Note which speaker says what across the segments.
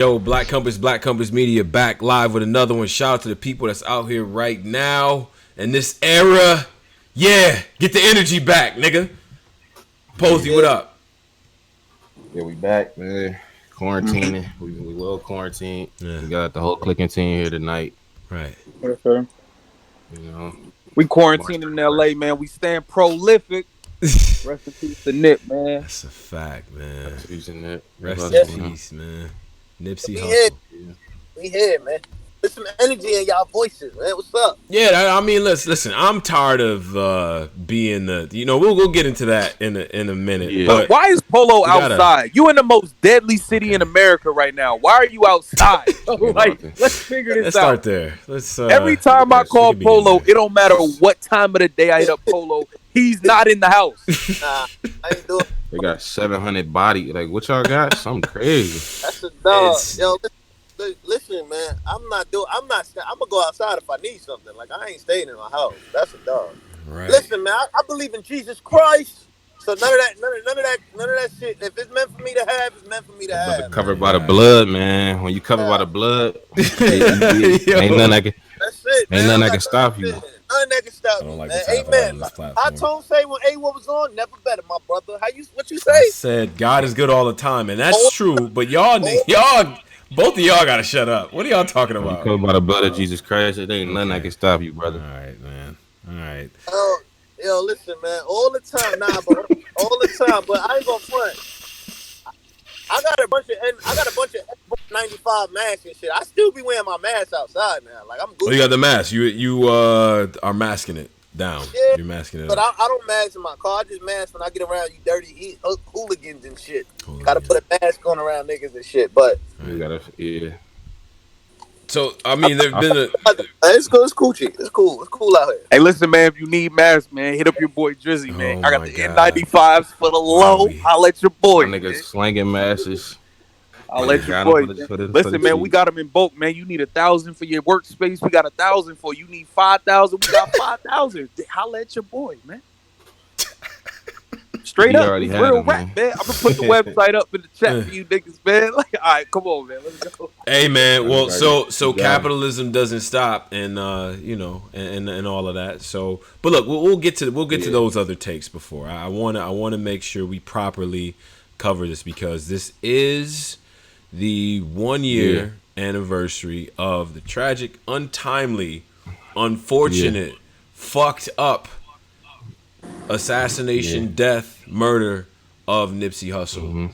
Speaker 1: Yo, Black Compass Media back live with another one. Shout out to the people that's out here right now in this era. Yeah, get the energy back, nigga. Posey, what up?
Speaker 2: Yeah, we back, man. Quarantining. We well quarantined.
Speaker 1: Yeah,
Speaker 2: We got the whole clicking team here tonight.
Speaker 1: right.
Speaker 3: Yes, sir.
Speaker 2: You know,
Speaker 3: We
Speaker 2: March
Speaker 3: quarantined in LA,
Speaker 2: 31st.
Speaker 3: man. We staying prolific. Rest in peace to Nip, man.
Speaker 1: That's a fact, man.
Speaker 2: That's using it.
Speaker 1: Rest in
Speaker 2: Hustle, man.
Speaker 1: peace, man. Nipsey
Speaker 4: We here,
Speaker 1: Hussle.
Speaker 2: Yeah.
Speaker 4: we here, man. Put some energy in y'all voices, man. What's up?
Speaker 1: Yeah, I mean, listen. I'm tired of being the. We'll get into that in a minute.
Speaker 2: Yeah.
Speaker 1: But
Speaker 3: Why is Polo
Speaker 1: gotta-
Speaker 3: outside? You in the most deadly city in America right now. Why are you outside? Like, let's figure this
Speaker 1: let's
Speaker 3: out.
Speaker 1: start there. Let's.
Speaker 3: Every time I
Speaker 1: we
Speaker 3: call
Speaker 1: can begin
Speaker 3: Polo,
Speaker 1: there.
Speaker 3: it don't matter what time of the day I hit up Polo. He's not in the house.
Speaker 4: Nah, I ain't doing.
Speaker 2: They got 700 body. Like, what y'all got? Something crazy.
Speaker 4: That's a dog.
Speaker 1: It's-
Speaker 4: Yo, listen, man. I'm gonna go outside if I need something. Like I ain't staying in my house. That's a dog.
Speaker 1: Right.
Speaker 4: Listen, man. I believe in Jesus Christ. So none of that shit. If it's meant for me to have, it's meant for me to have.
Speaker 2: Covered by the blood, man. When you covered by the blood, ain't nothing I can.
Speaker 4: That's it, man.
Speaker 2: Ain't nothing that
Speaker 4: I'm
Speaker 2: can
Speaker 4: not
Speaker 2: stop
Speaker 4: trying
Speaker 2: you.
Speaker 4: to fit in. Nothing that can stop
Speaker 1: I
Speaker 4: me,
Speaker 1: don't like
Speaker 4: man.
Speaker 1: to talk about
Speaker 4: Amen.
Speaker 1: this
Speaker 4: I
Speaker 1: platform.
Speaker 4: told say when A was on, never better, my brother. What you
Speaker 1: I
Speaker 4: say?
Speaker 1: said God is good all the time, and that's true. But y'all, both of y'all gotta shut up. What are y'all talking
Speaker 2: When you
Speaker 1: about?
Speaker 2: covered by the blood of Jesus Christ, it ain't nothing that can stop you,
Speaker 1: All
Speaker 2: brother.
Speaker 1: right, man. All right.
Speaker 4: Yo, listen, man. All the time, but all the time. But I ain't gonna front. I got a bunch of 95 masks and shit. I still be wearing my mask outside now. Like I'm
Speaker 1: Oh,
Speaker 4: good.
Speaker 1: you got the mask. You are masking it down.
Speaker 4: Yeah,
Speaker 1: You're masking it.
Speaker 4: But
Speaker 1: up.
Speaker 4: I don't mask in my car. I just mask when I get around you dirty hooligans and shit.
Speaker 1: Hooligans.
Speaker 4: Gotta put a mask on around niggas and shit. But
Speaker 2: You gotta, yeah.
Speaker 1: So I mean, there's been a.
Speaker 4: it's cool. It's cool, chick. It's cool. It's cool out here.
Speaker 3: Hey, listen, man. If you need masks, man, hit up your boy Drizzy, man.
Speaker 1: Oh
Speaker 3: I got
Speaker 1: my
Speaker 3: the
Speaker 1: God.
Speaker 3: N95s for the low.
Speaker 1: we-
Speaker 3: I'll let your boy.
Speaker 2: My
Speaker 3: man.
Speaker 2: niggas slanging masses.
Speaker 3: I'll let your
Speaker 2: Got 'em
Speaker 3: boy.
Speaker 2: for the
Speaker 3: Listen, man, we
Speaker 2: cheap.
Speaker 3: got them in bulk, man. You need 1,000 for your workspace. We got 1,000 for you. Need 5,000. We got 5,000. Holla at your boy, man. Straight
Speaker 2: He
Speaker 3: up,
Speaker 2: already
Speaker 3: it's
Speaker 2: had
Speaker 3: real
Speaker 2: him,
Speaker 3: rap,
Speaker 2: man.
Speaker 3: man. I'm gonna put the website up in the chat for you niggas, man. Like, all right, come on, man. Let's go.
Speaker 1: Hey man, well,
Speaker 2: Right.
Speaker 1: so
Speaker 2: You got it.
Speaker 1: capitalism doesn't stop, and and all of that. So, but look, we'll get to those other takes before. I want to make sure we properly cover this because this is the 1 year anniversary of the tragic, untimely, unfortunate, fucked up assassination, death, murder of Nipsey Hussle,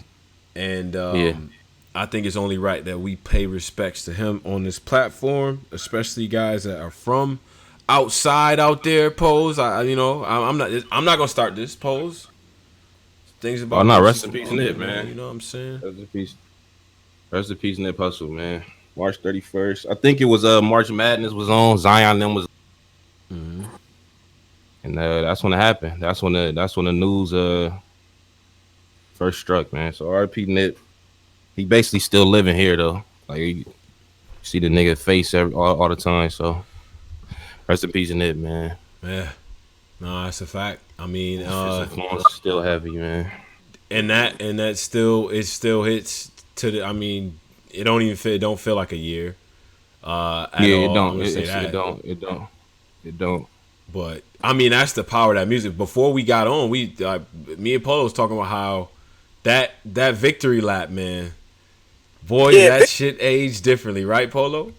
Speaker 1: and I think it's only right that we pay respects to him on this platform, especially guys that are from outside out there. Pose, I'm not gonna start this. Pose things about.
Speaker 2: Oh, no,
Speaker 1: Nipsey
Speaker 2: rest in peace,
Speaker 1: Hussle,
Speaker 2: Nip, man.
Speaker 1: You know what I'm saying?
Speaker 2: Rest in peace, Nip Hussle, man. March 31st. I think it was March Madness was on. Zion then was, and that's when it happened. That's when the news first struck, man. So R.I.P. Nip. He basically still living here though. Like you see the nigga face all the time. So rest in peace, Nip, man.
Speaker 1: Yeah, no, that's a fact. I mean,
Speaker 2: His influence is still heavy, man.
Speaker 1: and that still hits to the. I mean, it don't feel like a year. At
Speaker 2: Yeah,
Speaker 1: all.
Speaker 2: it
Speaker 1: I'm
Speaker 2: don't.
Speaker 1: gonna say
Speaker 2: It don't.
Speaker 1: But I mean, that's the power of that music. Before we got on, me and Polo was talking about how that victory lap, man. Boy,
Speaker 4: Yeah,
Speaker 1: that shit aged differently, right, Polo?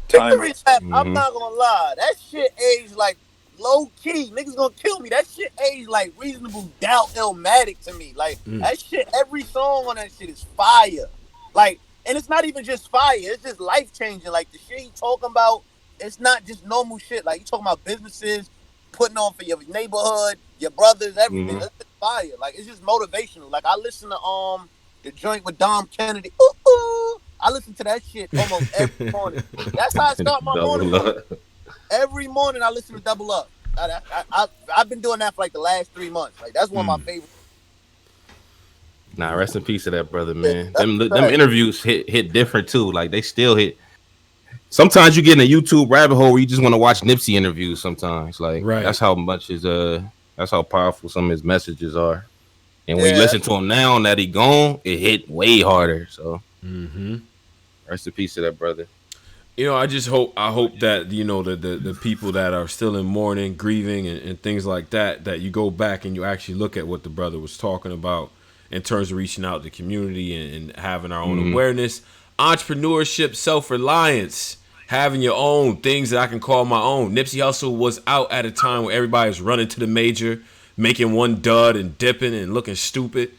Speaker 4: Victory lap, I'm not gonna lie. That shit aged like low key. Niggas gonna kill me. That shit aged like reasonable doubt Illmatic to me. Like that shit, every song on that shit is fire. Like, and it's not even just fire, it's just life changing. Like the shit he talking about, it's not just normal shit. Like you talking about businesses, putting on for your neighborhood, your brothers, everything. That's just fire. Like it's just motivational. Like I listen to the joint with Dom Kennedy. Ooh, ooh. I listen to that shit almost every morning. That's how I start my morning.
Speaker 2: Double up.
Speaker 4: Every morning I listen to Double Up. I've been doing that for like the last 3 months. Like that's one of my favorites.
Speaker 2: Nah, rest in peace to that brother, man.
Speaker 4: That's
Speaker 2: Them
Speaker 4: right.
Speaker 2: interviews hit different too. Like they still hit. Sometimes you get in a YouTube rabbit hole where you just want to watch Nipsey interviews. Sometimes, like
Speaker 1: Right.
Speaker 2: that's how much that's how powerful some of his messages are. And when you
Speaker 4: Yeah.
Speaker 2: listen to him now that he gone, it hit way harder. So Rest in peace to that brother.
Speaker 1: I hope that the people that are still in mourning, grieving, and things like that, that you go back and you actually look at what the brother was talking about in terms of reaching out to the community and having our own awareness, entrepreneurship, self-reliance, having your own things that I can call my own. Nipsey Hussle was out at a time where everybody was running to the major, making one dud and dipping and looking stupid.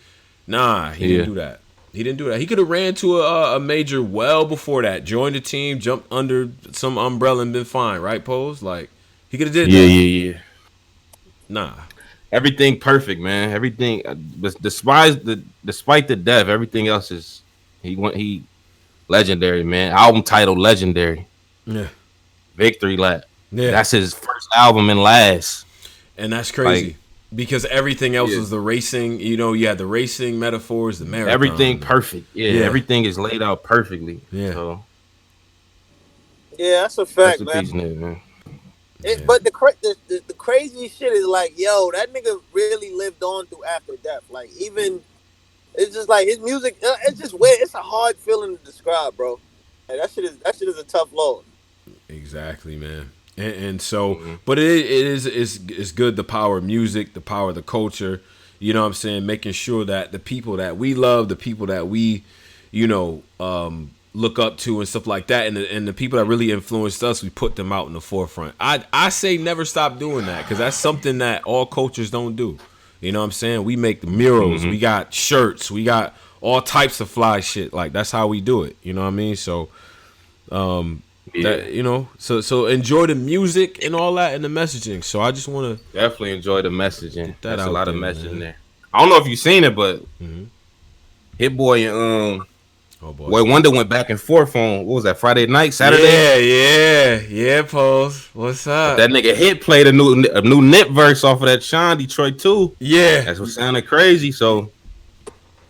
Speaker 1: Nah, he didn't do that. He didn't do that. He could have ran to a major well before that. Joined the team, jumped under some umbrella and been fine, right, Pose? Like, he could have did that.
Speaker 2: Yeah.
Speaker 1: Nah.
Speaker 2: Everything perfect, man. Everything, despite the death, everything else is he legendary, man. Album titled Legendary.
Speaker 1: Yeah.
Speaker 2: Victory Lap.
Speaker 1: Yeah.
Speaker 2: That's his first album and last.
Speaker 1: And that's crazy.
Speaker 2: Like,
Speaker 1: because everything else was the racing, you had the racing metaphors, the marathon.
Speaker 2: Everything perfect. Yeah, everything is laid out perfectly.
Speaker 1: Yeah.
Speaker 2: So,
Speaker 4: yeah, that's a fact,
Speaker 2: man.
Speaker 4: But the crazy shit is like, yo, that nigga really lived on through after death. Like, even it's just like his music. It's just weird. It's a hard feeling to describe, bro. Like, that shit is a tough load.
Speaker 1: Exactly, man. And so, but it's good, the power of music, the power of the culture, you know what I'm saying, making sure that the people that we love, the people that we, look up to and stuff like that, and the people that really influenced us, we put them out in the forefront. I say never stop doing that, because that's something that all cultures don't do. You know what I'm saying? We make the murals, we got shirts, we got all types of fly shit. Like, that's how we do it. You know what I mean? So, that, so enjoy the music and all that and the messaging. So I just want to
Speaker 2: definitely enjoy the messaging. That's a lot of messaging
Speaker 1: man.
Speaker 2: There. I don't know if you've seen it, but Hit Boy and Boy Wonder went back and forth on, what was that, Friday night, Saturday?
Speaker 1: Yeah, Pose. What's up?
Speaker 2: But that nigga Hit played a new Nip verse off of that Sean Detroit 2.
Speaker 1: Yeah,
Speaker 2: that's what sounded crazy. So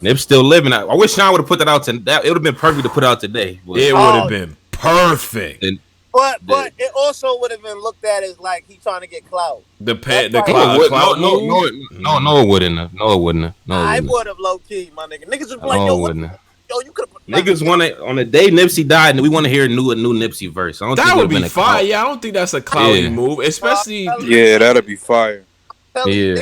Speaker 2: Nip's still living. I wish Sean would have put that out. It would have been perfect to put out today.
Speaker 1: It would have been perfect.
Speaker 4: But it also would have been looked at as like he trying to get clout.
Speaker 2: No, it wouldn't. No, it wouldn't.
Speaker 4: I would have low key, my nigga. Niggas was like, yo, you could have.
Speaker 2: Niggas want to, on the day Nipsey died, and we want to hear a new Nipsey verse.
Speaker 1: That would be fire. Yeah, I don't think that's a cloudy move, especially.
Speaker 3: Yeah, that'd be fire.
Speaker 2: Yeah.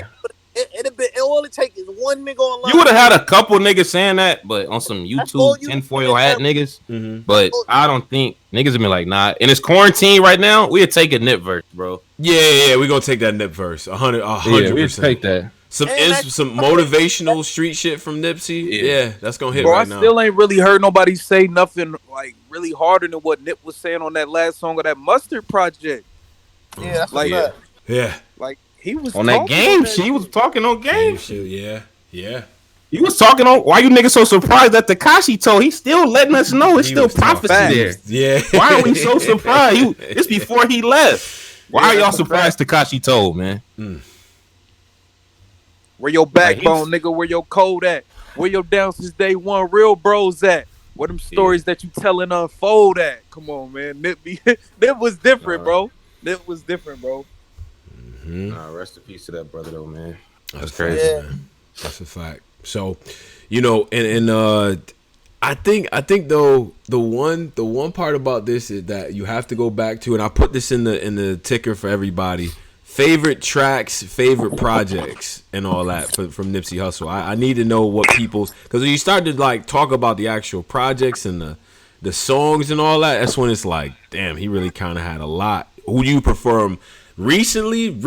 Speaker 4: It only take is one nigga online.
Speaker 2: You would have had a couple niggas saying that, but on some YouTube tinfoil hat niggas. But I don't think niggas have been like, nah. And it's quarantine right now. We'd take a Nip verse, bro.
Speaker 1: Yeah, we gonna take that Nip verse. 100%.
Speaker 2: Yeah, we'd take that.
Speaker 1: Some motivational street shit from Nipsey. Yeah, that's gonna hit right now.
Speaker 3: I still ain't really heard nobody say nothing like really harder than what Nip was saying on that last song of that Mustard Project.
Speaker 4: Yeah, that's
Speaker 3: like
Speaker 1: like.
Speaker 3: He was
Speaker 2: on that game shit. He was talking on game shit.
Speaker 1: Yeah.
Speaker 2: He was talking on. Why you niggas so surprised that Tekashi told? He's still letting us know it's still prophecy there.
Speaker 1: Yeah.
Speaker 2: Why are we so surprised? It's before he left. Why are y'all surprised Tekashi told, man?
Speaker 3: Where your backbone, nigga? Where your code at? Where your down since day one real bros at? Where them stories that you telling unfold at? Come on, man. Nip was different, bro. Nip was different, bro.
Speaker 2: Nah, rest in peace to that brother though, man.
Speaker 1: That's crazy, man. That's a fact. So, and I think though the one part about this is that you have to go back to, and I put this in the ticker for everybody. Favorite tracks, favorite projects, and all that from Nipsey Hussle. I need to know what people's, because when you start to like talk about the actual projects and the songs and all that, that's when it's like, damn, he really kind of had a lot. Who do you prefer him? Recent Nip,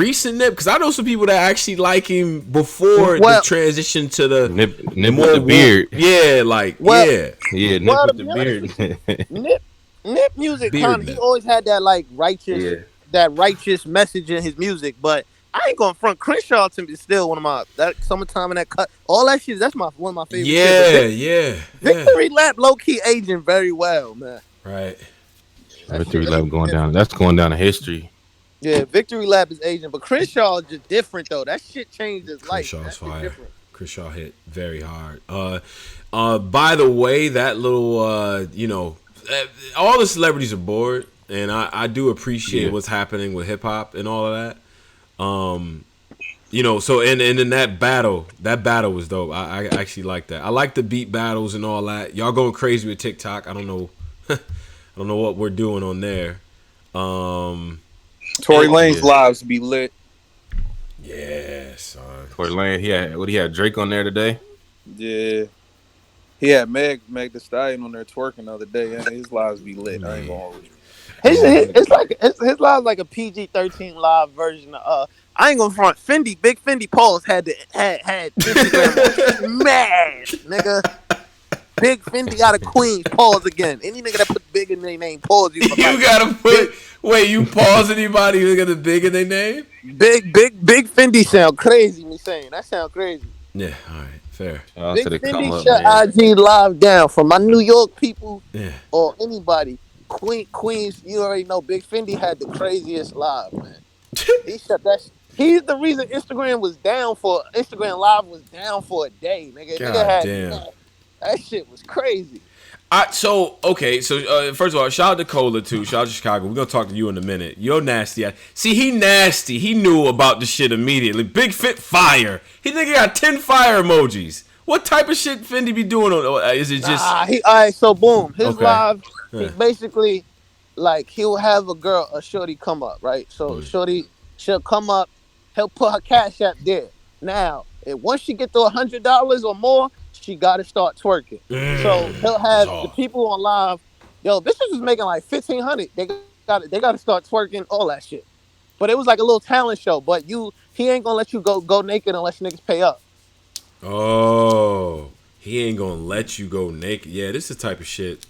Speaker 1: because I know some people that actually like him before the transition to the
Speaker 2: Nip with the beard.
Speaker 1: Yeah, like
Speaker 2: Nip with the beard.
Speaker 4: Nip music, he always had that like righteous message in his music. But I ain't gonna front. Crenshaw to me is still one of my Summertime and that cut. All that shit. That's one of my favorite.
Speaker 1: Yeah.
Speaker 4: Victory Lap, low key aging very well, man.
Speaker 1: Right.
Speaker 2: Victory Lap going down. That's going down in history.
Speaker 4: Yeah, Victory Lap is Asian, but Crenshaw is just different though. That shit changed his life.
Speaker 1: Crenshaw's fire. Crenshaw hit very hard. By the way, that little all the celebrities are bored, and I do appreciate what's happening with hip hop and all of that. So and in that battle was dope. I actually like that. I like the beat battles and all that. Y'all going crazy with TikTok. I don't know I don't know what we're doing on there.
Speaker 3: Tory Lane's lives be lit.
Speaker 1: Yeah, son.
Speaker 2: Tory Lane, he had Drake on there today.
Speaker 3: Yeah. He had Meg Thee Stallion on there twerking the other day, and his lives be lit. I ain't gonna hold you.
Speaker 4: His live like a PG-13 live version of I ain't gonna front Fendi. Big Fendi Pauls had Instagram on mad, nigga. Big Fendi out of Queens. Pause again. Any nigga that put big in their name, pause you.
Speaker 1: You gotta put. Wait, you pause anybody who got the big in their name?
Speaker 4: Big Fendi sound crazy. Me saying that sound crazy.
Speaker 1: Yeah, all right, fair.
Speaker 4: Big Fendi shut IG live down for my New York people or anybody. Queens, you already know. Big Fendi had the craziest live, man. He shut that. He's the reason Instagram Live was down for a day, nigga.
Speaker 1: God damn.
Speaker 4: That shit was crazy.
Speaker 1: So first of all, shout out to Cola too. Shout out to Chicago. We're gonna talk to you in a minute. You're nasty. See, he nasty. He knew about the shit immediately. Big Fit fire. He nigga got 10 fire emojis. What type of shit Fendi be doing? Is it just?
Speaker 4: Alright, so boom, his live. He basically, like, he'll have a shorty come up, right? So shorty, she'll come up. He'll put her Cash App there. Now, once she get to $100 or more, she got to start twerking. So he'll have the people on live. Yo, bitches was making like $1,500. They got to start twerking, all that shit. But it was like a little talent show. But he ain't gonna let you go naked unless niggas pay up.
Speaker 1: Oh, he ain't gonna let you go naked. Yeah, this is the type of shit.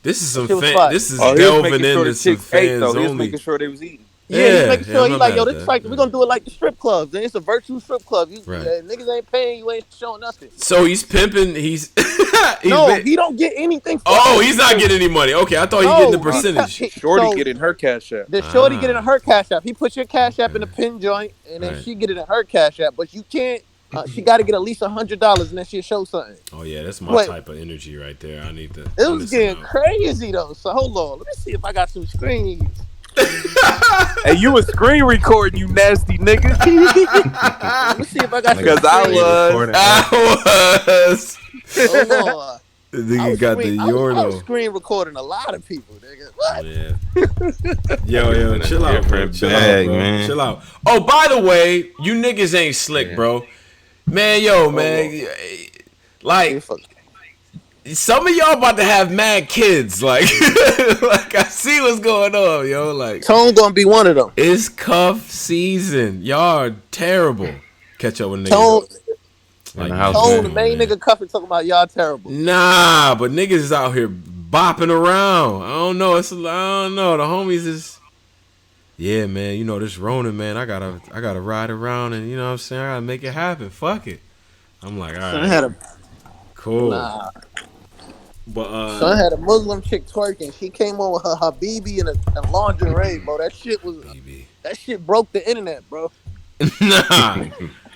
Speaker 1: This is some this is delving into some fans only.
Speaker 3: He was making sure they was eating.
Speaker 4: Yeah, he's making sure. He's like, yo, this is like, we're going to do it like the strip clubs. Then it's a virtual strip club. Niggas ain't paying, you ain't showing nothing.
Speaker 1: So he's pimping, he
Speaker 4: don't get anything for
Speaker 1: he's not getting any money. Okay, I thought he getting the percentage.
Speaker 3: Shorty getting her Cash App.
Speaker 4: The shorty getting her Cash App. He puts your Cash App in the pin joint, and then she get it in her Cash App. But you can't, she got to get at least $100, and then she'll show something.
Speaker 1: Oh, yeah, that's my type of energy right there. I need to.
Speaker 4: It was getting crazy, though. So hold on. Let me see if I got some screens.
Speaker 3: Hey, you was screen recording, you nasty nigga.
Speaker 4: Let me see if I got.
Speaker 3: Because I
Speaker 1: was.
Speaker 4: Hold on.
Speaker 1: Nigga got the urinal.
Speaker 4: I was screen recording a lot of people, nigga. What?
Speaker 1: Yeah. Yo, chill out, bro. Chill out. Oh, by the way, you niggas ain't slick, bro. Man, man. Like, some of y'all about to have mad kids. Like, like I see what's going on, yo. Like,
Speaker 4: Tone gonna be one of them.
Speaker 1: It's cuff season. Y'all are terrible. Catch up with niggas.
Speaker 4: Tone, the main nigga cuffing talking about y'all terrible.
Speaker 1: Nah, but niggas is out here bopping around. I don't know. I don't know. The homies is. Yeah, man. You know this Ronin, man. I gotta ride around and you know what I'm saying. I gotta make it happen. Fuck it. I'm like, all right. Cool.
Speaker 4: Nah.
Speaker 1: But
Speaker 4: Son had a Muslim chick twerking. She came on with her Habibi and a lingerie, bro. That shit broke the internet, bro.
Speaker 1: Nah.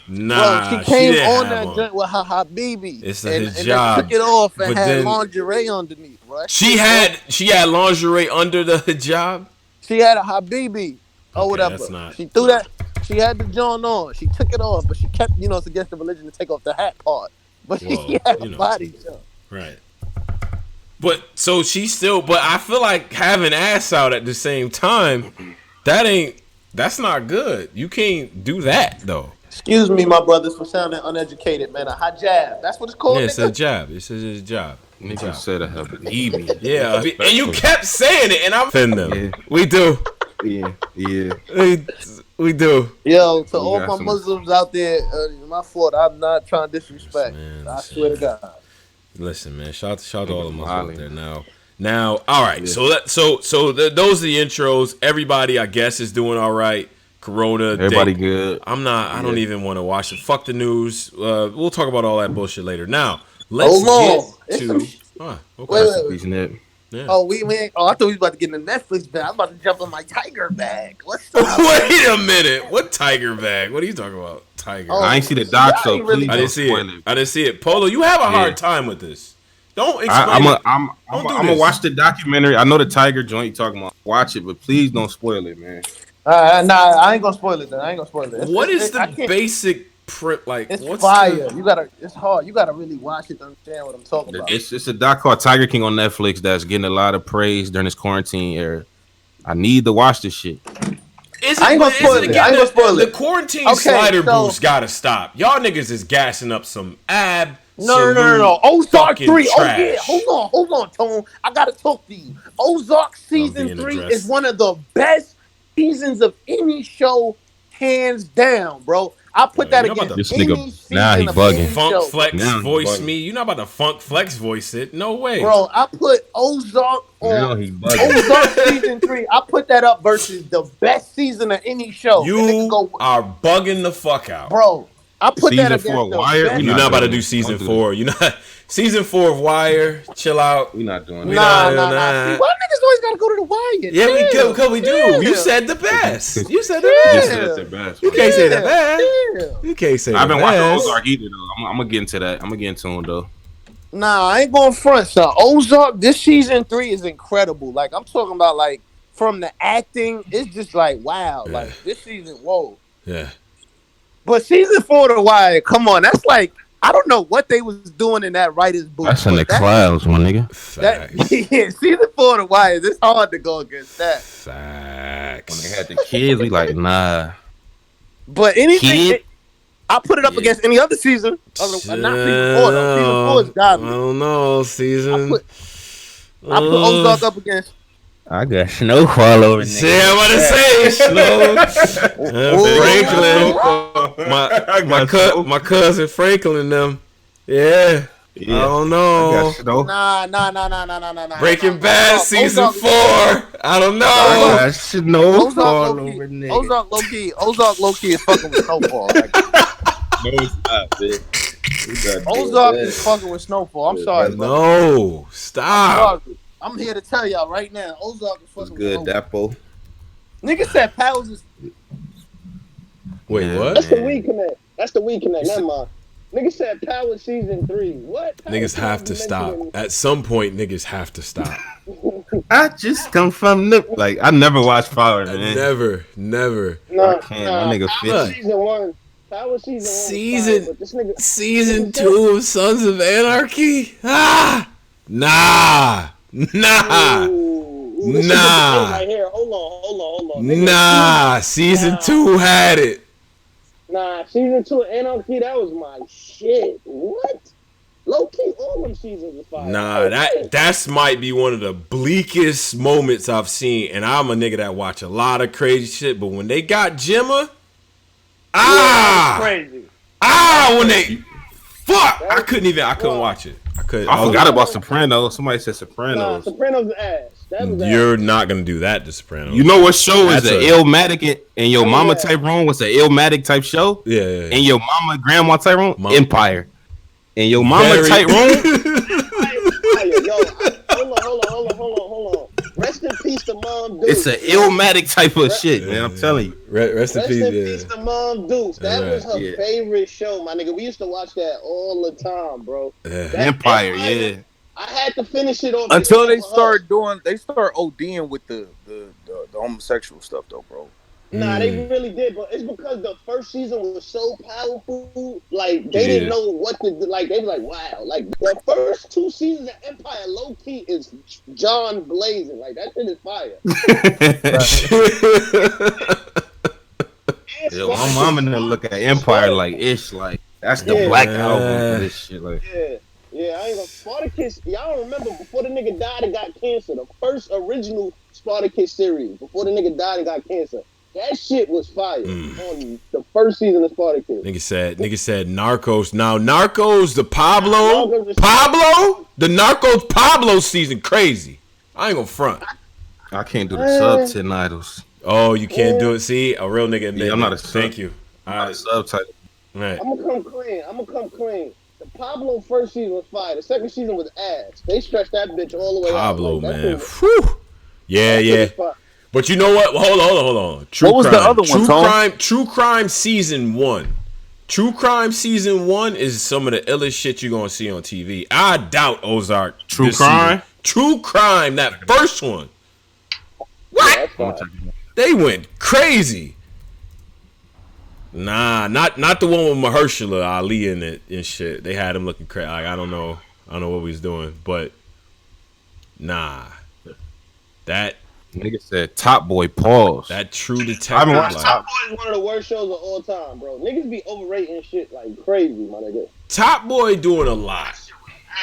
Speaker 4: Bro, she came on that joint with her Habibi.
Speaker 1: It's a hijab.
Speaker 4: And then took it off and had lingerie underneath, bro.
Speaker 1: She had lingerie under the hijab?
Speaker 4: She had a Habibi or whatever. She threw that. She had the joint on. She took it off, but she kept, it's against the religion to take off the hat part. But she had a body jump.
Speaker 1: Right. But so she still, but I feel like having ass out at the same time, that's not good. You can't do that though.
Speaker 4: Excuse me, my brothers, for sounding uneducated, man. A hijab. That's what it's called.
Speaker 1: Yeah, it's a jab. It's a job.
Speaker 2: Nigga said a Habibi.
Speaker 1: Yeah, and you kept saying it, and I'm offending them. Yeah. We do.
Speaker 2: Yeah.
Speaker 1: We do.
Speaker 4: Yo, to all my Muslims out there, my fault. I'm not trying to disrespect. I swear to God.
Speaker 1: Listen, man. Shout to all the Muslims out there now. All right. Yeah. So those are the intros. Everybody, I guess, is doing all right. Corona.
Speaker 2: Everybody good.
Speaker 1: I'm not. I don't even want to watch it. Fuck the news. We'll talk about all that bullshit later. Now, let's get to.
Speaker 4: Wait. Yeah. Oh, we ain't. Oh, I thought we was about to get in the Netflix bag. I'm about to jump on my tiger bag. What's up?
Speaker 1: Wait a minute. What tiger bag? What are you talking about? Tiger.
Speaker 2: Oh, I ain't see the doc, so please
Speaker 1: I didn't see it. Polo, you have a hard time with this. Don't explain.
Speaker 2: I'm gonna watch the documentary. I know the tiger joint you talking about. Watch it, but please don't spoil it, man.
Speaker 4: Nah, I ain't gonna spoil it. Then I ain't gonna spoil it.
Speaker 1: What is the basic like
Speaker 4: It's
Speaker 1: what's
Speaker 4: fire.
Speaker 1: the,
Speaker 4: It's hard. You gotta really watch it to understand what I'm talking about.
Speaker 2: It's a doc called Tiger King on Netflix that's getting a lot of praise during this quarantine era. I need to watch this shit.
Speaker 4: I ain't gonna spoil it. I ain't gonna spoil
Speaker 1: the
Speaker 4: it.
Speaker 1: quarantine
Speaker 4: Okay,
Speaker 1: slider
Speaker 4: so-
Speaker 1: boost gotta stop. Y'all niggas is gassing up some
Speaker 4: No. Ozark
Speaker 1: fucking
Speaker 4: 3.
Speaker 1: trash.
Speaker 4: Oh yeah. Hold on, Tone. I gotta talk to you. Ozark season
Speaker 1: being
Speaker 4: 3
Speaker 1: addressed.
Speaker 4: is one of the best seasons of any show, hands down, bro. I put that
Speaker 1: you know about
Speaker 4: against
Speaker 2: This
Speaker 4: any
Speaker 2: nigga-
Speaker 4: season
Speaker 2: now he
Speaker 4: of
Speaker 2: bugging.
Speaker 4: any
Speaker 1: Funk
Speaker 4: show.
Speaker 1: Flex
Speaker 2: Now he
Speaker 1: voice
Speaker 2: bugging.
Speaker 1: me. You're not about to Funk Flex voice it. No way.
Speaker 4: Bro, I put Ozark
Speaker 2: Now
Speaker 4: on
Speaker 2: he bugging.
Speaker 4: Ozark season 3. I put that up versus the best season of any show. And nigga
Speaker 1: You
Speaker 4: go,
Speaker 1: are bugging the fuck out.
Speaker 4: bro. I put that
Speaker 2: Season
Speaker 4: against
Speaker 2: 4
Speaker 4: the
Speaker 2: Wire?
Speaker 4: best.
Speaker 1: You're not about to
Speaker 2: doing
Speaker 1: do
Speaker 2: it.
Speaker 1: season
Speaker 2: Don't do
Speaker 1: 4. You're not season 4 of Wire. Chill out.
Speaker 2: We not doing
Speaker 1: We
Speaker 2: that.
Speaker 1: not-
Speaker 4: Nah.
Speaker 1: nah.
Speaker 4: See, why niggas always gotta go to the Wire?
Speaker 1: Yeah, we
Speaker 4: Chill.
Speaker 1: do. Cause we do. You
Speaker 4: Chill.
Speaker 1: said the best. You said the
Speaker 2: You
Speaker 1: best.
Speaker 2: said the best.
Speaker 1: You can't say the best.
Speaker 4: Chill.
Speaker 1: You can't say
Speaker 2: I haven't
Speaker 1: the
Speaker 2: watched
Speaker 1: best.
Speaker 2: Ozark either though. I'm gonna get into that. I'm gonna get into him though.
Speaker 4: Nah, I ain't going front, son. Ozark, this season 3 is incredible. Like, I'm talking about, like, from the acting, it's just like, wow.
Speaker 1: Yeah.
Speaker 4: Like, this season, whoa.
Speaker 1: Yeah.
Speaker 4: But season 4 of The Wire, come on. That's like, I don't know what they was doing in that writer's booth.
Speaker 2: That's in the
Speaker 4: but
Speaker 2: clouds, my nigga.
Speaker 1: Facts.
Speaker 4: yeah, season 4 of The Wire, it's hard to go against that.
Speaker 2: When
Speaker 1: Facts.
Speaker 2: they had the kids, we like, nah.
Speaker 4: But anything,
Speaker 2: Kid?
Speaker 4: I put it up
Speaker 1: Yeah.
Speaker 4: against any other season. Not season 4, though. Season 4 is
Speaker 1: I
Speaker 4: godly.
Speaker 1: don't know. Season.
Speaker 4: I put Ozark up against.
Speaker 2: I got snowfall over
Speaker 1: See, I'm about to say Slow. Franklin. My cousin Franklin and them. Yeah. I don't know.
Speaker 4: Nah.
Speaker 1: Breaking Bad season 4. I don't know.
Speaker 2: I should know.
Speaker 4: Ozark low key is fucking with Snowfall. Like,
Speaker 2: No, it's not, man.
Speaker 4: Ozark is fucking with Snowfall. I'm sorry, bro.
Speaker 1: No. Stop.
Speaker 4: I'm here to tell y'all right now. Ozark is
Speaker 2: What's
Speaker 4: fucking
Speaker 2: good,
Speaker 4: with Snowfall.
Speaker 2: Dapo?
Speaker 4: Nigga said Powers is.
Speaker 1: Wait,
Speaker 2: Yeah,
Speaker 1: what?
Speaker 5: That's the weak connect. Never mind. Nigga said Power season 3. What?
Speaker 1: Niggas have to stop. At some point, niggas have to stop.
Speaker 2: I just come from Nip. Like, I never watched Power, man.
Speaker 1: Never.
Speaker 5: No,
Speaker 2: I can't. My nigga
Speaker 5: Power
Speaker 2: fit.
Speaker 5: season 1. Power season 1.
Speaker 1: Season-
Speaker 5: But this nigga.
Speaker 1: Season 2 of Sons of Anarchy? Ah! Nah.
Speaker 5: Ooh, this is the
Speaker 1: Nah.
Speaker 5: debate right here. Hold on. Nigga,
Speaker 1: Nah. Season 2 had it.
Speaker 5: Nah, season 2 of Anarchy, that was my shit. What? Low key, all them seasons was fire.
Speaker 1: Nah, that's might be one of the bleakest moments I've seen. And I'm a nigga that watch a lot of crazy shit. But when they got Gemma,
Speaker 5: Crazy.
Speaker 1: when they fuck, I couldn't watch it. I
Speaker 2: forgot about Sopranos. Somebody said
Speaker 5: Nah,
Speaker 2: Sopranos.
Speaker 5: Sopranos ass. That was
Speaker 1: You're not gonna do that to Sopranos.
Speaker 2: You know what show is
Speaker 1: That's
Speaker 2: an
Speaker 1: a-
Speaker 2: Illmatic in your
Speaker 5: Oh,
Speaker 2: mama
Speaker 5: yeah.
Speaker 2: type room? What's an Illmatic type show?
Speaker 1: Yeah.
Speaker 2: In your mama grandma type room?
Speaker 1: Mom-
Speaker 2: Empire. In your mama
Speaker 1: Very-
Speaker 2: type room?
Speaker 5: fire. Yo, hold on. Rest in peace to Mom Deuce.
Speaker 2: It's an Illmatic type of shit, man. I'm telling you.
Speaker 1: Rest in
Speaker 5: Rest in
Speaker 1: peace.
Speaker 5: peace to Mom Deuce. That
Speaker 1: Yeah.
Speaker 5: was her
Speaker 2: Yeah.
Speaker 5: favorite show, my nigga. We used to watch that all the time, bro.
Speaker 1: Yeah.
Speaker 5: That
Speaker 2: Empire, yeah.
Speaker 5: I had to finish it off
Speaker 3: Until they
Speaker 5: with her.
Speaker 3: start ODing with the homosexual stuff though, bro.
Speaker 5: Nah, they really did, but it's because the first season was so powerful. Like they didn't know what to do. Like they was like, wow. Like the first 2 seasons of Empire, low key is John blazing. Like that shit is fire.
Speaker 2: Yo, my mama and them look at Empire like it's like that's the
Speaker 5: Yeah.
Speaker 2: black album for this shit. Like
Speaker 5: Yeah, I ain't gonna. Spartacus, y'all remember before the nigga died and got cancer, the first original Spartacus series, before the nigga died and got cancer, that shit was fire on the first season of Spartacus.
Speaker 1: Nigga said Narcos. Now Narcos, the Pablo,
Speaker 5: Narcos is-
Speaker 1: the Narcos Pablo season crazy. I ain't gonna front.
Speaker 2: I can't do the subtitles.
Speaker 1: Oh, you can't do it. See, a real nigga.
Speaker 2: Yeah, I'm not a
Speaker 1: Thank you. All
Speaker 2: Not
Speaker 1: right,
Speaker 2: a subtitle.
Speaker 1: right.
Speaker 5: I'm gonna come clean. The Pablo first season was fire. The second season was ass. They stretched that bitch all the way
Speaker 1: Pablo,
Speaker 5: out. Like, that
Speaker 1: man.
Speaker 5: shit was-
Speaker 1: Whew. Yeah,
Speaker 5: that shit
Speaker 1: yeah.
Speaker 5: was fire.
Speaker 1: But you know what? Hold on. True
Speaker 3: What was the
Speaker 1: crime.
Speaker 3: other one,
Speaker 1: True crime season 1. True crime season 1 is some of the illest shit you're gonna see on TV. I doubt Ozark.
Speaker 2: True
Speaker 1: this
Speaker 2: crime?
Speaker 1: season. True crime. That first one.
Speaker 5: Yeah, that's fire.
Speaker 1: They went crazy. Nah, not the one with Mahershala Ali in it and shit. They had him looking crazy. Like, I don't know what he was doing, but nah, that
Speaker 2: Nigga said Top Boy pause.
Speaker 1: that True
Speaker 2: I
Speaker 1: Detective.
Speaker 2: haven't watched
Speaker 1: Like,
Speaker 5: Top Boy is one of the worst shows of all time, bro. Niggas be overrating shit like crazy, my nigga.
Speaker 1: Top Boy doing a lot.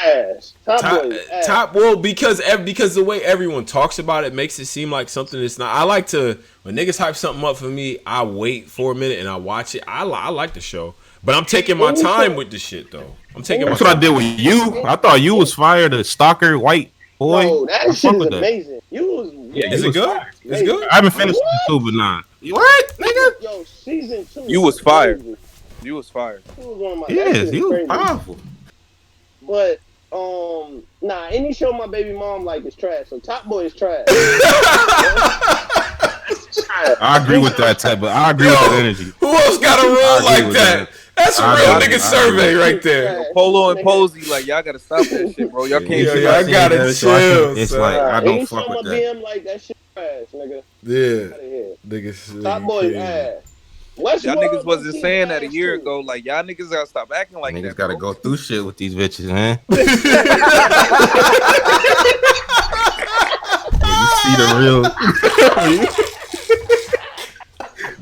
Speaker 5: Ass. Top Boy is ass.
Speaker 1: Top well because the way everyone talks about it makes it seem like something that's not. I like to when niggas hype something up for me. I wait for a minute and I watch it. I like the show, but I'm taking my time with the shit though. I'm taking.
Speaker 2: That's what I did with you. I thought you was fire, the stalker white boy.
Speaker 5: No, that shit is amazing. You was
Speaker 1: Is it good? It's good.
Speaker 2: I haven't finished the 2, but nah. What, nigga?
Speaker 5: Yo, season 2.
Speaker 3: You was fire. You was fire.
Speaker 5: He was one of my.
Speaker 2: Yes, he was powerful.
Speaker 5: But nah, any show my baby mom like is trash. So Top Boy is trash.
Speaker 2: I agree with that, Ted, but I agree with that energy.
Speaker 1: Who else got a role like that? That's a real nigga survey right there.
Speaker 3: Polo and Posey, like y'all gotta stop that shit, bro. Y'all can't.
Speaker 1: I gotta chill.
Speaker 2: It's like I don't
Speaker 5: any
Speaker 2: fuck
Speaker 5: show
Speaker 2: with
Speaker 5: my
Speaker 2: that.
Speaker 5: BM like that shit trash, nigga.
Speaker 1: Yeah, niggas.
Speaker 5: Top Boy is ass.
Speaker 3: Y'all niggas wasn't saying that a year ago. Like y'all niggas gotta stop acting like
Speaker 2: Niggas
Speaker 3: that.
Speaker 2: gotta go through shit with these bitches, man.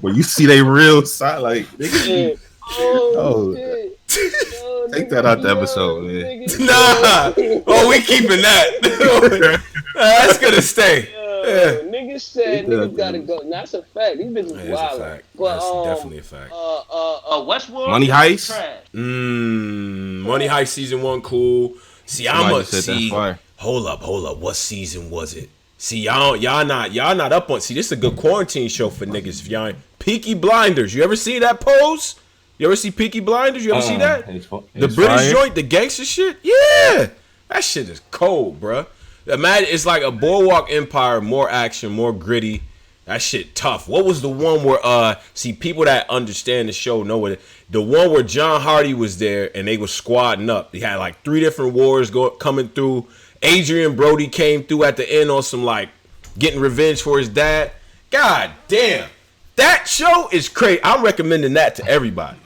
Speaker 2: When you see they real side, like nigga.
Speaker 5: Oh,
Speaker 2: Take that out the episode, man.
Speaker 1: Nah. Oh, we keeping that. That's gonna stay.
Speaker 5: Niggas said niggas gotta go. That's a fact. These bitches
Speaker 1: That's
Speaker 5: wild.
Speaker 1: a fact.
Speaker 5: But
Speaker 1: That's definitely a fact.
Speaker 5: Westworld.
Speaker 2: Money Heist.
Speaker 5: Trash.
Speaker 1: Money Heist season 1 cool. See, I'm a see. Hold up. What season was it? See, y'all not up on. See, this is a good quarantine show for niggas. If y'all ain't Peaky Blinders. You ever see that pose? You ever see Peaky Blinders? You ever see that? The British joint, the gangster shit. Yeah, that shit is cold, bruh. Imagine it's like a Boardwalk Empire, more action, more gritty. That shit tough. What was the one where see people that understand the show know what the one where John Hardy was there and they was squadding up. They had like 3 different wars coming through. Adrian Brody came through at the end on some like getting revenge for his dad. God damn. That show is crazy. I'm recommending that to everybody.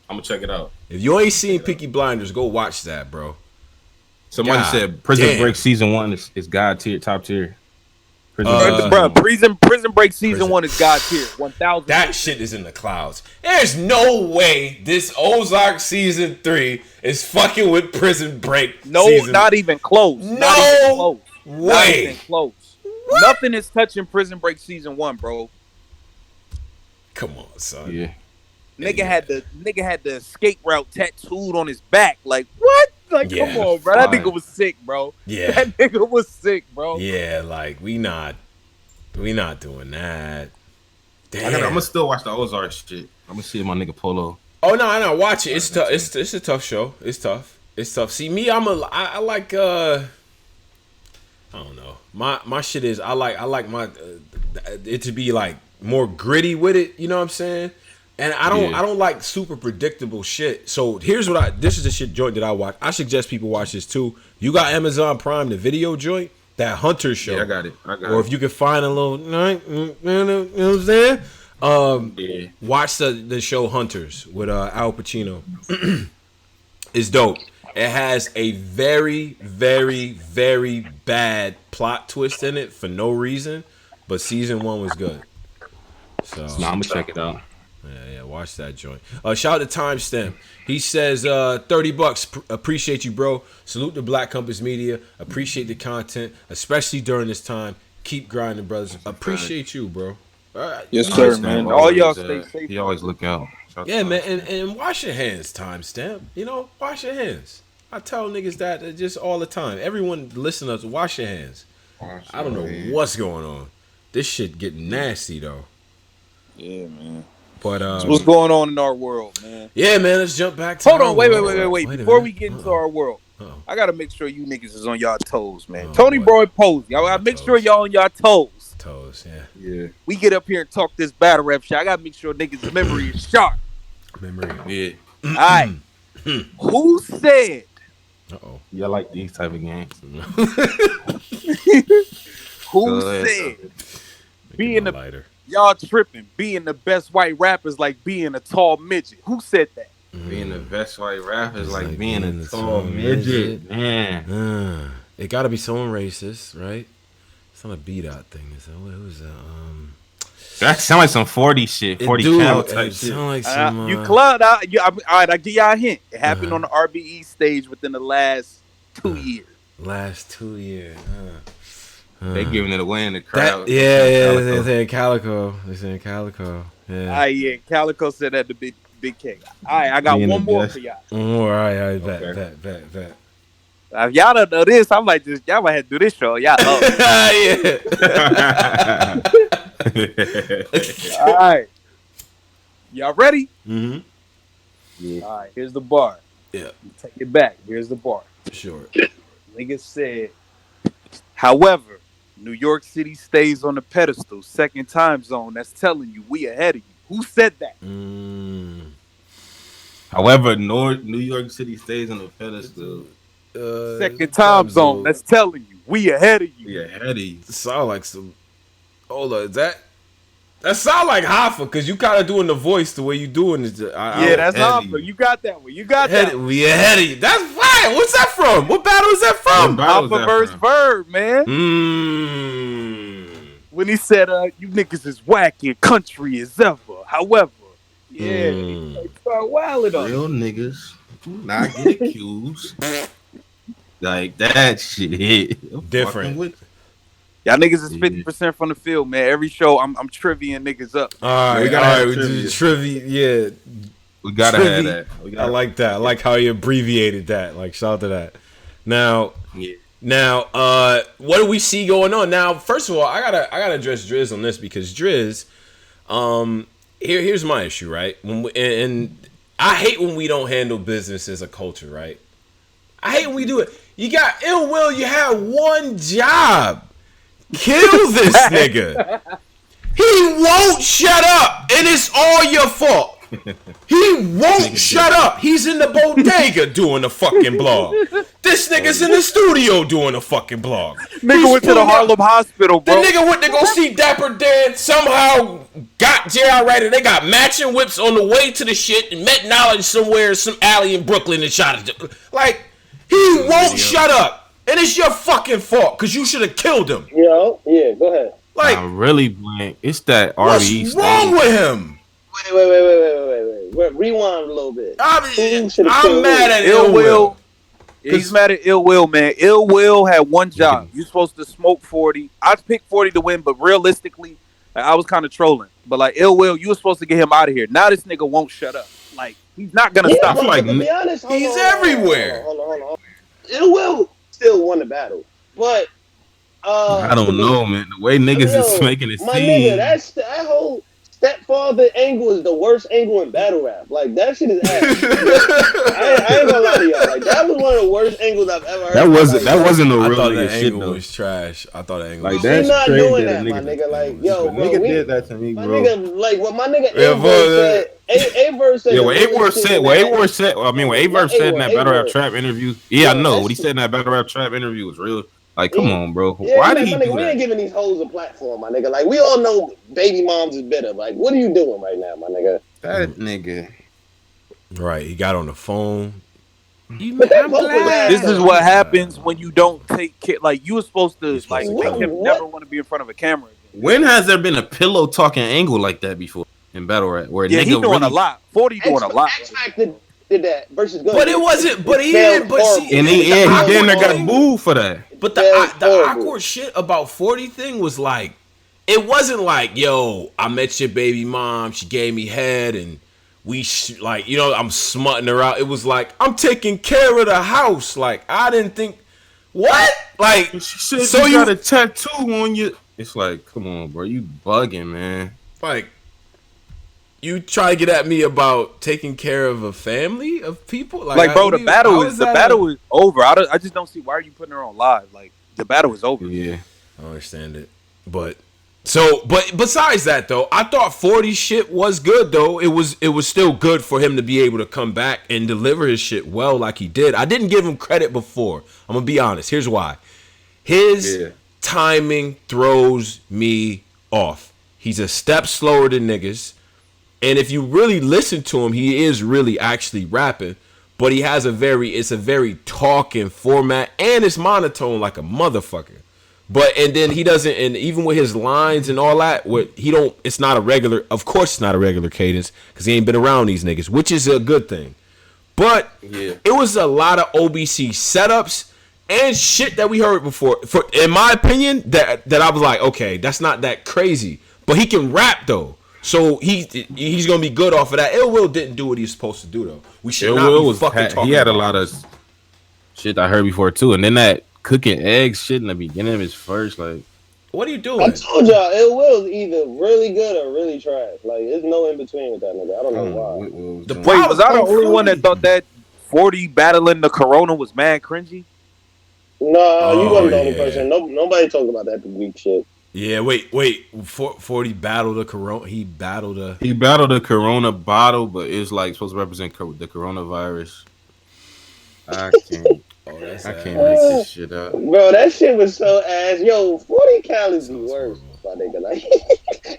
Speaker 2: I'm gonna check it out.
Speaker 1: If you ain't seen Peaky Blinders, go watch that, bro.
Speaker 2: Somebody said Prison Break season 1 is God tier, top tier.
Speaker 3: Prison Break season 1 is God tier. 1,000.
Speaker 1: That shit is in the clouds. There's no way this Ozark season 3 is fucking with Prison Break.
Speaker 3: No, not even close.
Speaker 1: No
Speaker 3: way. Not even close. What? Nothing is touching Prison Break season 1, bro.
Speaker 1: Come on, son.
Speaker 2: Yeah.
Speaker 3: Nigga had the escape route tattooed on his back. Like what? Like come on, bro. That nigga was sick, bro.
Speaker 1: Yeah.
Speaker 3: That nigga was sick, bro.
Speaker 1: Yeah, like we not doing that. Damn.
Speaker 2: I'm gonna still watch the Ozark shit. I'm gonna see my nigga Polo.
Speaker 1: Oh no, watch it. It's tough. It's a tough show. It's tough. See me, I like I don't know. My shit is I like my it to be like more gritty with it. You know what I'm saying? And I don't like super predictable shit. So here's this is the shit joint that I watch. I suggest people watch this too. You got Amazon Prime, the video joint, that Hunter show.
Speaker 2: Yeah, I got it.
Speaker 1: Or if you can find a little, you know what I'm saying? Watch the show Hunters with Al Pacino. It's dope. It has a very, very, very bad plot twist in it for no reason, but season 1 was good. So
Speaker 2: I'm gonna check it out.
Speaker 1: Yeah, watch that joint. Shout out to Timestamp. He says $30. Appreciate you, bro. Salute to Black Compass Media. Appreciate the content, especially during this time. Keep grinding, brothers. Appreciate you, bro.
Speaker 3: Yes, sir, man. All y'all stay safe.
Speaker 2: He always look out.
Speaker 1: Yeah, man, and wash your hands, Timestamp. You know, wash your hands. I tell niggas that just all the time. Everyone listen to us, wash your hands. I don't know what's going on. This shit getting nasty though.
Speaker 3: Yeah, man.
Speaker 1: But
Speaker 3: what's going on in our world, man?
Speaker 1: Yeah, man. Let's jump back to.
Speaker 3: Hold on, wait. Before we get into our world, I gotta make sure you niggas is on y'all toes, man. Tony Boy Posey, I gotta make sure y'all on y'all toes.
Speaker 1: Yeah.
Speaker 3: We get up here and talk this battle rap shit. I gotta make sure niggas' memory is sharp.
Speaker 1: Yeah.
Speaker 3: All right. Who said?
Speaker 2: Y'all like these type of games?
Speaker 3: Who said? Y'all tripping. Being the best white rapper is like being a tall midget. Who said that?
Speaker 2: Being the best white rapper is
Speaker 1: It's
Speaker 2: like being a tall
Speaker 1: midget.
Speaker 2: midget. Man.
Speaker 1: It got to be someone racist, right? It's not a B-Dot thing. Is that who's that?
Speaker 2: That sound like some 40 shit. 40 cal type shit.
Speaker 1: Sound like some,
Speaker 3: you clubbed out. All right, I give y'all a hint. It happened on the RBE stage within the last 2 years.
Speaker 1: Last 2 years.
Speaker 2: They giving it away in the crowd.
Speaker 1: They're saying Calico. They're saying Calico. Yeah.
Speaker 3: Yeah. Calico said that to Big K. All right, I got one more for y'all.
Speaker 1: All right. Bet.
Speaker 3: If y'all don't know this, I'm like, y'all might have to do this show. Y'all love it. All right. Y'all ready?
Speaker 1: Mm-hmm.
Speaker 3: Yeah. All right, here's the bar.
Speaker 1: Yeah.
Speaker 3: Take it back. Here's the bar.
Speaker 1: Sure.
Speaker 3: Nigga said, however, New York City stays on the pedestal, second time zone. That's telling you we ahead of you. Who said that?
Speaker 2: However, New York City stays on the pedestal.
Speaker 3: Second time zone. That's telling you we ahead of you.
Speaker 2: We ahead of you.
Speaker 1: Sound like some. Hold on, that sound like Hoffa because you kind of doing the voice the way you doing it.
Speaker 3: That's Hoffa. You got that one. You got that.
Speaker 1: We ahead of you. That's fine. What's that from? What battle is that from?
Speaker 3: Hoffa versus Verb, man. When he said, "You niggas is whack and country as ever." However, start wilding on
Speaker 2: real niggas do not get accused. Like that shit.
Speaker 1: Different.
Speaker 3: Y'all niggas is 50% from the field, man. Every show, I'm triviaing niggas up.
Speaker 1: All right, we do trivia. Yeah,
Speaker 2: we gotta have that.
Speaker 1: I like that. I like how you abbreviated that. Like, shout out to that. Now, what do we see going on? Now, first of all, I gotta address Driz on this because Driz, here's my issue, right? And I hate when we don't handle business as a culture, right? I hate when we do it. You got Ill Will. You had one job. Kill this nigga. He won't shut up, and it's all your fault. He won't shut up. He's in the bodega doing a fucking blog. This nigga's in the studio doing a fucking blog.
Speaker 3: Nigga went to the Harlem hospital, bro.
Speaker 1: The nigga went to go see Dapper Dan. Somehow got J.R. right. They got matching whips on the way to the shit and met Knowledge somewhere, some alley in Brooklyn and shot it. Like, he won't shut up. And it's your fucking fault, because you should have killed him.
Speaker 5: Go ahead.
Speaker 2: Like, I'm really blank. It's that RBE.
Speaker 1: What's wrong with him?
Speaker 5: Wait. Rewind a little bit.
Speaker 1: I'm mad at Ill Will.
Speaker 3: He's mad at Ill Will, man. Ill Will had one job. You're supposed to smoke 40. I picked 40 to win, but realistically, I was kind of trolling. But, like, Ill Will, you were supposed to get him out of here. Now this nigga won't shut up. Like, he's not going to stop.
Speaker 5: Like, to be honest,
Speaker 1: he's everywhere.
Speaker 5: Hold on. Ill Will still won the battle, but
Speaker 2: I don't know, man. The way niggas is making it
Speaker 5: my
Speaker 2: seem.
Speaker 5: Nigga, that whole stepfather angle is the worst angle in battle rap. Like, that shit is ass. I ain't gonna lie to y'all. Like, that was one of the worst angles I've ever heard.
Speaker 2: That wasn't a real
Speaker 1: nigga
Speaker 2: shit though.
Speaker 1: Was trash. I thought that angle
Speaker 2: like
Speaker 5: that's
Speaker 2: that's
Speaker 5: crazy. Not doing
Speaker 2: that
Speaker 5: my nigga. Like, yo, bro,
Speaker 2: nigga did that to me,
Speaker 5: my
Speaker 2: bro.
Speaker 5: nigga, like what my nigga said. A-Verse said.
Speaker 2: Yeah, what A-Verse said. What A-Verse said. I mean, what A-Verse said in that battle rap trap interview. Yeah, I know what he said in that battle rap trap interview was real. Like, come on, bro.
Speaker 5: Yeah,
Speaker 2: why did he do
Speaker 5: We
Speaker 2: that?
Speaker 5: ain't giving these hoes a platform, my nigga. Like, we all know baby moms is bitter. Like, what are you doing right now, my nigga?
Speaker 2: That nigga.
Speaker 1: Right, he got on the phone.
Speaker 3: This is what happens when you don't take care. Like, you were supposed to, like, make him never want to be in front of a camera again.
Speaker 2: When has there been a pillow talking angle like that before in battle rap? Where
Speaker 3: yeah,
Speaker 2: nigga
Speaker 3: he doing
Speaker 2: really...
Speaker 3: a lot. 40 doing a lot.
Speaker 5: X-Factor did that versus Gunna.
Speaker 1: But it wasn't. But he didn't. But see,
Speaker 2: and he damn near got booed for that.
Speaker 1: But the awkward shit about 40 thing was like, it wasn't like, yo, I met your baby mom. She gave me head and we like, you know, I'm smutting her out. It was like, I'm taking care of the house. Like, I didn't think, what? Like,
Speaker 2: she said so you got a tattoo on you. It's like, come on, bro, you bugging, man.
Speaker 1: Like, you try to get at me about taking care of a family of people?
Speaker 3: Like bro, the battle is over. I just don't see why are you putting her on live? Like, the battle is over.
Speaker 2: Yeah,
Speaker 1: I understand it. But besides that though, I thought 40 shit was good though. It was still good for him to be able to come back and deliver his shit well like he did. I didn't give him credit before. I'm gonna be honest. Here's why. His timing throws me off. He's a step slower than niggas. And if you really listen to him, he is really actually rapping. But he has it's a very talking format, and it's monotone like a motherfucker. And then he doesn't, and even with his lines and all that, it's not a regular, of course it's not a regular cadence, because he ain't been around these niggas, which is a good thing. But it was a lot of OBC setups and shit that we heard before. In my opinion, that I was like, okay, that's not that crazy. But he can rap though. So he's gonna be good off of that. Ill Will didn't do what he was supposed to do though. We should not be fucking talking.
Speaker 2: He had a lot of shit I heard before too, and then that cooking eggs shit in the beginning of his first, like,
Speaker 1: what are you doing?
Speaker 5: I told y'all, Ill Will's either really good or really trash. Like, there's no in between with that nigga. I don't know why.
Speaker 3: Wait, was I the only one that thought that 40 battling the Corona was mad cringy?
Speaker 5: No, you wasn't the only person. Nobody talked about that weak shit.
Speaker 1: Yeah, wait. 40 battled the Corona. He battled a
Speaker 2: Corona bottle, but it's like supposed to represent the coronavirus. I can't. I can't make this shit up.
Speaker 5: Bro, that shit was so ass. Yo, 40 cal is the worst, my nigga. Like,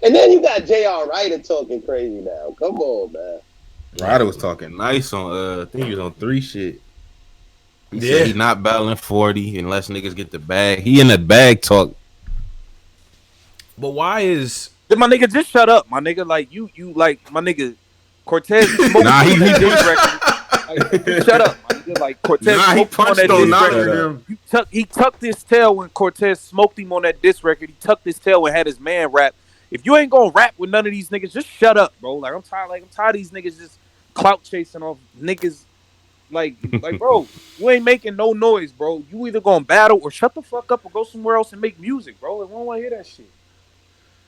Speaker 5: and then you got J.R. Ryder talking crazy now. Come on, man.
Speaker 2: Ryder was talking nice on, I think he was on 3 shit. He said he not battling 40 unless niggas get the bag. He in the bag talk.
Speaker 1: But why is...
Speaker 3: Did my nigga just shut up, my nigga? Like, you like, my nigga, Cortez smoked
Speaker 2: nah, he
Speaker 3: diss record. Like, shut up, my nigga. Like, Cortez smoked on that diss record. He tucked his tail when Cortez smoked him on that diss record. He tucked his tail and had his man rap. If you ain't gonna rap with none of these niggas, just shut up, bro. Like, I'm tired of these niggas just clout chasing off niggas. Like, bro, you ain't making no noise, bro. You either gonna battle or shut the fuck up or go somewhere else and make music, bro. Like, I don't want to hear that shit.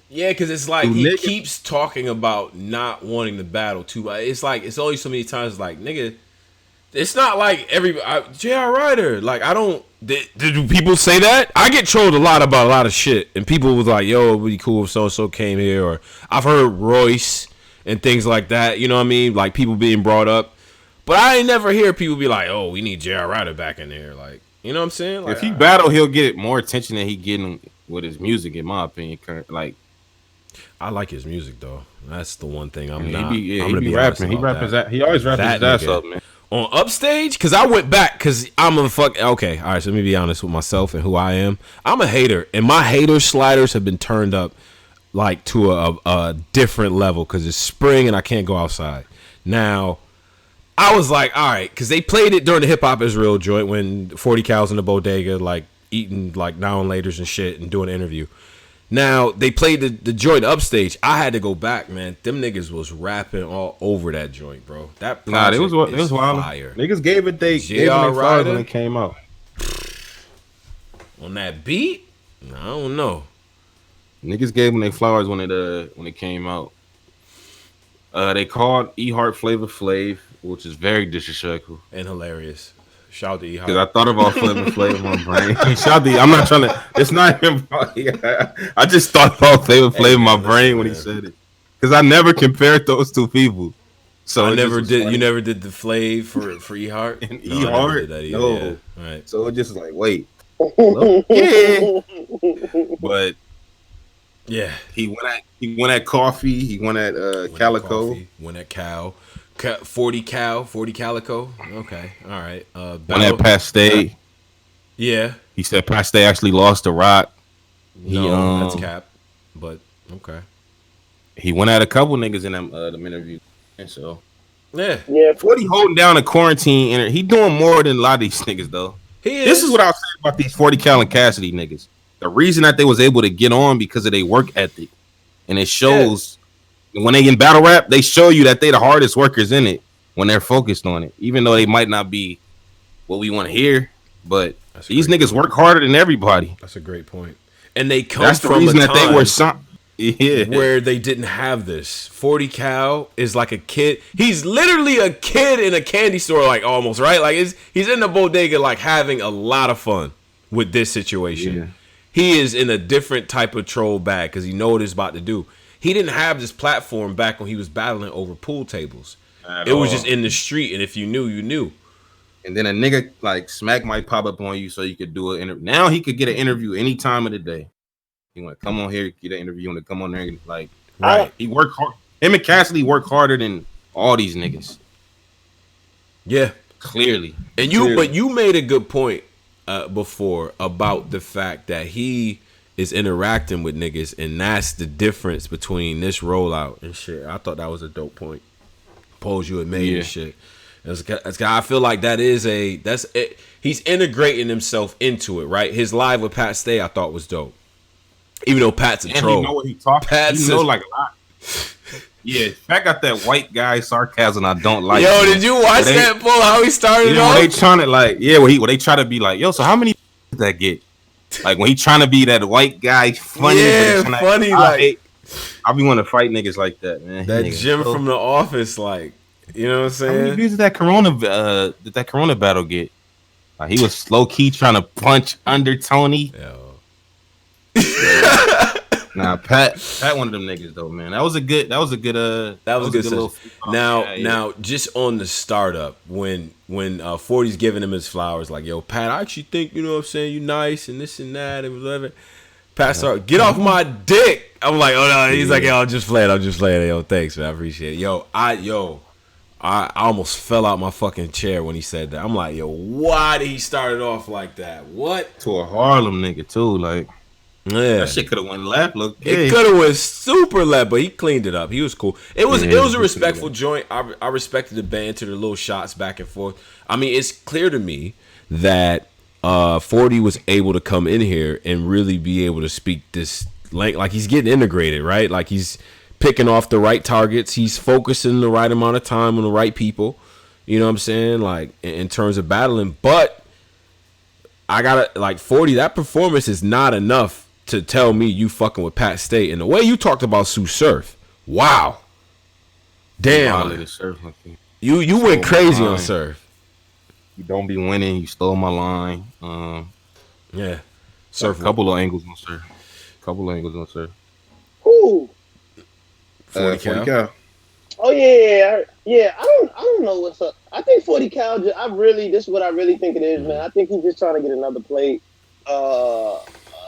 Speaker 1: Yeah, because it's like he keeps talking about not wanting to battle too. It's like it's only so many times. Like, nigga, it's not like J.R. Ryder. Like, I don't. Did people say that? I get trolled a lot about a lot of shit, and people was like, "Yo, it'd be cool if so and so came here." Or I've heard Royce and things like that. You know what I mean? Like, people being brought up, but I ain't never hear people be like, "Oh, we need J.R. Ryder back in there." Like, you know what I'm saying? Like,
Speaker 2: if he battle, he'll get more attention than he getting with his music, in my opinion. Like.
Speaker 1: I like his music though. That's the one thing I'm
Speaker 2: not.
Speaker 1: I'm
Speaker 2: gonna be rapping. He always rapping his ass up, man.
Speaker 1: On Upstage, because I went back because I'm a okay. All right, so let me be honest with myself and who I am. I'm a hater, and my hater sliders have been turned up like to a different level because it's spring and I can't go outside. Now, I was like, all right, because they played it during the Hip Hop Israel joint when 40 Cal's in the bodega, like eating like now and laters and shit and doing an interview. Now, they played the joint Upstage. I had to go back, man. Them niggas was rapping all over that joint, bro. That
Speaker 2: it was wild.
Speaker 1: Fire.
Speaker 2: Niggas gave it they flowers when it came out.
Speaker 1: On that beat? I don't know.
Speaker 2: Niggas gave them their flowers when it came out. They called E Heart Flavor Flav, which is very disrespectful
Speaker 1: and hilarious. Shout out to E Heart.
Speaker 2: Because I thought about Flavor Flav in my brain. Shout out I'm not trying to. It's not him. I just thought about Flavor Flav in my brain when he said it. Because I never compared those two people. So
Speaker 1: I never did. Funny. You never did the Flav for E Heart.
Speaker 2: And E Heart.
Speaker 1: No.
Speaker 2: Yeah.
Speaker 1: Right.
Speaker 2: So it just was like, wait. Yeah. But
Speaker 1: yeah,
Speaker 2: he went at Coffee. He went at Calico.
Speaker 1: Went at Cal. 40 Calico. Okay, all right.
Speaker 2: Went at Paste.
Speaker 1: Yeah.
Speaker 2: He said Paste actually lost to Rock.
Speaker 1: That's cap. But okay.
Speaker 2: He went at a couple niggas in them interview. And so
Speaker 1: yeah.
Speaker 2: 40 holding down a quarantine. He doing more than a lot of these niggas though. This is what I was saying about these 40 Cal and Cassidy niggas. The reason that they was able to get on because of their work ethic, and it shows. When they in battle rap, they show you that they the hardest workers in it when they're focused on it. Even though they might not be what we want to hear, but these niggas work harder than everybody.
Speaker 1: That's a great point. And they come from a time where they didn't have this. 40 Cal is like a kid. He's literally a kid in a candy store, like almost, right? Like he's in the bodega, like having a lot of fun with this situation. Yeah. He is in a different type of troll bag because he know what he's about to do. He didn't have this platform back when he was battling over pool tables. It was just in the street, and if you knew, you knew.
Speaker 2: And then a nigga like Smack might pop up on you so you could do an interview. Now he could get an interview any time of the day. He want to come on here, get an interview, want to come on there, and like,
Speaker 1: right.
Speaker 2: He worked hard. Him and Cassidy work harder than all these niggas.
Speaker 1: Yeah,
Speaker 2: clearly.
Speaker 1: But you made a good point before about the fact that he is interacting with niggas, and that's the difference between this rollout and shit. I thought that was a dope point. Pose you had made and shit. I feel like that's it. He's integrating himself into it, right? His live with Pat Stay, I thought was dope. Even though Pat's a troll.
Speaker 2: He know what he talking. He know like a lot. Yeah, Pat got that white guy sarcasm I don't like.
Speaker 1: Yo, did you watch that, Paul? How he started off?
Speaker 2: When they trying to when they try to be like, yo, so how many did that get? Like when he trying to be that white guy, funny.
Speaker 1: Yeah, funny. Like
Speaker 2: I be want to fight niggas like that, man.
Speaker 1: That Jim from The Office, like, you know what I'm saying?
Speaker 2: How many views did that Corona battle get? Like, he was low key trying to punch under Tony.
Speaker 1: Yo.
Speaker 2: Nah, Pat, one of them niggas though, man. That was a good little.
Speaker 1: Now, just on the startup, when 40's giving him his flowers, like, yo, Pat, I actually think, you know what I'm saying, you nice and this and that and whatever. Pat started, get off my dick. I'm like, oh no. He's like, yo, I'm just playing. Yo, thanks, man. I appreciate it. I almost fell out my fucking chair when he said that. I'm like, yo, why did he start it off like that? What?
Speaker 2: To a Harlem nigga too, like.
Speaker 1: Yeah,
Speaker 2: that shit could have went left. Look,
Speaker 1: it could have went super left, but he cleaned it up. He was cool. It was a respectful joint. I respected the banter, the little shots back and forth. I mean, it's clear to me that 40 was able to come in here and really be able to speak this like he's getting integrated, right? Like he's picking off the right targets. He's focusing the right amount of time on the right people. You know what I'm saying? Like in terms of battling, but I gotta 40. That performance is not enough to tell me you fucking with Pat State. And the way you talked about Sue Surf, wow, damn, you went crazy on Surf.
Speaker 2: You don't be winning. You stole my line.
Speaker 1: Yeah, Surf.
Speaker 2: A couple of angles on Surf.
Speaker 5: Who?
Speaker 2: 40 cal.
Speaker 5: Oh yeah. I don't know what's up. I think 40 cal. This is what I really think it is, man. I think he's just trying to get another plate.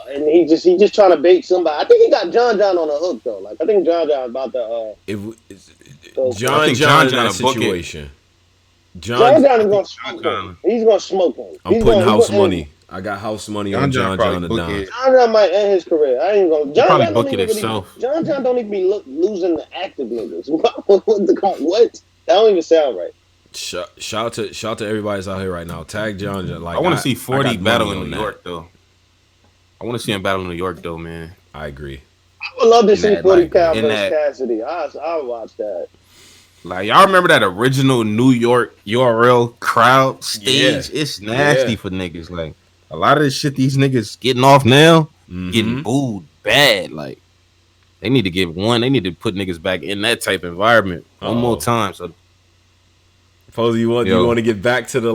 Speaker 5: And he just trying to bait somebody. I think he got John on the hook though. Like I think John about the
Speaker 1: John in that situation.
Speaker 5: John is gonna smoke him. He's gonna smoke him.
Speaker 1: I'm putting house money. I got house money on John the Don.
Speaker 5: John might end his career. I ain't gonna. John
Speaker 2: probably book it himself.
Speaker 5: John don't even be losing the active niggas. What? That don't even sound right.
Speaker 1: Shout out to everybody's out here right now. Tag John. Like
Speaker 2: I want to see 40 battle in New York though. I want to see him battle in New York though, man.
Speaker 1: I agree.
Speaker 5: I would love to see 40 cal versus Cassidy. I'll watch that.
Speaker 2: Like y'all remember that original New York URL crowd stage? Yeah. It's nasty for niggas. Like a lot of this shit these niggas getting off now, getting booed bad. Like they need to get one. They need to put niggas back in that type of environment one more time. So,
Speaker 1: Posey, you want to get back to the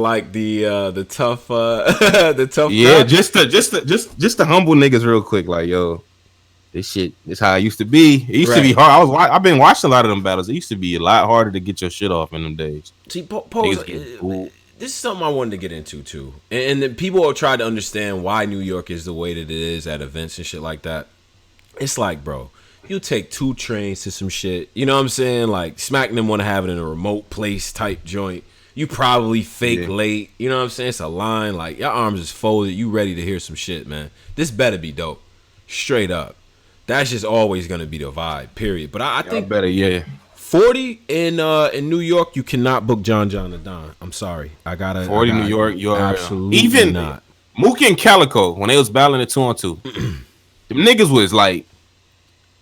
Speaker 1: tough the tough.
Speaker 2: Yeah, just to humble niggas real quick. Like yo, this how it used to be. It used to be hard. I've been watching a lot of them battles. It used to be a lot harder to get your shit off in them days.
Speaker 1: See, this is something I wanted to get into too, and then people will try to understand why New York is the way that it is at events and shit like that. It's like, bro, you take 2 trains to some shit. You know what I'm saying? Like Smack them want to have it in a remote place type joint. You probably fake late. You know what I'm saying? It's a line. Like your arms is folded. You ready to hear some shit, man? This better be dope. Straight up. That's just always gonna be the vibe. Period. But I think
Speaker 2: better.
Speaker 1: 40 in New York, you cannot book John the Don. I'm sorry.
Speaker 2: 40 New York, you're
Speaker 1: absolutely
Speaker 2: even
Speaker 1: not.
Speaker 2: Mookie and Calico, when they was battling at 2-on-2, them niggas was like,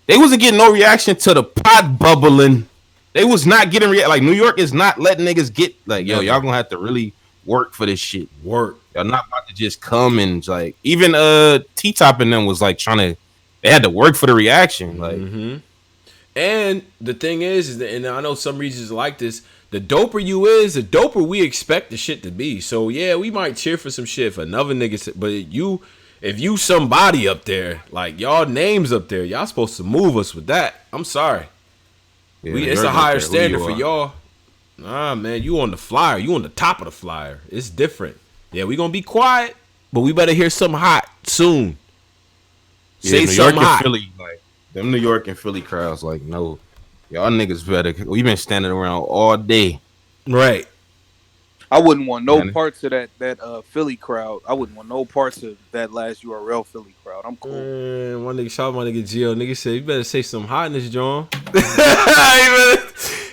Speaker 2: they wasn't getting no reaction to the pot bubbling. They was not getting like New York is not letting niggas get like, yo, y'all gonna have to really work for this shit.
Speaker 1: Work.
Speaker 2: Y'all not about to just come and like, even T-Top and them was like they had to work for the reaction. Like
Speaker 1: And the thing is that, and I know some regions like this, the doper you is, the doper we expect the shit to be. So yeah, we might cheer for some shit for another nigga, but if you somebody up there, like y'all names up there, y'all supposed to move us with that. I'm sorry. Yeah, it's a higher standard for y'all. Nah, man, you on the flyer. You on the top of the flyer. It's different. Yeah, we gonna be quiet, but we better hear something hot soon. Say
Speaker 2: New
Speaker 1: something
Speaker 2: York
Speaker 1: hot.
Speaker 2: and Philly, like them New York and Philly crowds, like no, y'all niggas better. We've been standing around all day.
Speaker 1: Right.
Speaker 3: I wouldn't want no
Speaker 2: Man.
Speaker 3: parts of that Philly crowd. I wouldn't want no parts of that last URL Philly crowd. I'm cool.
Speaker 1: Man, one nigga shout my nigga Gio. Nigga said, you better say some hot in this John.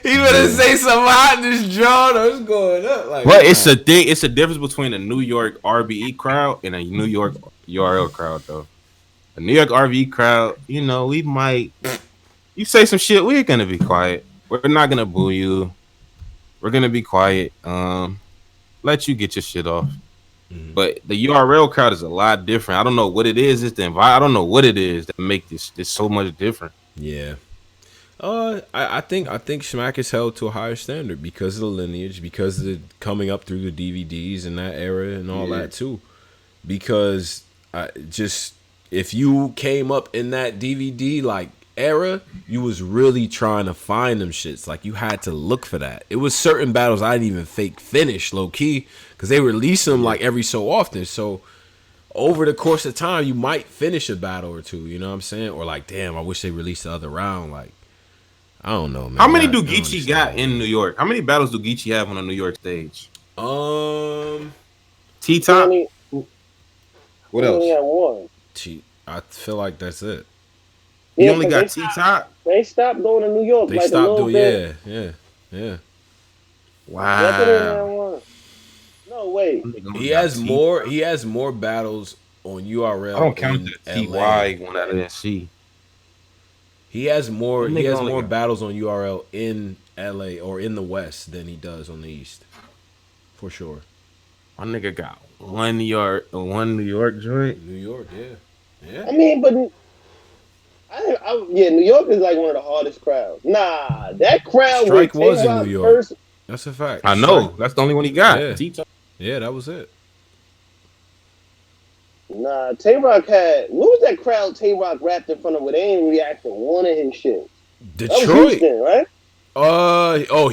Speaker 1: he better say some hot in this John or it's going up. Like,
Speaker 2: but it's a thing. It's a difference between a New York RBE crowd and a New York URL crowd, though. A New York RBE crowd, you know, we might. You say some shit, we're gonna be quiet. We're not gonna boo you. We're gonna be quiet. Let you get your shit off. But the URL crowd is a lot different. I don't know what it is. It's the environment. I don't know what it is that make this so much different.
Speaker 1: Yeah. I think Smack is held to a higher standard because of the lineage, because of the coming up through the DVDs in that era and all that too. Because if you came up in that DVD like era, you was really trying to find them shits. Like you had to look for that. It was certain battles I didn't even fake finish low key because they release them like every so often. So over the course of time, you might finish a battle or two. You know what I'm saying? Or like, damn, I wish they released the other round. Like, I don't know, man.
Speaker 2: How many do Geechee got in New York? How many battles do Geechee have on a New York stage? T-Top. What else?
Speaker 5: Only got one.
Speaker 1: I feel like that's it.
Speaker 2: He only got T-Top.
Speaker 5: They stopped going to New York.
Speaker 1: They
Speaker 5: like
Speaker 1: stopped
Speaker 5: a little
Speaker 1: doing,
Speaker 5: bit.
Speaker 1: yeah.
Speaker 2: Wow.
Speaker 5: No, wait.
Speaker 1: He has more battles on URL.
Speaker 2: I don't count the TY one out of that C.
Speaker 1: He has more battles on URL in LA or in the West than he does on the East. For sure.
Speaker 2: My nigga got one New York joint.
Speaker 1: New York, yeah.
Speaker 5: I mean, but New York is like one of the hardest crowds. Nah, that crowd
Speaker 1: Strike was in New York. That's a fact.
Speaker 2: I know.
Speaker 1: Strike.
Speaker 2: That's the only one he got.
Speaker 1: Yeah, that was it.
Speaker 5: Nah, Tay-Rock had... What was that crowd Tay-Rock rapped in front of where they ain't react to one of his shit?
Speaker 1: Detroit.
Speaker 5: That was Houston, right?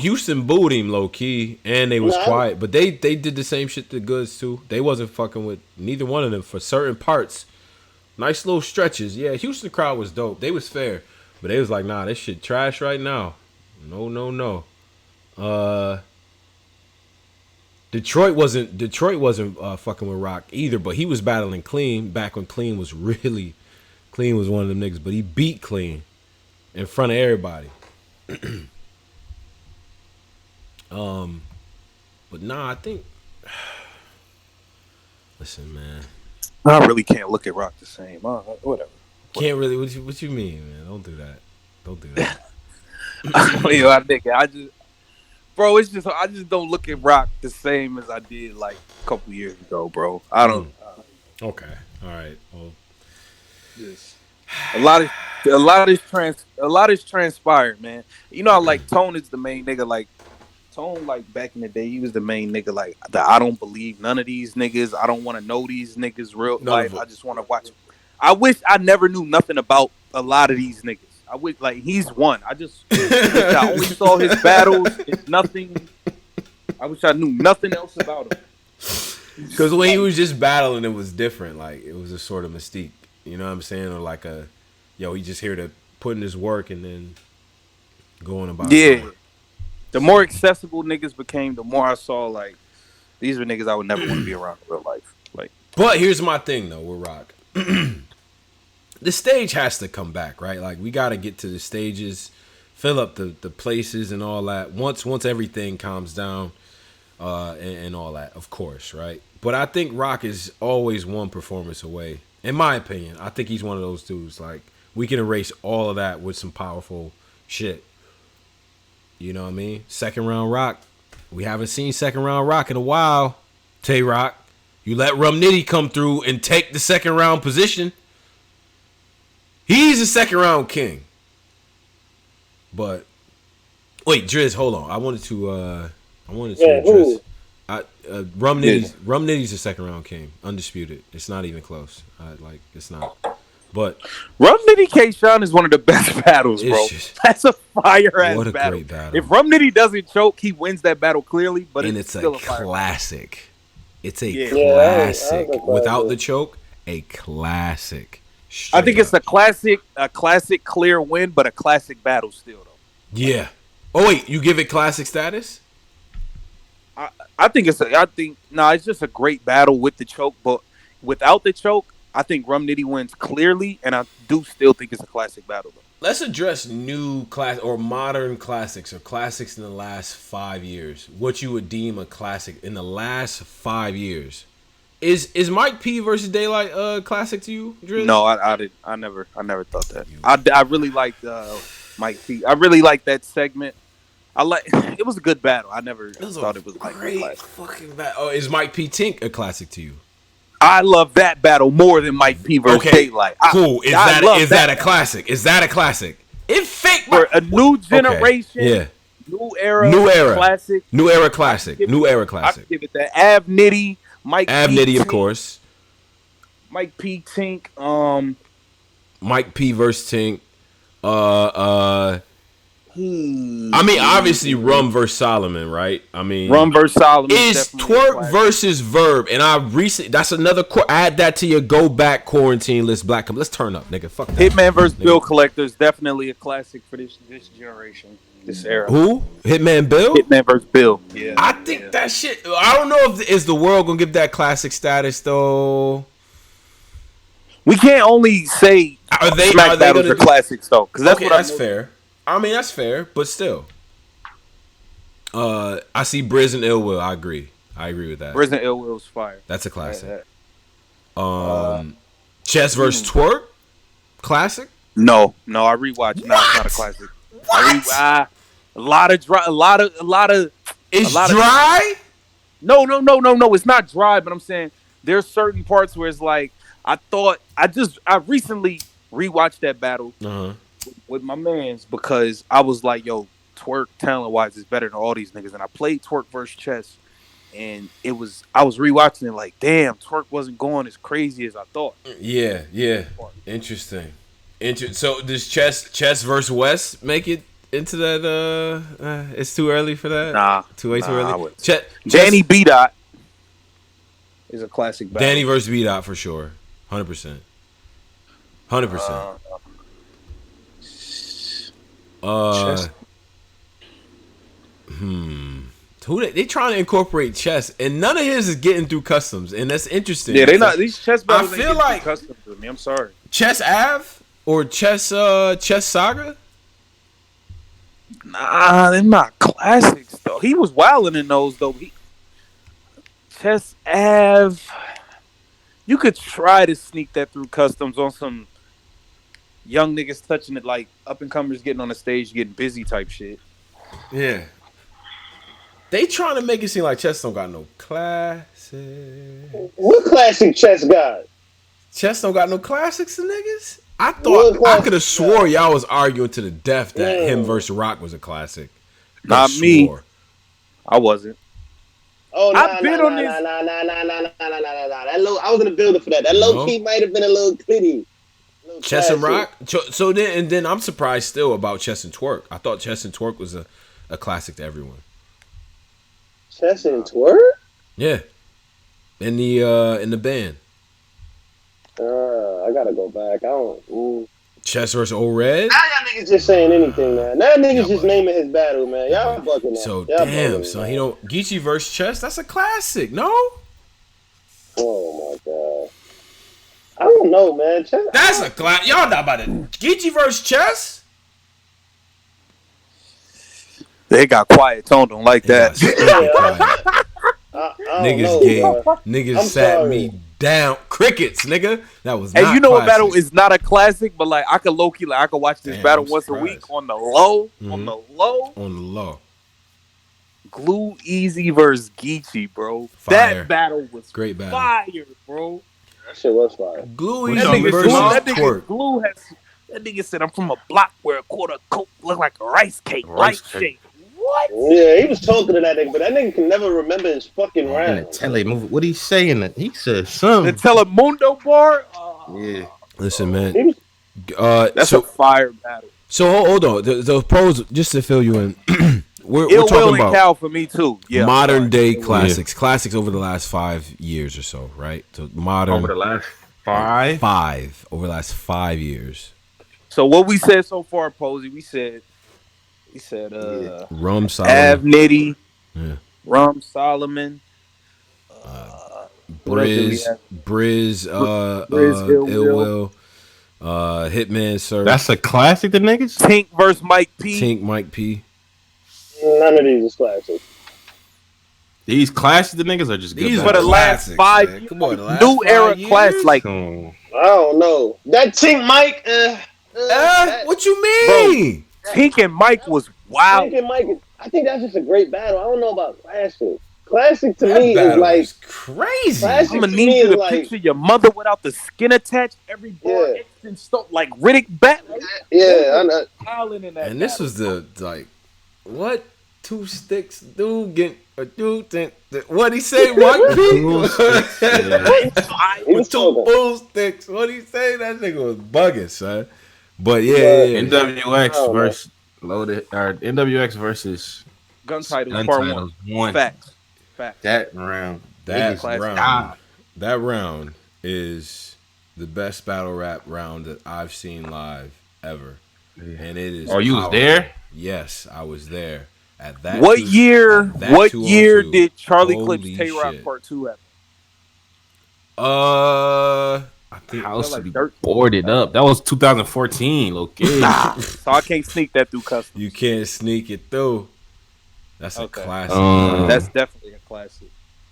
Speaker 1: Houston booed him low key, and they was quiet. But they did the same shit to Goods too. They wasn't fucking with neither one of them for certain parts. Nice little stretches. Yeah, Houston crowd was dope. They was fair, but they was like, nah, this shit trash right now. No. Detroit wasn't fucking with Rock either, but he was battling Clean back when Clean was one of them niggas, but he beat Clean in front of everybody. But nah, I think. Listen, man.
Speaker 3: I really can't look at Rock the same. Whatever.
Speaker 1: Can't really. What you mean, man? Don't do that.
Speaker 3: I just don't look at Rock the same as I did like a couple years ago, bro. I don't.
Speaker 1: Okay. All right. Well,
Speaker 3: just a lot is transpired, man. You know, like Tone is the main nigga. Like Tone, like back in the day, he was the main nigga. Like I don't believe none of these niggas. I don't want to know these niggas real life. I just want to watch. I wish I never knew nothing about a lot of these niggas. I wish he's one. I wish I only saw his battles. It's nothing. I wish I knew nothing else about him.
Speaker 1: Because when he was just battling, it was different. Like it was a sort of mystique. You know what I'm saying? Or like he just here to put in his work and then going about.
Speaker 3: Yeah. The more accessible niggas became, the more I saw like these were niggas I would never want to be around in real life. Like,
Speaker 1: but here's my thing though with Rock. The stage has to come back, right? Like we got to get to the stages, fill up the places and all that. Once everything calms down, and all that, of course, right? But I think Rock is always one performance away, in my opinion. I think he's one of those dudes. Like we can erase all of that with some powerful shit. You know what I mean? Second round Rock. We haven't seen second round Rock in a while. Tay-Rock, you let Rum Nitty come through and take the second round position. He's a second round king. But wait, Driz, hold on. I wanted to address Rum Nitty's a second round king. Undisputed. It's not even close. It's not. But
Speaker 3: Rum Nitty K-Shine is one of the best battles, bro. That's a fire ass battle. Great battle. If Rum Nitty doesn't choke, he wins that battle clearly. But it's still a classic.
Speaker 1: It's a classic. Without the choke, a classic.
Speaker 3: I think it's a classic clear win, but a classic battle still though.
Speaker 1: Yeah. Oh wait, you give it classic status?
Speaker 3: I think it's just a great battle with the choke, but without the choke, I think Rum Nitty wins clearly, and I do still think it's a classic battle though.
Speaker 1: Let's address new class or modern classics or classics in the last 5 years. What you would deem a classic in the last 5 years. Is Mike P versus Daylight a classic to you, Driz?
Speaker 3: No, I never thought that. I really liked Mike P. I really liked that segment. It was a good battle. I never thought it was like
Speaker 1: great fucking battle. Oh, is Mike P Tink a classic to you?
Speaker 3: I love that battle more than Mike P versus Daylight.
Speaker 1: Cool. Is that a classic? Is that a classic? It fake
Speaker 3: for a new generation.
Speaker 1: Okay. Yeah.
Speaker 3: New era. Classic.
Speaker 1: New era classic.
Speaker 3: I give it that Av Nitty.
Speaker 1: Av Nitty, of course.
Speaker 3: Mike P Tink.
Speaker 1: Mike P versus Tink. I mean, obviously, Rum versus Solomon, right? I mean,
Speaker 3: Rum versus Solomon
Speaker 1: is Twerk versus Verb, and that's another. Add that to your go back quarantine list. Let's turn up, nigga. Fuck that.
Speaker 3: Hitman versus Bill Collector is definitely a classic for this generation, this era.
Speaker 1: Who? Hitman Bill?
Speaker 3: Hitman versus Bill. Yeah,
Speaker 1: I think that shit. I don't know if is the world gonna give that classic status though.
Speaker 3: We can't only say Smack battles are classics though, because that's
Speaker 1: fair. I mean, that's fair, but still. I see Briz and Ill Will. I agree with that.
Speaker 3: Briz and Ill Will's fire.
Speaker 1: That's a classic. Chess versus Twerk? Classic?
Speaker 3: No, I rewatched. No, it's not a classic.
Speaker 1: What?
Speaker 3: A lot of dry.
Speaker 1: It's dry?
Speaker 3: No. It's not dry, but I'm saying there's certain parts where it's like I recently rewatched that battle. With my mans because I was like, yo, Twerk talent wise is better than all these niggas, and I played Twerk versus Chess, and I was rewatching it like, damn, Twerk wasn't going as crazy as I thought.
Speaker 1: Yeah, interesting. So does Chess versus West make it into that? It's too early for that. Too early.
Speaker 3: Danny B Dot is a classic battle.
Speaker 1: Danny versus B Dot for sure, 100%. Who they trying to incorporate chess, and none of his is getting through customs, and that's interesting.
Speaker 3: Yeah, they not these chess battles.
Speaker 1: I feel like
Speaker 3: customs with me. I'm sorry.
Speaker 1: Chess Ave or Chess Saga.
Speaker 3: Nah, they're not classics though. He was wilding in those though. Chess Ave. You could try to sneak that through customs on some young niggas touching it, like up and comers getting on the stage, getting busy type shit.
Speaker 1: Yeah. They trying to make it seem like Chess don't got no classics.
Speaker 5: What classic Chess got?
Speaker 1: Chess don't got no classics to niggas? I thought I could have swore y'all was arguing to the death that him versus Rock was a classic.
Speaker 3: Not me. I wasn't.
Speaker 5: Oh, I've been on this. I was in the building for that. That low key might have been a little clitty.
Speaker 1: Chess and Rock. So then I'm surprised still about Chess and Twerk. I thought Chess and Twerk was a classic to everyone.
Speaker 5: Chess and Twerk?
Speaker 1: Yeah. In the band.
Speaker 5: I gotta go back. I don't.
Speaker 1: Chess versus Old Red.
Speaker 5: Now y'all niggas just saying anything, man. Now niggas just naming his battle, man. Y'all bugging out.
Speaker 1: So damn, son. He don't Geechee versus Chess. That's a classic. No.
Speaker 5: Oh my god. I don't know, man. Chess,
Speaker 1: that's a classic. Y'all not about it. Geechee versus Chess.
Speaker 3: They got quiet. Tone don't like that.
Speaker 1: Niggas sat me down. Crickets, nigga. That was.
Speaker 3: And you know what battle is not a classic, but like I could low key, like I could watch this battle once a week on the low. Mm-hmm. On the low. Glue Easy versus Geechee, bro.
Speaker 1: Fire.
Speaker 3: That battle was
Speaker 1: great battle.
Speaker 3: Fire, bro.
Speaker 5: That shit was fire.
Speaker 1: Glue Easy versus Twerk.
Speaker 3: Glue has. That nigga said I'm from a block where a quarter coke look like a rice cake. Rice cake. What?
Speaker 5: Yeah, he was talking to that nigga, but that nigga can never remember his fucking rhyme.
Speaker 2: What he saying? He said something.
Speaker 3: The Telemundo bar?
Speaker 2: Yeah.
Speaker 1: Listen, man.
Speaker 3: That's a fire battle.
Speaker 1: So hold on. The pros, just to fill you in, we're
Speaker 3: talking about Cal for me too. Yeah,
Speaker 1: modern day classics. Yeah. Classics over the last 5 years or so, right? So modern.
Speaker 2: Over the last.
Speaker 1: 5 over the last 5 years.
Speaker 3: So what we said so far, Posey, we said
Speaker 1: Rum Solomon,
Speaker 3: Av Nitty,
Speaker 1: yeah.
Speaker 3: Rum Solomon,
Speaker 1: Briz, Ill Will, Hitman Sir.
Speaker 2: That's a classic, the niggas?
Speaker 3: Tink versus Mike P.
Speaker 1: Mike P.
Speaker 5: None of these is classic.
Speaker 2: These classics, the niggas are just good.
Speaker 3: These for the last 5 years.
Speaker 1: Come on,
Speaker 3: new era class. Like,
Speaker 5: I don't know. That Tink Mike.
Speaker 1: What you mean?
Speaker 3: Bro, Tink and Mike was wild.
Speaker 5: Tink and Mike, I think that's just a great battle. I don't know about classic. Classic to me is like
Speaker 1: crazy.
Speaker 3: I'm gonna need you to picture your mother without the skin attached, every bar instant stuff like Riddick Batman.
Speaker 5: Yeah, I know.
Speaker 1: And this was the what? 2 sticks, dude get a dude think what he say, Mike P? With 2 bull sticks. What he say? That nigga was bugging, son. But
Speaker 2: NWX versus Loaded or NWX versus
Speaker 3: Gun Titles Part 1. Facts.
Speaker 2: That round.
Speaker 1: That round is the best battle rap round that I've seen live ever. Yeah. And it is
Speaker 2: you was there?
Speaker 1: Yes, I was there. At that
Speaker 3: what year did Charlie Clips Tay Rock Part 2 happen?
Speaker 2: I think House to be boarded up. That was 2014, okay.
Speaker 3: So I can't sneak that through customs.
Speaker 1: You can't sneak it through. That's a classic.
Speaker 3: That's definitely a classic.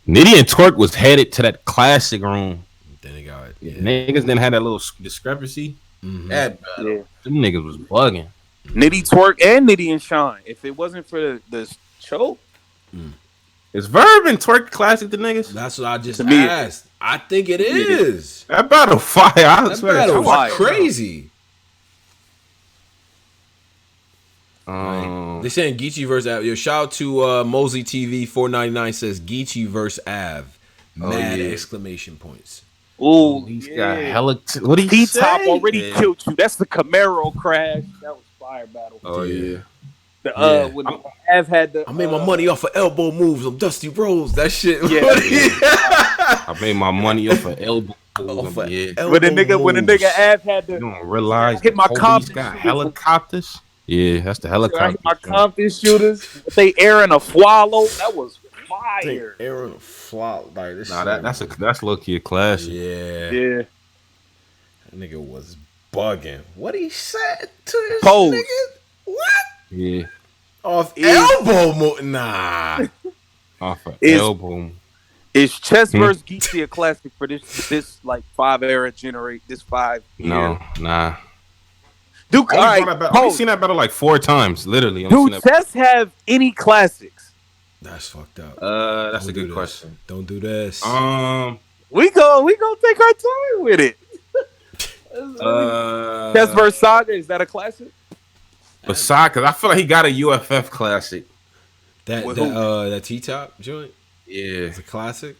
Speaker 2: Nitty and Twerk was headed to that classic room.
Speaker 1: Then they got it.
Speaker 2: Yeah. Niggas then had that little discrepancy.
Speaker 1: Mm-hmm.
Speaker 2: That battle. Them niggas was bugging.
Speaker 3: Nitty Twerk and Nitty and Shine. If it wasn't for the show,
Speaker 2: is Verb and Twerk classic to niggas?
Speaker 1: That's what I just asked. I think it is.
Speaker 2: That battle fire.
Speaker 1: That battle was crazy. They saying Geechee versus Av. Yo, shout out to Mosley TV 499 says Geechee versus Av. Mad exclamation points.
Speaker 3: Ooh,
Speaker 2: he's got hella. What did he say?
Speaker 3: Top already killed you. That's the Camaro crash. That was fire battle.
Speaker 2: Oh yeah.
Speaker 3: When Av had the.
Speaker 1: I made my money off of elbow moves on Dusty Rhodes. That shit.
Speaker 3: Yeah.
Speaker 2: I made my money off of elbow.
Speaker 3: When the nigga Av had to.
Speaker 2: You don't realize
Speaker 3: hit my Compton
Speaker 2: got helicopters. Yeah, that's the helicopter.
Speaker 3: My Compton shooters. They airing a swallow. That was fire.
Speaker 1: Airing a swallow. Like this.
Speaker 2: That's low key a classic.
Speaker 1: Yeah.
Speaker 3: Yeah.
Speaker 1: That nigga was bugging. What he said to this
Speaker 3: Pose.
Speaker 1: nigga? What?
Speaker 2: Yeah.
Speaker 1: Off elbow. Nah.
Speaker 2: Off of elbow.
Speaker 3: Is Chess vs. Geechee a classic for this like 5 era generate this 5 year?
Speaker 2: No, nah.
Speaker 3: Duke, all right.
Speaker 2: I've seen that battle like 4 times, literally.
Speaker 3: Do Chess have any classics?
Speaker 1: That's fucked up.
Speaker 2: That's a good question.
Speaker 1: Don't do this.
Speaker 3: We go take our time with it. Chess vs. Saga, is that a classic?
Speaker 2: But Saga, I feel like he got a UFF classic.
Speaker 1: That T-top joint?
Speaker 2: Yeah.
Speaker 1: It's a classic.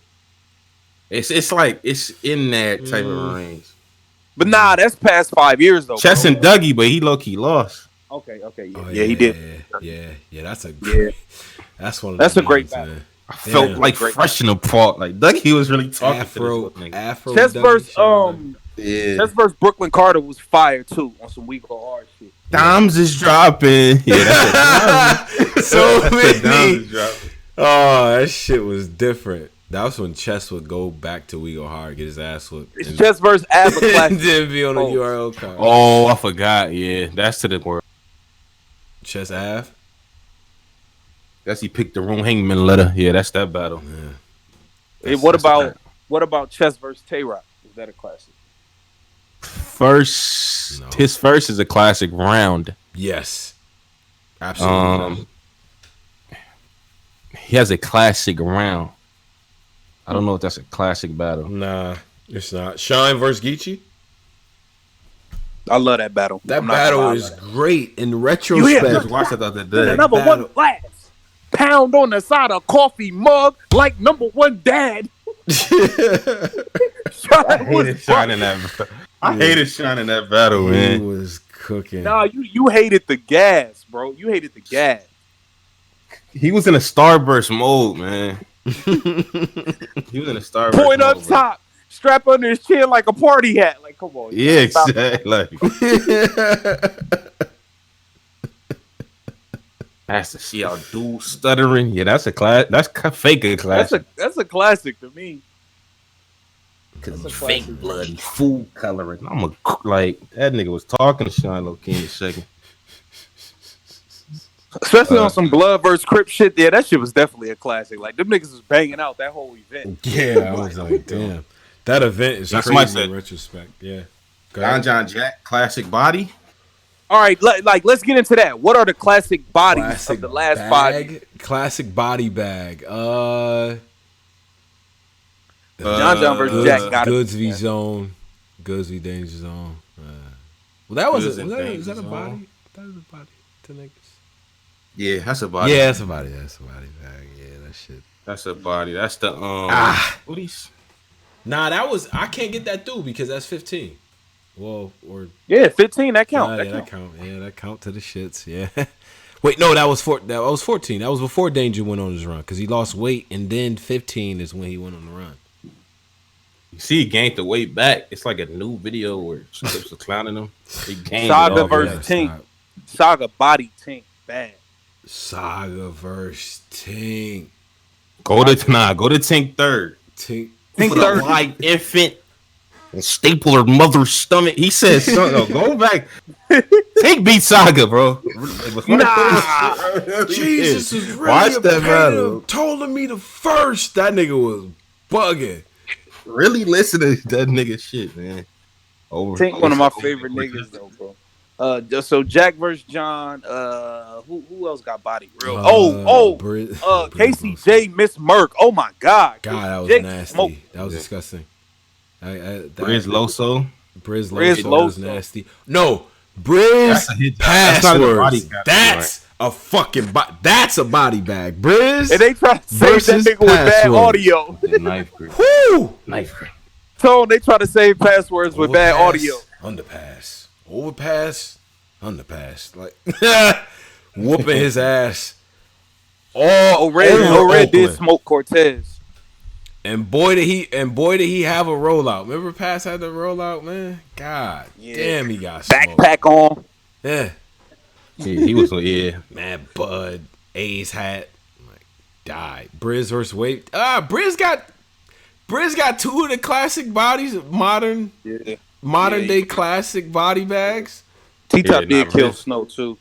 Speaker 2: It's like it's in that type of range.
Speaker 3: But nah, that's past 5 years though.
Speaker 2: Chess and Dougie, but he low key lost.
Speaker 3: Okay, yeah.
Speaker 1: Oh,
Speaker 3: yeah, he did.
Speaker 1: Yeah, that's a great. That's one.
Speaker 3: That's a great battle.
Speaker 2: I felt like fresh in the part. Like Dougie was really talking
Speaker 1: Afro
Speaker 3: Chess versus Chess versus Brooklyn Carter was fire too on some We Go Hard shit.
Speaker 2: Dimes is dropping. Yeah, that's
Speaker 1: so many. Oh, that shit was different. That was when Chess would go back to We Go Hard, get his ass whooped.
Speaker 3: It's Chess versus Ab a classic.
Speaker 1: Then be on the URL card.
Speaker 2: Oh, I forgot. Yeah, that's to the world.
Speaker 1: Chess Av.
Speaker 2: That's he picked the wrong hangman letter. Yeah, that's that battle.
Speaker 3: Yeah. Hey, what about Chess versus Tay Rock? Is that a classic?
Speaker 2: His first is a classic round.
Speaker 1: Yes, absolutely.
Speaker 2: He has a classic round. I don't know if that's a classic battle.
Speaker 1: Nah, it's not. Shine versus Geechee.
Speaker 3: I love that battle.
Speaker 1: That battle is great in retrospect.
Speaker 2: I just watched it the other day.
Speaker 3: Number one glass. Pound on the side of coffee mug like number one dad.
Speaker 2: I hated Shine in that battle, man.
Speaker 1: He was cooking.
Speaker 3: Nah, you hated the gas, bro. You hated the gas.
Speaker 2: He was in a Starburst mode, man. He was in a Starburst
Speaker 3: Point
Speaker 2: mode,
Speaker 3: up top. strap under his chin like a party hat. Like, come on.
Speaker 2: Yeah, exactly. Like, that's the shit. Y'all dude stuttering. Yeah, that's a class. That's fake a classic.
Speaker 3: That's a classic to me.
Speaker 2: Cause it's fake blood and food coloring. I'm like that nigga was talking to Sean low-key in a second.
Speaker 3: Especially on some blood versus Crip shit. Yeah, that shit was definitely a classic. Like, them niggas was banging out that whole event.
Speaker 1: Yeah, I was like, damn. That event is crazy in retrospect. Yeah.
Speaker 2: John Jack, classic body.
Speaker 3: All right, let's get into that. What are the classic bodies of the last 5 years?
Speaker 1: Classic body bag.
Speaker 3: John versus Jack got
Speaker 1: Goods v Zone. Goods v Danger Zone. Well, that was that a body? That was a body to niggas.
Speaker 2: Yeah, that's a body.
Speaker 1: Yeah, that's a body. That's a body bag. Yeah, that shit.
Speaker 2: That's a body. That's the
Speaker 1: What these? Nah, that was. I can't get that through because that's 15. Well, or
Speaker 3: 15. That count.
Speaker 1: That count. Yeah, that count to the shits. Yeah. Wait, no, that was 14. That was before Danger went on his run because he lost weight, and then 15 is when he went on the run.
Speaker 2: You see, he gained the weight back. It's like a new video where Clips are clowning him. He gained
Speaker 3: Saga versus Tink. Saga body Tink. Bad.
Speaker 1: Saga versus Tink.
Speaker 2: Go to Tink third.
Speaker 1: Tink
Speaker 2: third. Like infant and staple her mother's stomach. He said, go back. Tink beat Saga, bro.
Speaker 1: Nah. Jesus is really
Speaker 2: Watch that battle.
Speaker 1: Told me the first. That nigga was bugging.
Speaker 2: Really listen to that nigga shit, man.
Speaker 3: Tink one of my favorite niggas though, bro. So Jack versus John. Who else got body real? Casey J, Miss Merck. Oh my God.
Speaker 1: That was nasty. That was disgusting.
Speaker 2: Briz Loso.
Speaker 1: Briz Loso was nasty. No, Briz passwords. That's a fucking that's a body bag. Briz.
Speaker 3: And they try to save that nigga with bad audio.
Speaker 2: Knife grip.
Speaker 1: Whoo!
Speaker 2: Knife grip.
Speaker 3: So they try to save passwords with bad audio.
Speaker 1: Underpass. Overpass. Underpass. Like whooping his ass.
Speaker 3: Red did smoke Cortez.
Speaker 1: And boy did he have a rollout. Remember Pass had the rollout, man? God damn, he got smoked.
Speaker 3: Backpack on.
Speaker 1: Yeah.
Speaker 2: He was
Speaker 1: man, Bud, A's hat, like died. Briz versus Wade. Briz got two of the classic bodies, modern day classic body bags.
Speaker 3: T-Top did kill Snow too.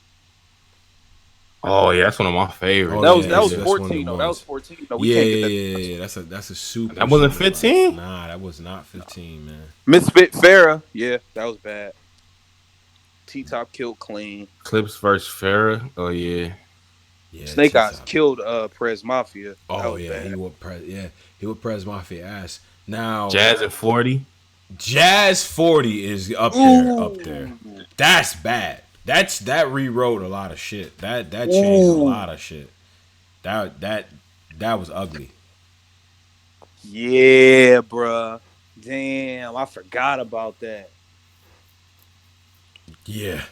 Speaker 2: Oh yeah, that's one of my favorites.
Speaker 3: That was 14 though. That was 14 though.
Speaker 1: Yeah. That's a super.
Speaker 2: That wasn't 15.
Speaker 1: Nah, that was not 15, man.
Speaker 3: Misfit Farrah. Yeah, that was bad. T-Top killed clean.
Speaker 2: Clips versus Farrah. Oh yeah.
Speaker 3: Snake Eyes killed Prez Mafia.
Speaker 1: Oh yeah, bad. He would Prez Mafia ass. Now
Speaker 2: Jazz at 40.
Speaker 1: Jazz 40 is up there. That's bad. That rewrote a lot of shit. That changed a lot of shit. That was ugly.
Speaker 3: Yeah, bruh. Damn, I forgot about that.
Speaker 1: Yeah.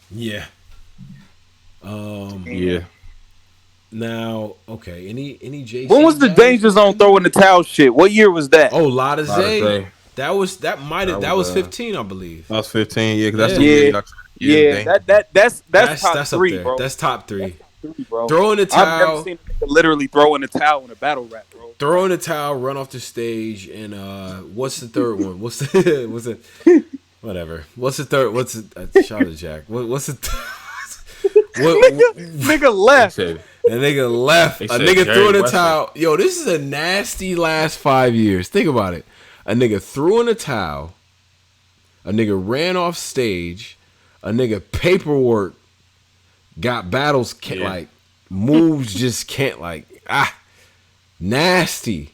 Speaker 2: Yeah.
Speaker 1: Now, okay. Any JC?
Speaker 3: When was the Danger Zone throwing the towel shit? What year was that?
Speaker 1: Oh, Lotta Zay. That was 15, I believe.
Speaker 2: That was 15. Yeah, because
Speaker 3: that's top 3, bro.
Speaker 1: That's top 3.
Speaker 3: Bro.
Speaker 1: Throwing the towel.
Speaker 3: I've never seen a nigga literally throwing the towel in a battle rap, bro.
Speaker 1: Throwing the towel, run off the stage, and what's the third one? What's it? Whatever. What's the third? Shout out to Jack. What's the?
Speaker 3: Nigga left.
Speaker 1: A nigga left. A nigga threw in the towel. Yo, this is a nasty last 5 years. Think about it. A nigga threw in a towel. A nigga ran off stage. A nigga paperwork got battles like moves just can't nasty.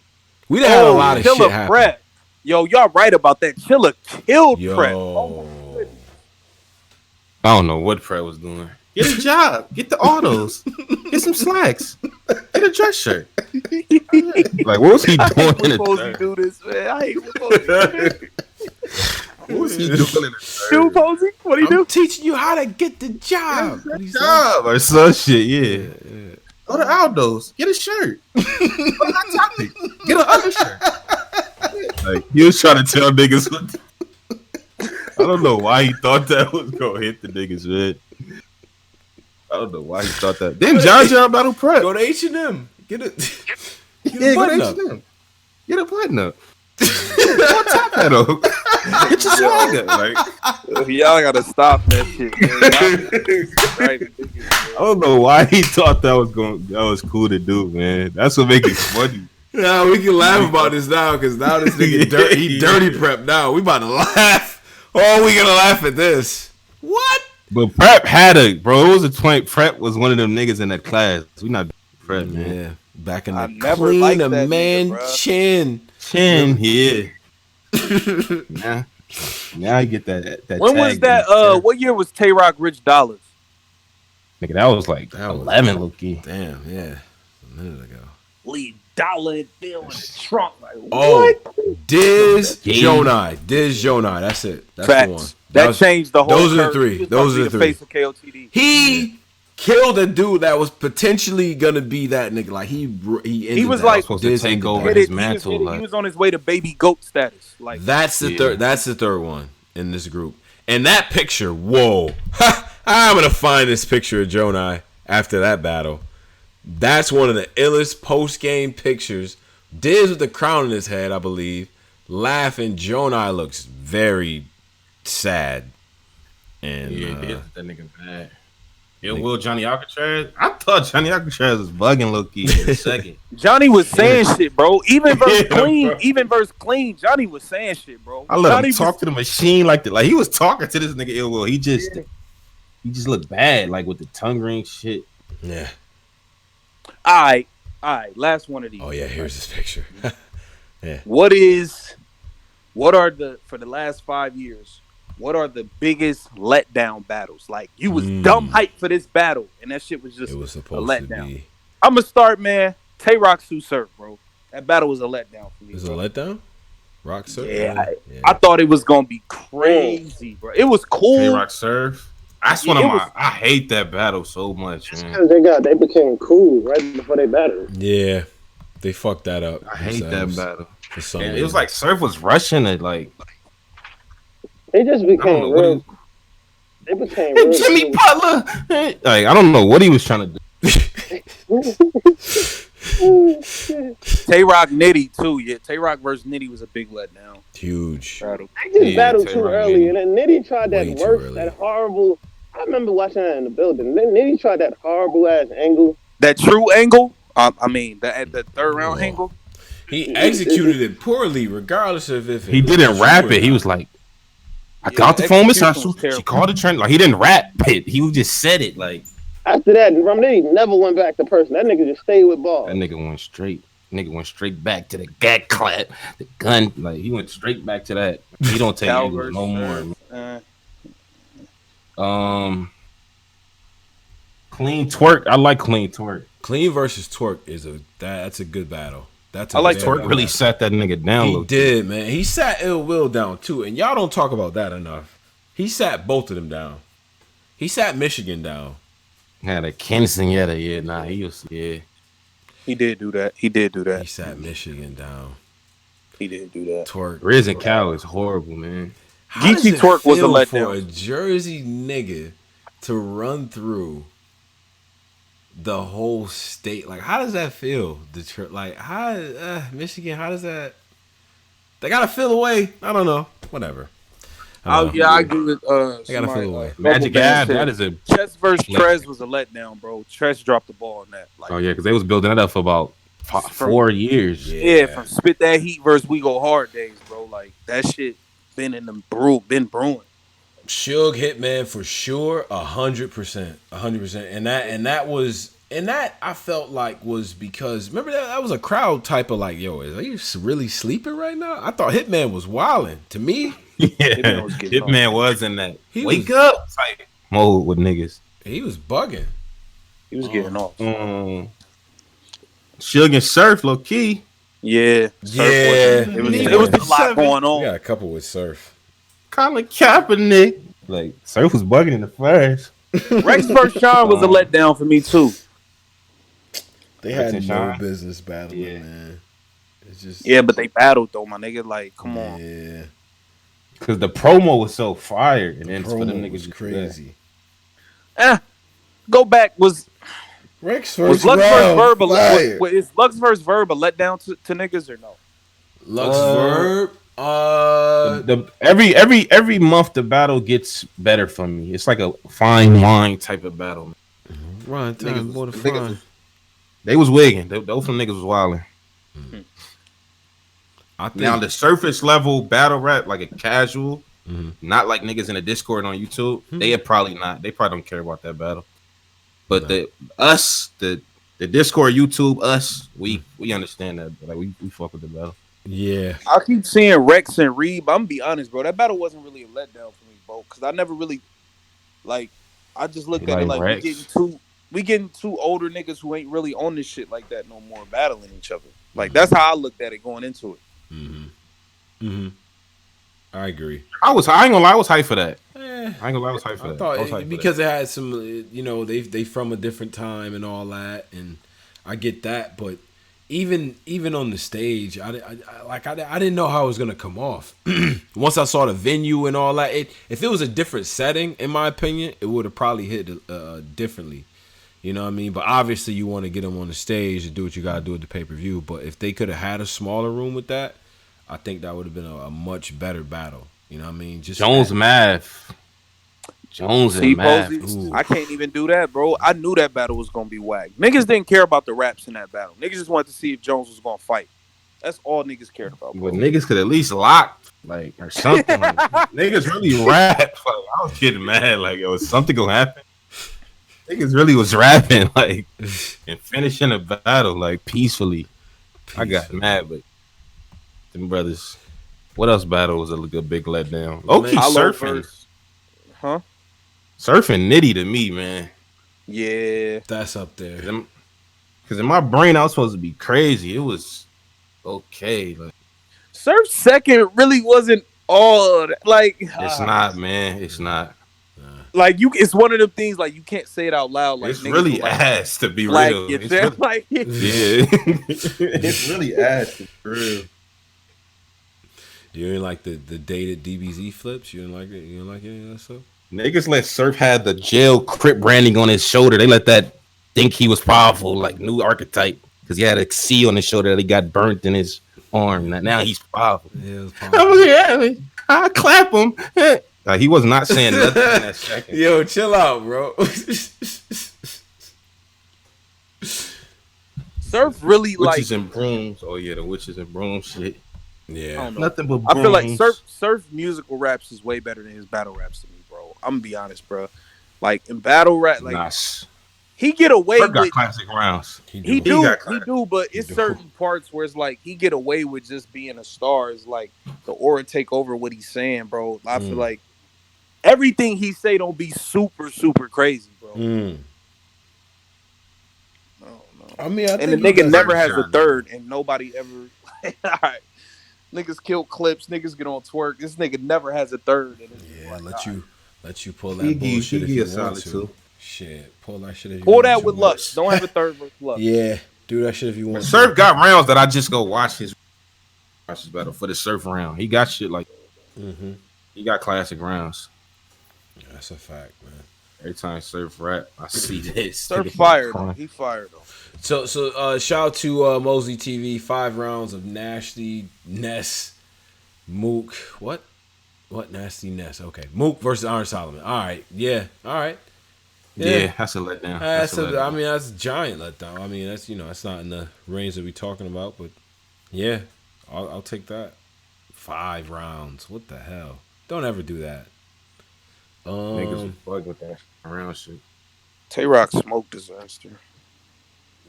Speaker 1: We done had a lot of shit happen.
Speaker 3: Prep. Yo, y'all right about that. Chilla killed Prep.
Speaker 2: I don't know what Prep was doing. Get a job. Get the autos. Get some slacks. Get a dress shirt. Like, what was he doing in the
Speaker 3: do this, man. I hate Posey.
Speaker 2: What was he doing in the
Speaker 3: Shoe Posey? What'd he do?
Speaker 1: I'm teaching you how to get the job.
Speaker 2: Get a job or some shit, yeah. Go to Aldo's. Get a shirt. Go to Hot Topic. Get an undershirt. Like he was trying to tell niggas what. I don't know why he thought that was gonna hit the niggas, man. I don't know why he thought that. Then John battle prep.
Speaker 1: Go to H&M. Get it.
Speaker 2: Get a button up. Get a button up. Don't tap that up. Get your swag up. Like,
Speaker 3: y'all gotta stop that shit, man. Right,
Speaker 2: I don't know why he thought that was cool to do, man. That's what makes it funny.
Speaker 1: Nah, we can laugh about this now because now this nigga dirty prep now. We about to laugh. Oh, we gonna laugh at this. What?
Speaker 2: But prep had a bro. It was a point. Prep was one of them niggas in that class. We not prep, man.
Speaker 1: Yeah, back in the
Speaker 3: clean
Speaker 1: a man
Speaker 3: nigga,
Speaker 2: chin, yeah. Now I get that.
Speaker 3: When was that? What year was Tay Rock Rich Dollars?
Speaker 2: Nigga, that was like 11, Loki.
Speaker 1: Damn, yeah, a minute ago.
Speaker 3: Leave dollar and bill in the trunk. Like,
Speaker 1: what? Diz Jonai. That's it. That's
Speaker 3: Facts.
Speaker 1: the one.
Speaker 3: That changed the whole.
Speaker 1: Those are the three. Those are the three.
Speaker 3: Face of KOTD.
Speaker 1: He killed a dude that was potentially gonna be that nigga. Like he
Speaker 3: was like
Speaker 2: supposed to take over his mantle.
Speaker 3: He was on his way to baby goat status. Like
Speaker 1: that's the third. That's the third one in this group. And that picture, whoa! I'm gonna find this picture of Jonai after that battle. That's one of the illest post game pictures. Diz with the crown in his head, I believe, laughing. Jonai looks very sad. And
Speaker 2: that nigga bad. Will Johnny Alcatraz? I thought Johnny Alcatraz was bugging Loki in a second.
Speaker 3: Johnny was saying shit, bro. Even verse clean, Johnny was saying shit, bro.
Speaker 2: I let him talk to the machine like that. Like he was talking to this nigga Ill Will. He just looked bad, like with the tongue ring shit.
Speaker 1: Yeah.
Speaker 3: All right. Last one of these.
Speaker 1: Oh yeah, here's this picture. Yeah.
Speaker 3: What are for the last 5 years? What are the biggest letdown battles? Like you was dumb hype for this battle, and that shit was just a letdown. I'm gonna start, man. Tay Rock Sue Surf, bro. That battle was a letdown for me.
Speaker 1: It was a letdown. Rock Surf.
Speaker 3: Yeah, I thought it was gonna be crazy, bro. It was cool.
Speaker 2: Tay Rock Surf. That's one of my. I hate that battle so much, man.
Speaker 5: They became cool right before they battled.
Speaker 1: Yeah, they fucked that up.
Speaker 2: I hate that battle.
Speaker 1: For some
Speaker 2: it was like Surf was rushing it, like.
Speaker 5: They just became real. They became real.
Speaker 2: Jimmy Butler. Like I don't know what he was trying to do.
Speaker 3: Tay Rock Nitty too. Yeah, Tay Rock versus Nitty was a big letdown.
Speaker 1: Huge.
Speaker 5: They just battled too early, and then Nitty tried that that horrible. I remember watching that in the building. Then Nitty tried that horrible ass angle.
Speaker 3: That true angle. I mean, the third round angle.
Speaker 1: He executed it poorly, regardless of if
Speaker 2: he didn't rap it. He was like, "I got the phone, Miss Hussle. She called the trend." Like he didn't rap it. He just said it. Like
Speaker 5: after that, Nitty never went back to person. That nigga just stayed with ball.
Speaker 2: That nigga went straight. Nigga went straight back to the gag clap, the gun. Like he went straight back to that. He don't take angles no more. Clean Twerk. I like Clean Twerk.
Speaker 1: Clean versus Twerk that's a good battle.
Speaker 2: I like Twerk really sat that nigga down.
Speaker 1: He did, man. He sat Ill Will down too, and y'all don't talk about that enough. He sat both of them down. He sat Michigan down.
Speaker 2: Had a Quinceañera, yeah. Nah, he was, yeah.
Speaker 3: He did do that.
Speaker 1: He sat Michigan down.
Speaker 3: He did do that.
Speaker 1: Twerk.
Speaker 2: Riz and Cal is horrible, man.
Speaker 3: Geechee Twerk was a letdown
Speaker 1: for a Jersey nigga to run through the whole state. Like, how does that feel? Detroit, like, how Michigan? How does that? They gotta feel away. I don't know. Whatever.
Speaker 3: I agree with.
Speaker 1: They gotta feel away.
Speaker 2: Magic Ad. That is a
Speaker 3: Chess versus Trez was a letdown, bro. Trez dropped the ball on that. Like,
Speaker 2: oh yeah, because they was building that up for about 4 years.
Speaker 3: Yeah, from Spit That Heat versus We Go Hard days, bro. Like that shit been brewing.
Speaker 1: Suge Hitman for sure, 100%, 100%, and that I felt like was because remember that was a crowd type of like, yo, are you really sleeping right now? I thought Hitman was wilding to me.
Speaker 2: Yeah, Hitman was in that wake up type mode with niggas.
Speaker 1: He was bugging.
Speaker 3: He was getting off.
Speaker 2: Suge and Surf, low key.
Speaker 3: Yeah. It was a lot going on.
Speaker 1: We got a couple with Surf.
Speaker 2: Colin Kaepernick. Like, Surf was bugging in the first.
Speaker 3: Rex vs. Sean was a letdown for me, too.
Speaker 1: They had no business battling, man. It's just
Speaker 3: but they battled though, my nigga. Like, come on.
Speaker 1: Yeah.
Speaker 2: Because the promo was so fire, and then for them
Speaker 1: Promo was
Speaker 2: niggas to do that.
Speaker 1: crazy.
Speaker 3: Go back.
Speaker 1: Rex
Speaker 3: Was
Speaker 1: first
Speaker 3: Lux versus
Speaker 1: round
Speaker 3: Verb
Speaker 1: fire.
Speaker 3: is Lux versus Verb a letdown to niggas or no?
Speaker 1: Lux Verb.
Speaker 2: Every month the battle gets better for me. It's like a fine wine type of battle.
Speaker 1: Run time, more to
Speaker 2: Niggas
Speaker 1: fun.
Speaker 2: they was wigging. Those some niggas was wilding.
Speaker 1: I think
Speaker 2: Now the surface level battle rap, like a casual, not like niggas in the Discord on YouTube. They probably not. They probably don't care about that battle. But the Discord, YouTube, we understand that. Like we fuck with the battle.
Speaker 1: Yeah.
Speaker 3: I keep seeing Rex and Reed, but I'm gonna be honest, bro. That battle wasn't really a letdown for me, bro. Because I never really like. I just looked at it like
Speaker 2: Rex.
Speaker 3: we getting two older niggas who ain't really on this shit like that no more, battling each other. Like that's how I looked at it going into it.
Speaker 1: I agree.
Speaker 2: I ain't gonna lie, I was hyped for that. I ain't gonna lie, I was hyped for that.
Speaker 1: I thought because it had some, they from a different time and all that, and I get that, but even on the stage, I didn't know how it was gonna come off. Once I saw the venue and all that, if it was a different setting, in my opinion, it would have probably hit differently. You know what I mean? But obviously, you want to get them on the stage and do what you gotta do at the pay-per-view. But if they could have had a smaller room with that, I think that would have been a much better battle. You know what I mean? Just
Speaker 2: Jones math. Jones and math.
Speaker 3: I can't even do that, bro. I knew that battle was gonna be whack. Niggas didn't care about the raps in that battle. Niggas just wanted to see if Jones was gonna fight. That's all niggas cared about, bro.
Speaker 2: But niggas could at least lock, like, or something. Like, niggas really rap. Like, I was getting mad. Like, it was something gonna happen. Niggas really was rapping, like, and finishing a battle, like, peacefully. I got mad, but them brothers. What else battle was a big letdown? Okay, surfing.
Speaker 3: Huh?
Speaker 2: Surfing nitty to me, man.
Speaker 3: Yeah.
Speaker 1: That's up there.
Speaker 2: Because in my brain, I was supposed to be crazy. It was okay. Like,
Speaker 3: Surf second really wasn't all like.
Speaker 2: It's not, man. It's not.
Speaker 3: Like it's one of them things like you can't say it out loud. Like
Speaker 2: it's really ass to be real.
Speaker 3: It's really, like
Speaker 2: yeah, it's really ass to be real.
Speaker 1: You didn't like the dated DBZ flips? You didn't like it? You didn't like any of that stuff?
Speaker 2: Niggas let Surf had the jail Crip branding on his shoulder. They let that think he was powerful, like new archetype, because he had a C on his shoulder that he got burnt in his arm. Now he's powerful. Yeah, I clap him. He was not saying nothing in that second.
Speaker 1: Yo, chill out, bro.
Speaker 3: Surf really
Speaker 2: witches and brooms. Oh yeah, the witches and brooms shit.
Speaker 1: Yeah,
Speaker 2: nothing but brooms.
Speaker 3: I feel like Surf musical raps is way better than his battle raps to me, bro. I'm gonna be honest, bro. Like in battle rap, like
Speaker 2: nice.
Speaker 3: He get away
Speaker 2: Surf
Speaker 3: with
Speaker 2: classic rounds.
Speaker 3: He do, but it's certain parts where it's like he get away with just being a star. It's like the aura take over what he's saying, bro. I feel like everything he say don't be super crazy, bro.
Speaker 1: I mean,
Speaker 3: and the nigga never has a third, and nobody ever. All right, niggas kill clips, niggas get on twerk. This nigga never has a third.
Speaker 1: And let you pull that bullshit if you want to. Shit, pull that shit if you
Speaker 3: pull
Speaker 1: want
Speaker 3: that with luck. Don't have a third versus luck.
Speaker 1: Yeah, do that shit if you want.
Speaker 2: Surf got rounds that I just go watch his battle for the Surf round. He got shit like. He got classic rounds.
Speaker 1: Yeah, that's a fact, man.
Speaker 2: Every time Surf rap, I see this.
Speaker 3: Surf fired. He fired though.
Speaker 1: So shout out to Mosley TV. 5 rounds of nastiness. Mook. What nastiness? Okay, Mook versus Iron Solomon. All right, yeah, all right.
Speaker 2: Yeah, that's a letdown.
Speaker 1: I mean, that's a giant letdown. I mean, that's that's not in the range that we're talking about, but yeah, I'll take that. 5 rounds. What the hell? Don't ever do that.
Speaker 2: Niggas bug with that around shit.
Speaker 3: Tay-Rock smoke disaster.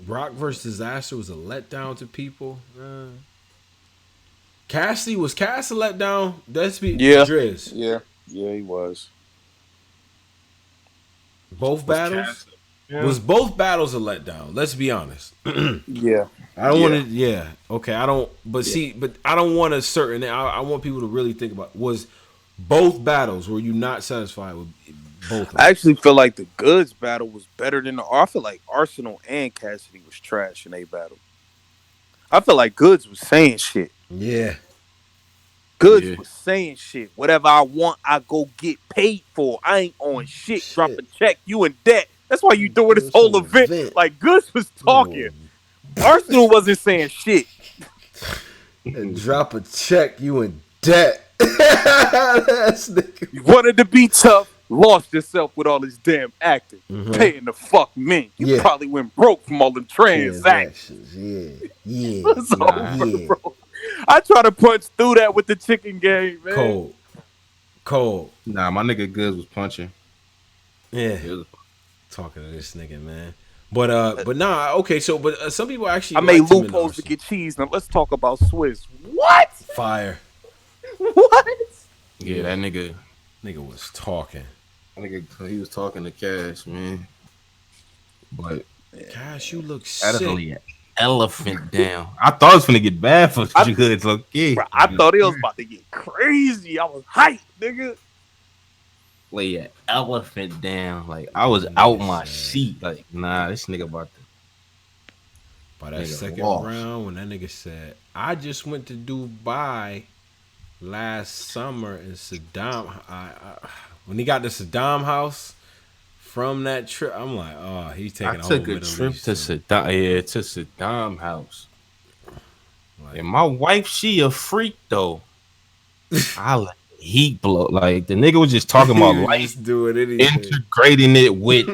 Speaker 1: Rock versus Disaster was a letdown to people. Cassidy was a letdown. That's Driz.
Speaker 3: Yeah, he was.
Speaker 1: Both battles was both battles a letdown. Let's be honest.
Speaker 3: Yeah,
Speaker 1: I don't want to. Yeah, okay. I don't. But but I don't want a certain. I want people to really think about was both battles. Were you not satisfied with both of them?
Speaker 3: I actually feel like the Goods battle was better than I feel like Arsenal and Cassidy was trash in a battle. I feel like Goods was saying shit.
Speaker 1: Yeah.
Speaker 3: Goods was saying shit. Whatever I want, I go get paid for. I ain't on shit. Drop a check, you in debt. That's why you doing this whole event. Like Goods was talking. Arsenal wasn't saying shit.
Speaker 1: And drop a check, you in debt.
Speaker 3: You wanted to be tough, lost yourself with all this damn acting. Paying the fuck men. You probably went broke from all them transactions.
Speaker 1: Yeah.
Speaker 3: It's over, bro. I try to punch through that with the chicken game, man.
Speaker 1: Cold.
Speaker 2: Nah, my nigga Goods was punching.
Speaker 1: Yeah. Talking to this nigga, man. But nah, okay, so but some people actually
Speaker 3: I made loopholes to get cheese. Now let's talk about Swiss. What?
Speaker 1: Fire.
Speaker 3: What?
Speaker 2: Yeah, that nigga
Speaker 1: was talking.
Speaker 2: He was talking to Cash, man. But
Speaker 1: Cash, you look sick.
Speaker 2: Elephant down. I thought it was gonna get bad for you Goods. Look,
Speaker 3: I thought it was about to get crazy. I was hyped, nigga.
Speaker 2: Lay an elephant down. Like I was out my seat. Like, nah, this nigga about to.
Speaker 1: By that second round, when that nigga said, "I just went to Dubai last summer in Saddam," when he got the Saddam house from that trip, I'm like, oh, he's taking a whole
Speaker 2: trip to Saddam. Yeah, to Saddam house. Like, and my wife, she a freak though. I let heat blow. Like the nigga was just talking about life,
Speaker 1: doing anything,
Speaker 2: integrating it with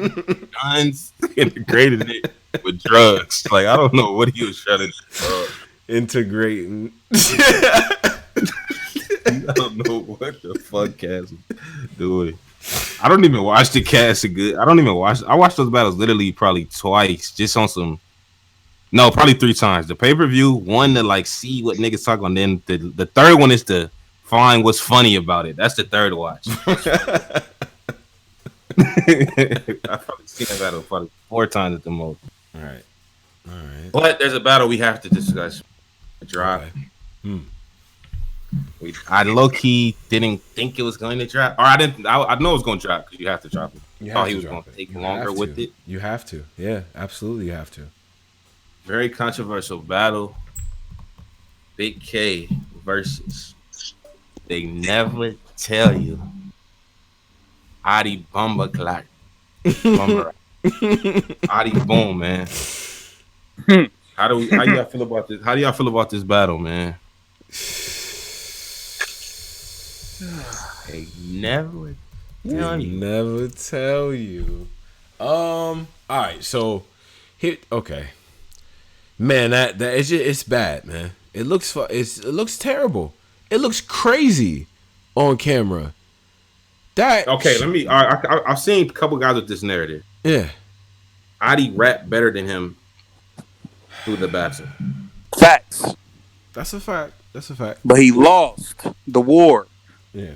Speaker 2: guns, integrating it with drugs. Like I don't know what he was trying to do.
Speaker 1: Integrating.
Speaker 2: I don't know what the fuck Cass was doing. I don't even watch the Cass good. I don't even watch. I watched those battles literally probably twice, just on some. No, probably 3 times. The pay-per-view, one to like see what niggas talk on. Then the third one is to find what's funny about it. That's the third watch. I've probably seen that battle probably 4 times at the most.
Speaker 1: All right.
Speaker 2: But there's a battle we have to discuss. A drop.
Speaker 1: Okay.
Speaker 2: I low key didn't think it was going to drop, or I didn't. I know it was going to drop because you have to drop it.
Speaker 1: You
Speaker 2: thought he was going to take longer with it.
Speaker 1: You have to. Yeah, absolutely, you have to.
Speaker 2: Very controversial battle. Big K versus. They never tell you. Adi Bumba Clark. Adi Boom, man. How y'all feel about this? How do y'all feel about this battle, man? They never
Speaker 1: tell you. All right, so here. Okay, man, that it's bad, man. It looks terrible. It looks crazy on camera.
Speaker 2: I've seen a couple guys with this narrative.
Speaker 1: Yeah,
Speaker 2: Adi rap better than him through the battle.
Speaker 3: Facts.
Speaker 1: That's a fact.
Speaker 3: But he lost the war.
Speaker 1: Yeah.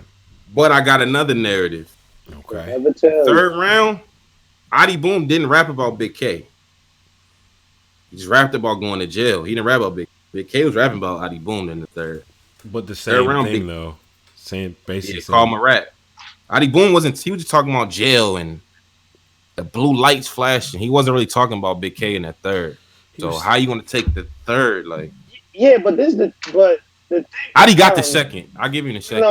Speaker 2: But I got another narrative.
Speaker 1: Okay.
Speaker 2: Third round, Adi Boom didn't rap about Big K. He just rapped about going to jail. He didn't rap about Big K was rapping about Adi Boom in the third.
Speaker 1: But the same thing though. Same basically.
Speaker 2: Yeah, call him a rap. Adi Boom he was just talking about jail and the blue lights flashing. He wasn't really talking about Big K in that third. So how you want to take the third? Like,
Speaker 5: yeah, but the thing.
Speaker 2: Adi got the second. I'll give you the second.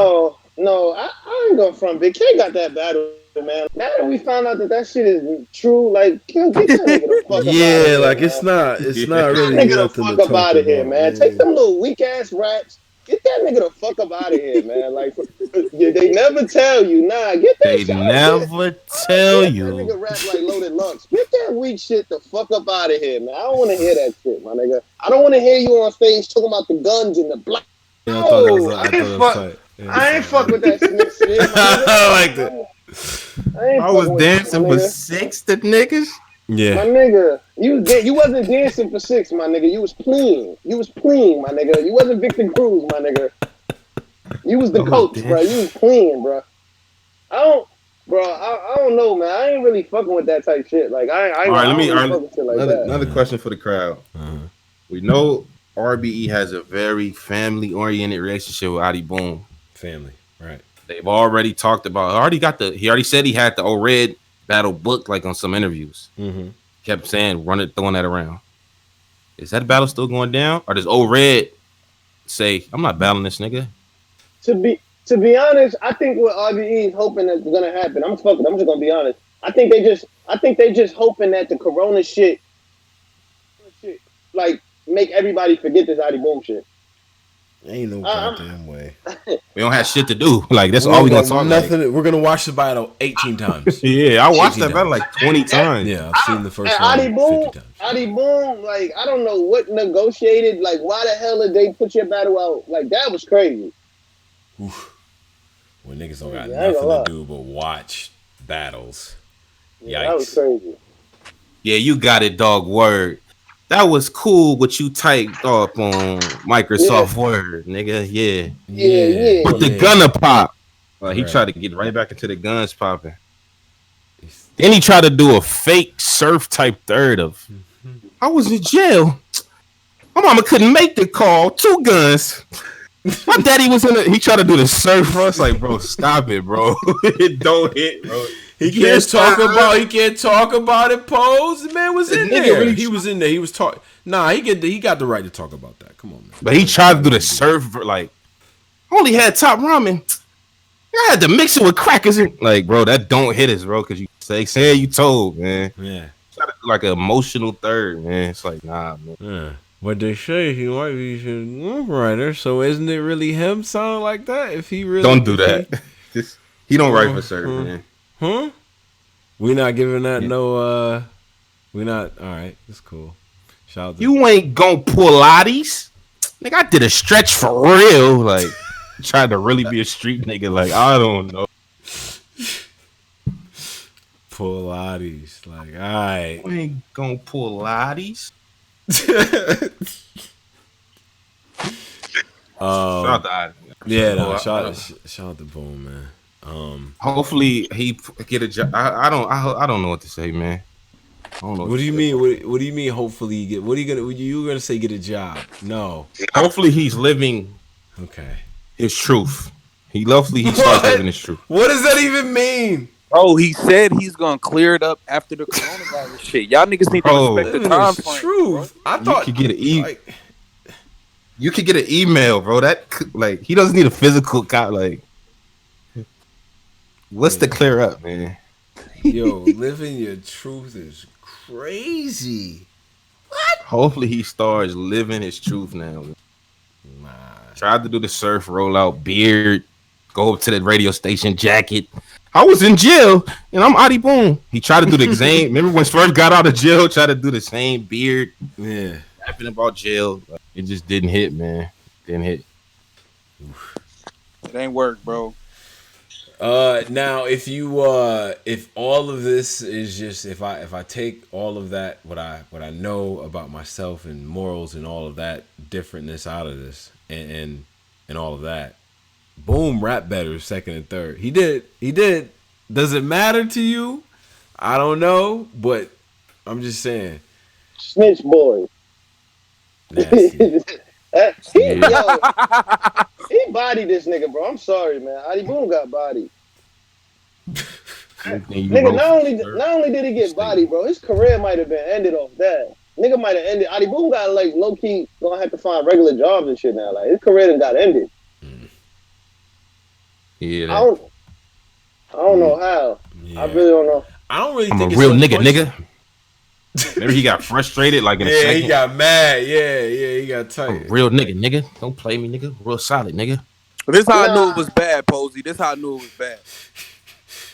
Speaker 5: No, I ain't going front. Big K got that battle, man. Now that we found out that shit is true, like, get that nigga the fuck up
Speaker 1: yeah, like it's not really
Speaker 5: nigga the fuck up out of here, man. Take them little weak ass raps. Get that nigga the fuck up out of here, man. Like, they never tell you, nah. Get that.
Speaker 2: They never tell you.
Speaker 5: That nigga rap like Loaded Lunch. Get that weak shit the fuck up out of here, man. I don't want to hear that shit, my nigga. I don't want to hear you on stage talking about the guns and the black.
Speaker 1: Yeah,
Speaker 5: I ain't fuck with that shit.
Speaker 1: I like that.
Speaker 2: I was dancing for 6 to niggas.
Speaker 1: Yeah,
Speaker 5: my nigga, you wasn't dancing for 6, my nigga. You was clean, my nigga. You wasn't Victor Cruz, my nigga. You was the coach, bro. You was clean, bro. I don't know, man. I ain't really fucking with that type shit. Like,
Speaker 2: another question for the crowd.
Speaker 1: Uh-huh.
Speaker 2: We know RBE has a very family-oriented relationship with Adi Boom.
Speaker 1: Family, right?
Speaker 2: They've already talked about. He already said he had the old Red battle booked, like on some interviews.
Speaker 1: Mm-hmm.
Speaker 2: Kept saying, throwing that around. Is that battle still going down? Or does old Red say, I'm not battling this nigga?
Speaker 5: To be honest, I think what RBE is hoping that's gonna happen. I'm just gonna be honest. I think they just hoping that the Corona shit like make everybody forget this Adi Boom shit.
Speaker 1: Ain't no goddamn way.
Speaker 2: We don't have shit to do. Like that's all we gonna talk about.
Speaker 1: We're gonna watch the battle 18 times.
Speaker 2: Yeah, I watched that battle like 20 times.
Speaker 1: Yeah, I've seen the first one 50 times.
Speaker 5: Adi Boom, like I don't know what negotiated. Like why the hell did they put your battle out? Like that was crazy.
Speaker 1: Oof. When niggas don't got nothing to do but watch battles.
Speaker 5: Yeah, that was crazy.
Speaker 2: Yeah, you got it, dog. Word. That was cool what you typed up on Microsoft Word, nigga. Yeah. Put the gunner pop. He tried to get right back into the guns popping. Then he tried to do a fake surf type third of. I was in jail. My mama couldn't make the call. 2 guns. My daddy was in he tried to do the surf, bro. It's like, bro, stop it, bro. It don't hit, bro.
Speaker 1: He can't talk about it, Pose. The man was in there. He was in there. He was talking. Nah, he got the right to talk about that. Come on, man.
Speaker 2: But he tried to do the surf, like, only had top ramen. I had to mix it with crackers. Like, bro, that don't hit us, bro, because you say you told, man.
Speaker 1: Yeah.
Speaker 2: Try to do like an emotional third, man. It's like, nah, man.
Speaker 1: Yeah. But they say he might be a writer, so isn't it really him sounding like that? If he really
Speaker 2: don't do that. He don't write for certain, man.
Speaker 1: Huh? We not giving that no. We not. All right, it's cool. Shout out to
Speaker 2: you ain't gonna pull Lotties. Nigga, I did a stretch for real. Like, tried to really be a street nigga. Like, I don't know.
Speaker 1: Pull Lotties. Like, all right.
Speaker 2: You ain't gonna pull Lotties. Shout out to
Speaker 1: shout out to Boom, man.
Speaker 2: Hopefully he get a job. I don't know what to say, man. I don't know.
Speaker 1: What do you mean? What do you mean? Hopefully you get. What are you gonna say? Get a job? No.
Speaker 2: Hopefully he's living.
Speaker 1: Okay.
Speaker 2: His truth. Hopefully he starts living his truth.
Speaker 1: What does that even mean?
Speaker 3: Oh, he said he's gonna clear it up after the coronavirus shit. Y'all niggas need to respect the time frame.
Speaker 1: Truth.
Speaker 3: Bro.
Speaker 1: I thought
Speaker 2: you could get you could get an email, bro. That like he doesn't need a physical cop. Like, what's the clear up, man?
Speaker 1: Yo, living your truth is crazy. What?
Speaker 2: Hopefully he starts living his truth now.
Speaker 1: Nah.
Speaker 2: Tried to do the surf rollout, beard, go up to the radio station, jacket. I was in jail and I'm Adi Boom. He tried to do the same. Remember when Swerve got out of jail, tried to do the same beard.
Speaker 1: Yeah.
Speaker 2: Rapping about jail. It just didn't hit, man. Didn't hit.
Speaker 3: It ain't work, bro.
Speaker 1: Now if all of this is just if I take all of that what I know about myself and morals and all of that differentness out of this and all of that, Boom rap better second and third. He did. Does it matter to you? I don't know, but I'm just saying.
Speaker 5: Snitch boy.
Speaker 1: Nasty.
Speaker 5: He bodied this nigga, bro. I'm sorry, man. Adi Boom got bodied. Nigga, not only did he get bodied, bro, his career might have been ended off that. Nigga might have ended. Adi Boom got like low key gonna have to find regular jobs and shit now. Like his career done got ended.
Speaker 2: Yeah.
Speaker 5: I don't know how. Yeah. I really don't know.
Speaker 1: I don't really
Speaker 2: I'm
Speaker 1: think
Speaker 2: a real nigga. Maybe he got frustrated, like in a second.
Speaker 1: He got mad. Yeah, he got tight.
Speaker 2: Real nigga. Don't play me, nigga. Real solid, nigga.
Speaker 3: This is how I knew it was bad, Posey. This is how I knew it was bad.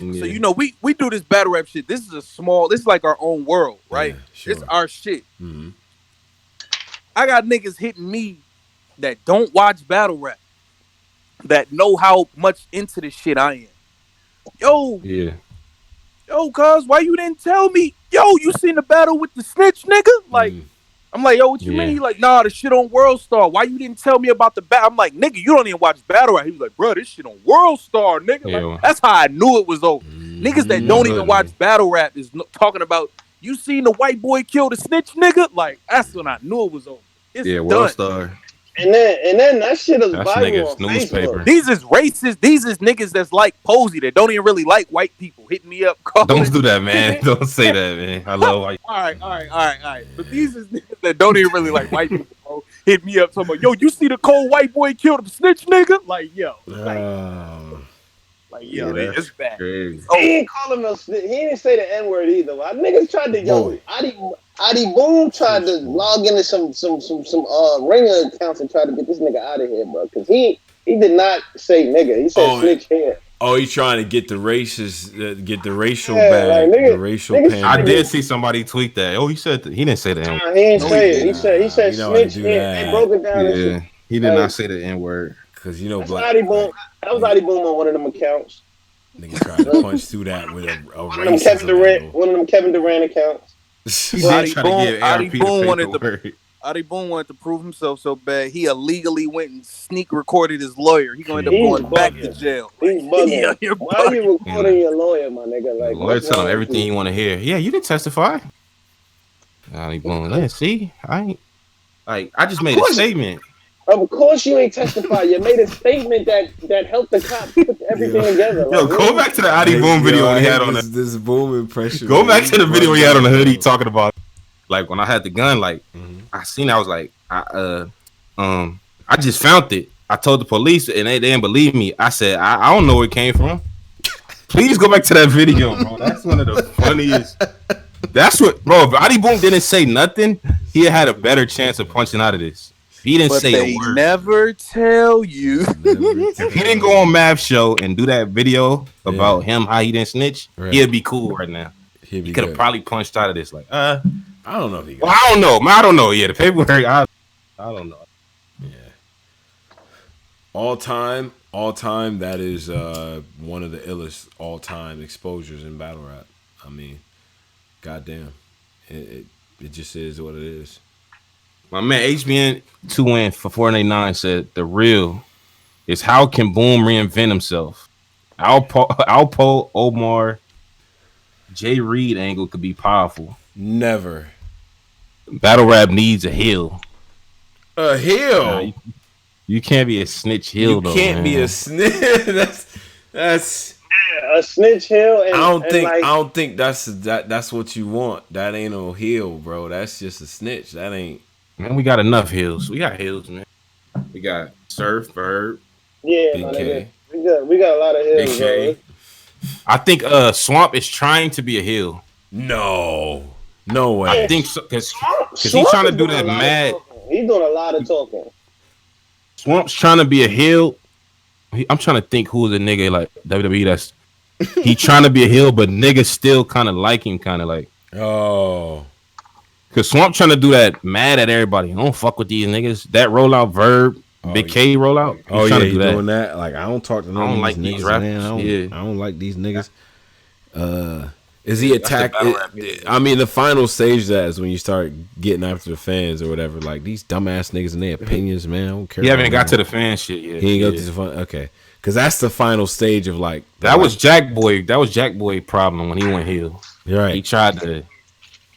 Speaker 3: Yeah. So, you know, we do this battle rap shit. This is like our own world, right? Yeah, sure. It's our shit. Mm-hmm. I got niggas hitting me that don't watch battle rap, that know how much into this shit I am. Yo, cuz, why you didn't tell me? Yo, you seen the battle with the snitch nigga? Like, I'm like, yo, what you mean? He like, nah, the shit on World Star. Why you didn't tell me about the battle? I'm like, nigga, you don't even watch battle rap. He was like, bro, this shit on World Star, nigga. Like, that's how I knew it was over. Niggas that don't even watch battle rap is talking about, you seen the white boy kill the snitch nigga? Like, that's when I knew it was over. It's done.
Speaker 2: World Star.
Speaker 5: And then that shit is
Speaker 2: That's
Speaker 5: viral on
Speaker 2: niggas newspaper.
Speaker 5: Facebook.
Speaker 3: These is racist. These is niggas that's like Posey that don't even really like white people. Hitting me up.
Speaker 2: Don't do that, man. Don't say that, man. I love white.
Speaker 3: All right. But these is niggas that don't even really like white people, bro. Hit me up talking about, yo, you see the cold white boy killed a snitch nigga? Like, yo. It's bad.
Speaker 2: Crazy.
Speaker 5: He ain't call him no snitch. He didn't say the N-word either. Niggas tried to Adi Boom tried to log into some ringer accounts and try to get this nigga out of here, bro. Because he did not say nigga. He said snitch here.
Speaker 1: Oh, he's trying to get the racist, get the racial bag,
Speaker 5: like,
Speaker 1: the racial pan.
Speaker 2: I did see somebody tweet that. Oh, he said he didn't say the N word.
Speaker 5: He didn't say it. He said snitch here. They broke it down.
Speaker 2: Yeah, he did not say the N word.
Speaker 1: Because you know,
Speaker 5: that was Adi Boom on one of them accounts.
Speaker 1: Nigga tried to punch through that with a
Speaker 5: racism one of them Kevin Durant accounts.
Speaker 3: Adi Boom wanted to prove himself so bad he illegally went and sneak recorded his lawyer. He gonna end up going back to jail.
Speaker 5: He's bugging. Why are you recording your lawyer, my nigga? Like,
Speaker 2: the lawyer tell him everything you want to hear. Yeah, you didn't testify. Adi Boom. Yeah, see, I just made a statement.
Speaker 5: Of course you ain't testify. You made a statement that helped the cops put everything together.
Speaker 2: Yo, go back to the Adi Boom video when he had on
Speaker 1: this Boom impression.
Speaker 2: Go back to the video he had on the hoodie talking about, like, when I had the gun, like, I seen it, I was like, I just found it. I told the police and they didn't believe me. I said, I don't know where it came from. Please go back to that video, bro. That's one of the funniest. That's what, bro, if Adi Boom didn't say nothing, he had a better chance of punching out of this. He didn't say a word.
Speaker 3: Never tell you.
Speaker 2: If he didn't go on Mav Show and do that video about him, how he didn't snitch, he'd be cool right now. He could have probably punched out of this. Like,
Speaker 1: I don't know if he got
Speaker 2: I don't know. I don't know. Yeah, the paperwork, I don't know.
Speaker 1: Yeah. All time, that is one of the illest all-time exposures in battle rap. I mean, goddamn. It just is what it is.
Speaker 2: My man HBN 2N for 489 said the real is how can Boom reinvent himself. Alpo Omar Jay Reed angle could be powerful.
Speaker 1: Never.
Speaker 2: Battle rap needs a heel.
Speaker 1: A heel?
Speaker 2: You can't be a snitch heel though.
Speaker 1: You can't be a snitch. That's
Speaker 5: a snitch heel. And,
Speaker 1: I don't think that's what you want. That ain't no heel, bro. That's just a snitch. That ain't.
Speaker 2: Man, we got enough heels. We got heels, man. We got Surf, Verb,
Speaker 5: Big K. We got a lot of heels, bro.
Speaker 2: I think Swamp is trying to be a heel.
Speaker 1: No way.
Speaker 2: I think so because he's trying to do that mad.
Speaker 5: He's doing a lot of talking.
Speaker 2: Swamp's trying to be a heel. I'm trying to think who's a nigga like WWE that's he trying to be a heel, but niggas still kind of like him, kind of like.
Speaker 1: Oh.
Speaker 2: Cause Swamp trying to do that mad at everybody. Don't fuck with these niggas. That rollout Verb, Big K rollout.
Speaker 1: He's doing that. Like I don't talk to
Speaker 2: none of these rappers.
Speaker 1: Man. I don't like these niggas. Is he attacked? I mean, the final stage of that is when you start getting after the fans or whatever. Like these dumbass niggas and their opinions, man. I don't care.
Speaker 2: He haven't got to the fan shit yet.
Speaker 1: He ain't got to the fun. Okay, because that's the final stage of like
Speaker 2: that was Jack Boy. That was Jack Boy problem when he went heel.
Speaker 1: Right.
Speaker 2: He tried to.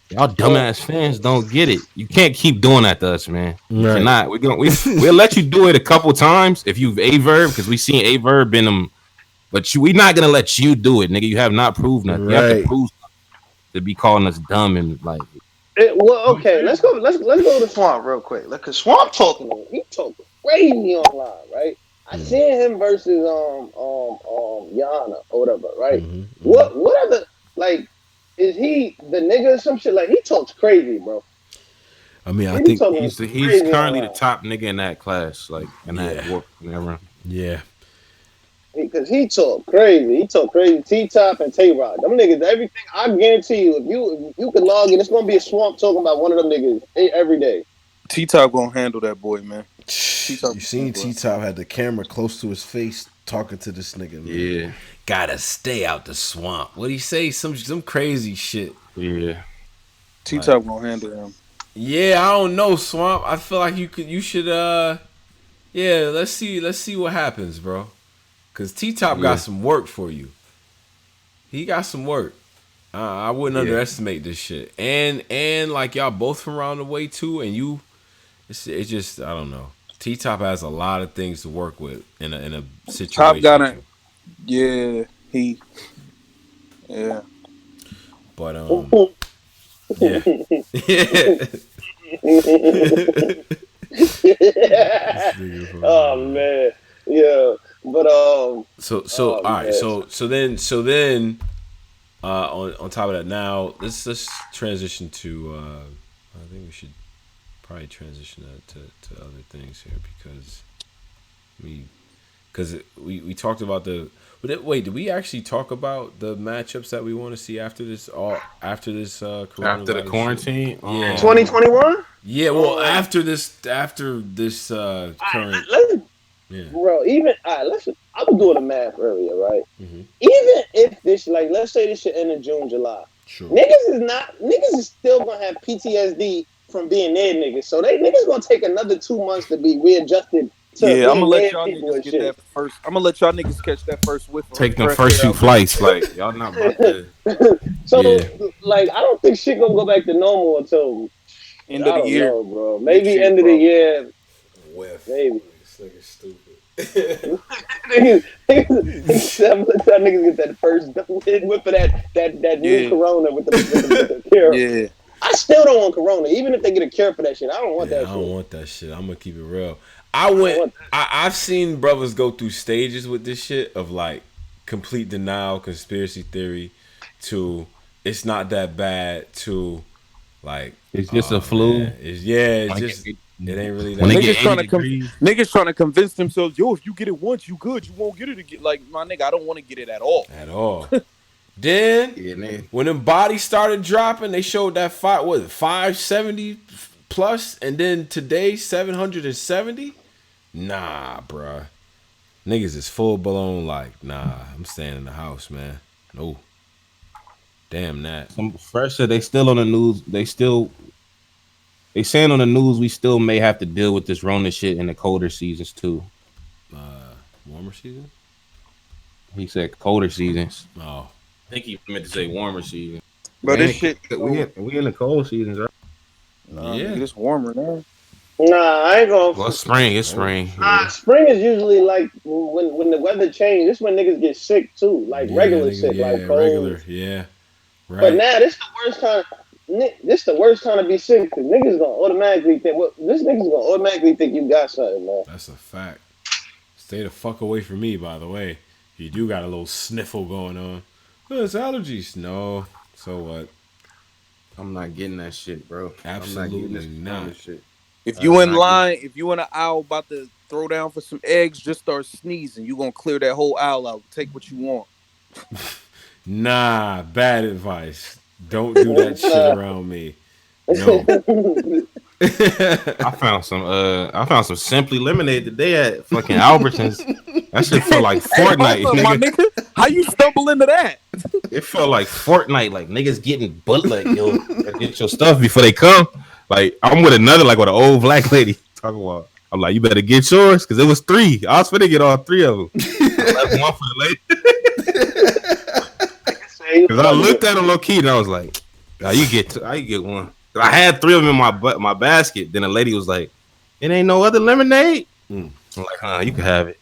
Speaker 2: Y'all dumbass fans don't get it. You can't keep doing that to us, man. You cannot. We'll let you do it a couple times if you've A-Verb, because we seen A-Verb in them. But we not gonna let you do it, nigga. You have not proved nothing. You have to prove to be calling us dumb and like.
Speaker 5: Okay, let's go to Swamp real quick. Cause Swamp talking crazy online, right? I seen him versus Yana or whatever, right? Mm-hmm. What are the like? Is he the nigga or some shit? Like he talks crazy, bro.
Speaker 1: I mean, I think
Speaker 2: he's currently the top nigga in that class, like in that work, whatever.
Speaker 1: Yeah.
Speaker 5: Because he talk crazy. T-Top and Tay-Rod. Them niggas, everything. I guarantee you, if you could log in, it's gonna be a Swamp talking about one of them niggas every day.
Speaker 3: T-Top gonna handle that boy, man.
Speaker 6: You seen T-Top had the camera close to his face talking to this nigga, man.
Speaker 2: Yeah.
Speaker 1: Gotta stay out the swamp. What'd he say? Some crazy shit.
Speaker 2: Yeah.
Speaker 3: T-Top gonna handle him.
Speaker 1: Yeah, I don't know, Swamp. I feel like you should let's see what happens, bro. Cause T-Top got some work for you. He got some work. I wouldn't underestimate this shit. And like y'all both from around the way too, and it's just I don't know. T-Top has a lot of things to work with in a situation.
Speaker 3: Top got it. Yeah, yeah.
Speaker 1: But yeah.
Speaker 5: Oh man, yeah. But
Speaker 1: So all right. So then on top of that, now let's transition to I think we should probably transition to other things here because we talked about the. Wait, did we actually talk about the matchups that we want to see after this? After this
Speaker 2: the quarantine,
Speaker 1: yeah,
Speaker 5: 2021.
Speaker 1: Yeah, well, after this current.
Speaker 5: Yeah. Bro, even I was doing the math earlier, right?
Speaker 1: Mm-hmm.
Speaker 5: Even if this, like, let's say this should end in June, July.
Speaker 1: Sure.
Speaker 5: Niggas is still gonna have PTSD from being their niggas. So niggas gonna take another 2 months to be readjusted.
Speaker 3: Yeah, I'm gonna let y'all niggas get that first. I'm gonna let y'all niggas catch that first whiff.
Speaker 2: Take them first few flights, like y'all not about to.
Speaker 5: So, like, I don't think shit gonna go back to normal until
Speaker 3: end of the year,
Speaker 5: bro. Maybe end of the year.
Speaker 1: Whiff.
Speaker 5: Maybe.
Speaker 1: This nigga's stupid.
Speaker 5: Niggas get that first whip of that new Corona with the cure.
Speaker 3: Yeah.
Speaker 5: I still don't want Corona, even if they get a cure for that shit. I don't want that shit.
Speaker 1: I don't want that shit. I'm gonna keep it real. I've seen brothers go through stages with this shit of like complete denial, conspiracy theory, to it's not that bad, to like
Speaker 2: it's just a flu.
Speaker 1: It's just it ain't really that.
Speaker 3: Niggas trying to convince themselves, yo, if you get it once, you good. You won't get it again. Like, my nigga, I don't want to get it at all.
Speaker 1: Then when them bodies started dropping, they showed that 570 plus, and then today 770. Nah, bruh. Niggas is full blown like, nah, I'm staying in the house, man. No. Damn that.
Speaker 2: Some fresher, they still on the news. They saying on the news we still may have to deal with this Rona shit in the colder seasons too.
Speaker 1: Warmer season?
Speaker 2: He said colder seasons.
Speaker 1: Oh.
Speaker 2: I think he meant to say warmer season.
Speaker 3: But this shit,
Speaker 2: we in the cold seasons, right?
Speaker 3: Yeah, it's warmer now.
Speaker 5: Nah, I ain't gonna.
Speaker 2: Well, it's spring.
Speaker 5: Spring is usually like when the weather changes. This is when niggas get sick too, like regular sick, like cold.
Speaker 1: Regular, yeah. Right.
Speaker 5: But now this the worst time. This the worst time to be sick because niggas gonna automatically think. This niggas gonna automatically think you got something, man.
Speaker 1: That's a fact. Stay the fuck away from me, by the way. You do got a little sniffle going on. Oh, it's allergies. No. So what?
Speaker 2: I'm not getting that shit, bro.
Speaker 1: Absolutely not.
Speaker 2: Shit.
Speaker 3: If you in line, if you in an aisle about to throw down for some eggs, just start sneezing. You gonna clear that whole aisle out. Take what you want.
Speaker 1: Nah, bad advice. Don't do that shit around me. No.
Speaker 2: I found some Simply Lemonade today at fucking Albertsons. That shit felt like Fortnite,
Speaker 3: nigga. My nigga. How you stumble into that?
Speaker 2: It felt like Fortnite, like niggas getting butt, like, yo, get your stuff before they come. Like, I'm with an old black lady talking about. I'm like, you better get yours because it was 3. I was finna get all 3 of them. I left one for the lady. Because I looked at him low key and I was like, you get one. I had 3 of them in my basket. Then the lady was like, "It ain't no other lemonade." I'm like, you can have it.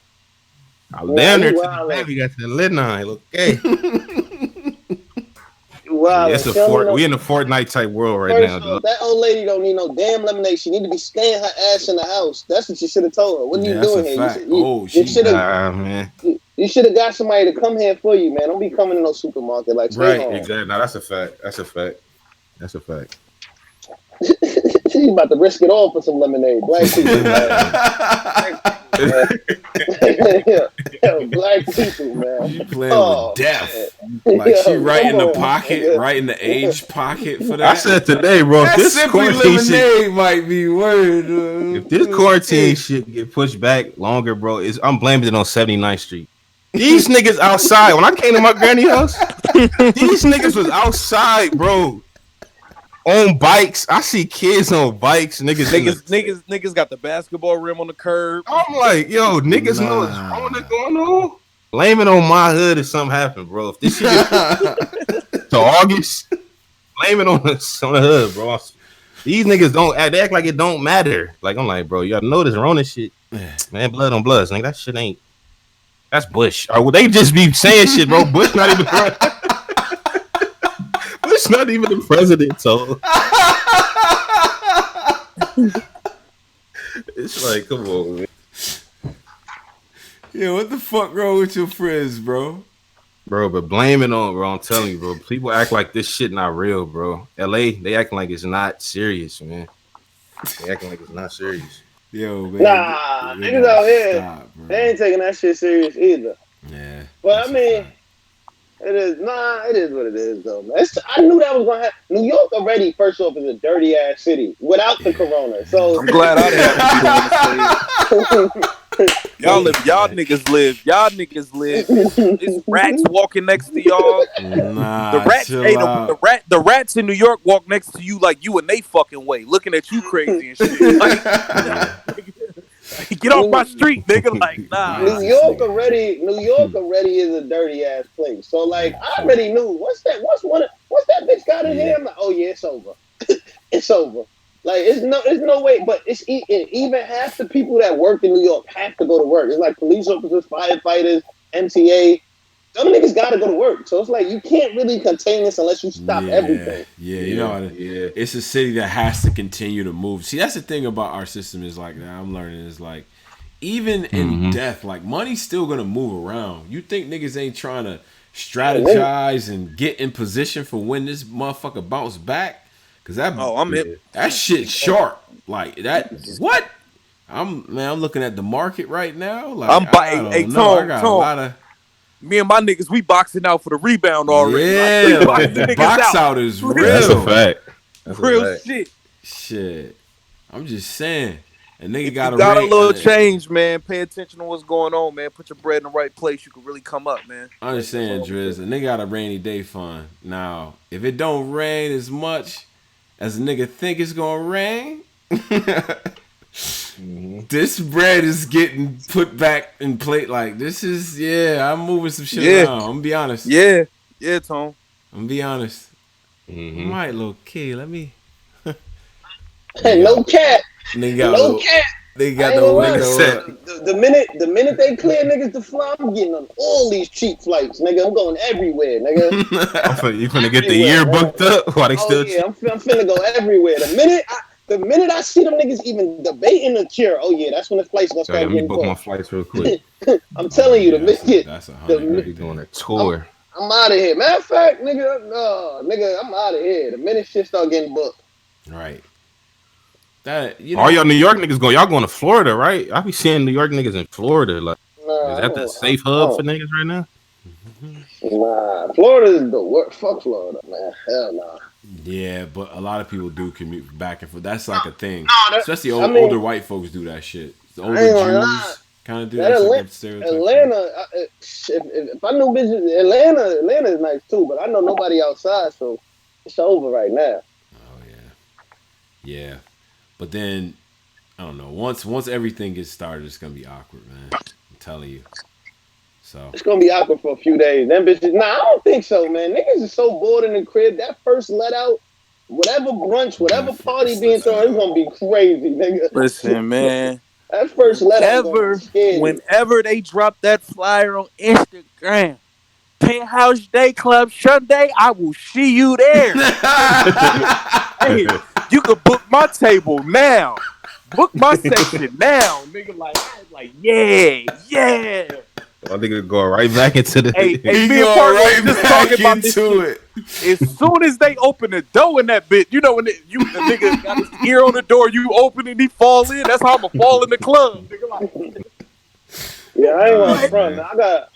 Speaker 2: I was down there to the baby, got the lid on. Okay.
Speaker 5: Wow,
Speaker 2: we in the Fortnite type world right now.
Speaker 5: All, that old lady don't need no damn lemonade. She need to be staying her ass in the house. That's what you should have told her. What are you doing here? You should have got somebody to come here for you, man. Don't be coming to no supermarket like
Speaker 2: right. Exactly. No, that's a fact.
Speaker 5: She's about to risk it all for some lemonade. Black people, black people, man.
Speaker 1: You playing with death. Like she right in the pocket, right in the age pocket for that.
Speaker 2: I said today, bro.
Speaker 1: That
Speaker 2: this
Speaker 1: Simply Lemonade might be word.
Speaker 2: If this quarantine shit get pushed back longer, bro, I'm blaming it on 79th Street. These niggas outside. When I came to my granny house, these niggas was outside, bro. On bikes, I see kids on bikes.
Speaker 3: Niggas got the basketball rim on the curb.
Speaker 2: I'm like, yo, niggas know what's wrong that's going on. Blame it on my hood if something happened, bro. If this shit to August, blame it on the hood, bro. These niggas don't act. They act like it don't matter. Like I'm like, bro, you gotta know this Rona shit, man. Blood on bloods, nigga. That shit ain't. That's Bush. Or would they just be saying shit, bro? Bush not even. Bush not even the president, so. It's like, come on, man.
Speaker 1: Yeah, what the fuck wrong with your friends, bro?
Speaker 2: Bro, but blame it on, bro. I'm telling you, bro. People act like this shit not real, bro. LA, they acting like it's not serious, man. They acting like it's not serious.
Speaker 1: Yo, man.
Speaker 5: Nah, niggas out here, they ain't taking that shit serious either.
Speaker 1: Yeah.
Speaker 5: But I mean, it is what it is, though, man. I knew that was gonna happen. New York already, first off, is a dirty ass city without the corona. So
Speaker 3: I'm glad I didn't have to be on the Y'all niggas live. It's rats walking next to y'all.
Speaker 1: Nah,
Speaker 3: the rats, the rats in New York walk next to you like you in they fucking way, looking at you crazy and shit. Like, get off my street, nigga. Like, nah.
Speaker 5: New York already is a dirty ass place. So like, I already knew what's that bitch got in here. I'm like, oh yeah, it's over. It's over. Like, it's no way, but it's even half the people that work in New York have to go to work. It's like police officers, firefighters, MTA. Some niggas gotta go to work. So it's like you can't really contain this unless you stop everything.
Speaker 1: Yeah, you know, it's a city that has to continue to move. See, that's the thing about our system is like that I'm learning is like even in death, like money's still gonna move around. You think niggas ain't trying to strategize and get in position for when this motherfucker bounce back? Cause that shit sharp like that. What? I'm looking at the market right now. Like I got a lot of.
Speaker 3: Me and my niggas, we boxing out for the rebound already.
Speaker 1: Yeah, like the box out is real.
Speaker 2: That's a fact.
Speaker 3: That's real shit.
Speaker 1: Shit, I'm just saying. And nigga got
Speaker 3: a little change, man. Pay attention to what's going on, man. Put your bread in the right place. You can really come up, man.
Speaker 1: I understand, Driz. A nigga got a rainy day fund. Now, if it don't rain as much as a nigga think it's gonna rain, this bread is getting put back in plate. Like this is, I'm moving some shit around. I'm gonna be honest.
Speaker 3: Yeah, Tom.
Speaker 1: I'm gonna be honest. Might low key. Let me.
Speaker 5: No cat.
Speaker 1: They got the window.
Speaker 5: The minute they clear niggas to fly, I'm getting on all these cheap flights, nigga. I'm going everywhere, nigga.
Speaker 2: You finna get the year booked up while they still.
Speaker 5: Yeah, I'm finna go everywhere. The minute I see them niggas even debating the chair, that's when the flight's gonna start.
Speaker 2: Let me book my flights real quick.
Speaker 5: I'm telling you, the minute
Speaker 1: that's $100.
Speaker 2: Doing a tour.
Speaker 5: I'm out of here. Matter of fact, nigga, I'm out of here. The minute shit start getting booked.
Speaker 1: Right.
Speaker 2: All y'all New York niggas y'all going to Florida, right? I be seeing New York niggas in Florida. Like, is that the safe hub for niggas right now?
Speaker 5: Nah, Florida is the worst. Fuck Florida, man. Hell nah.
Speaker 1: Yeah, but a lot of people do commute back and forth. That's like a thing. Especially older white folks do that shit. The older Jews kind of do that stereotype.
Speaker 5: Atlanta, if I knew bitches, Atlanta is nice too, but I know nobody outside, so it's over right now.
Speaker 1: Oh, yeah. But then, I don't know. Once everything gets started, it's gonna be awkward, man. I'm telling you. So
Speaker 5: it's gonna be awkward for a few days. Them bitches. Nah, I don't think so, man. Niggas is so bored in the crib. That first let out, whatever brunch, whatever party being thrown, it's gonna be crazy, nigga.
Speaker 3: Listen, man.
Speaker 5: That first let out.
Speaker 3: Whenever they drop that flyer on Instagram, Penthouse Day Club Sunday, I will see you there. Hey, you can book my table now. Book my section now, nigga. Like, yeah.
Speaker 2: I nigga go right back into the.
Speaker 3: Hey, me and Parker just talking about this shit. As soon as they open the door in that bitch, you know when the nigga got his ear on the door, you open and he fall in. That's how I'ma fall in the club, nigga. Like,
Speaker 5: yeah, I ain't gonna front.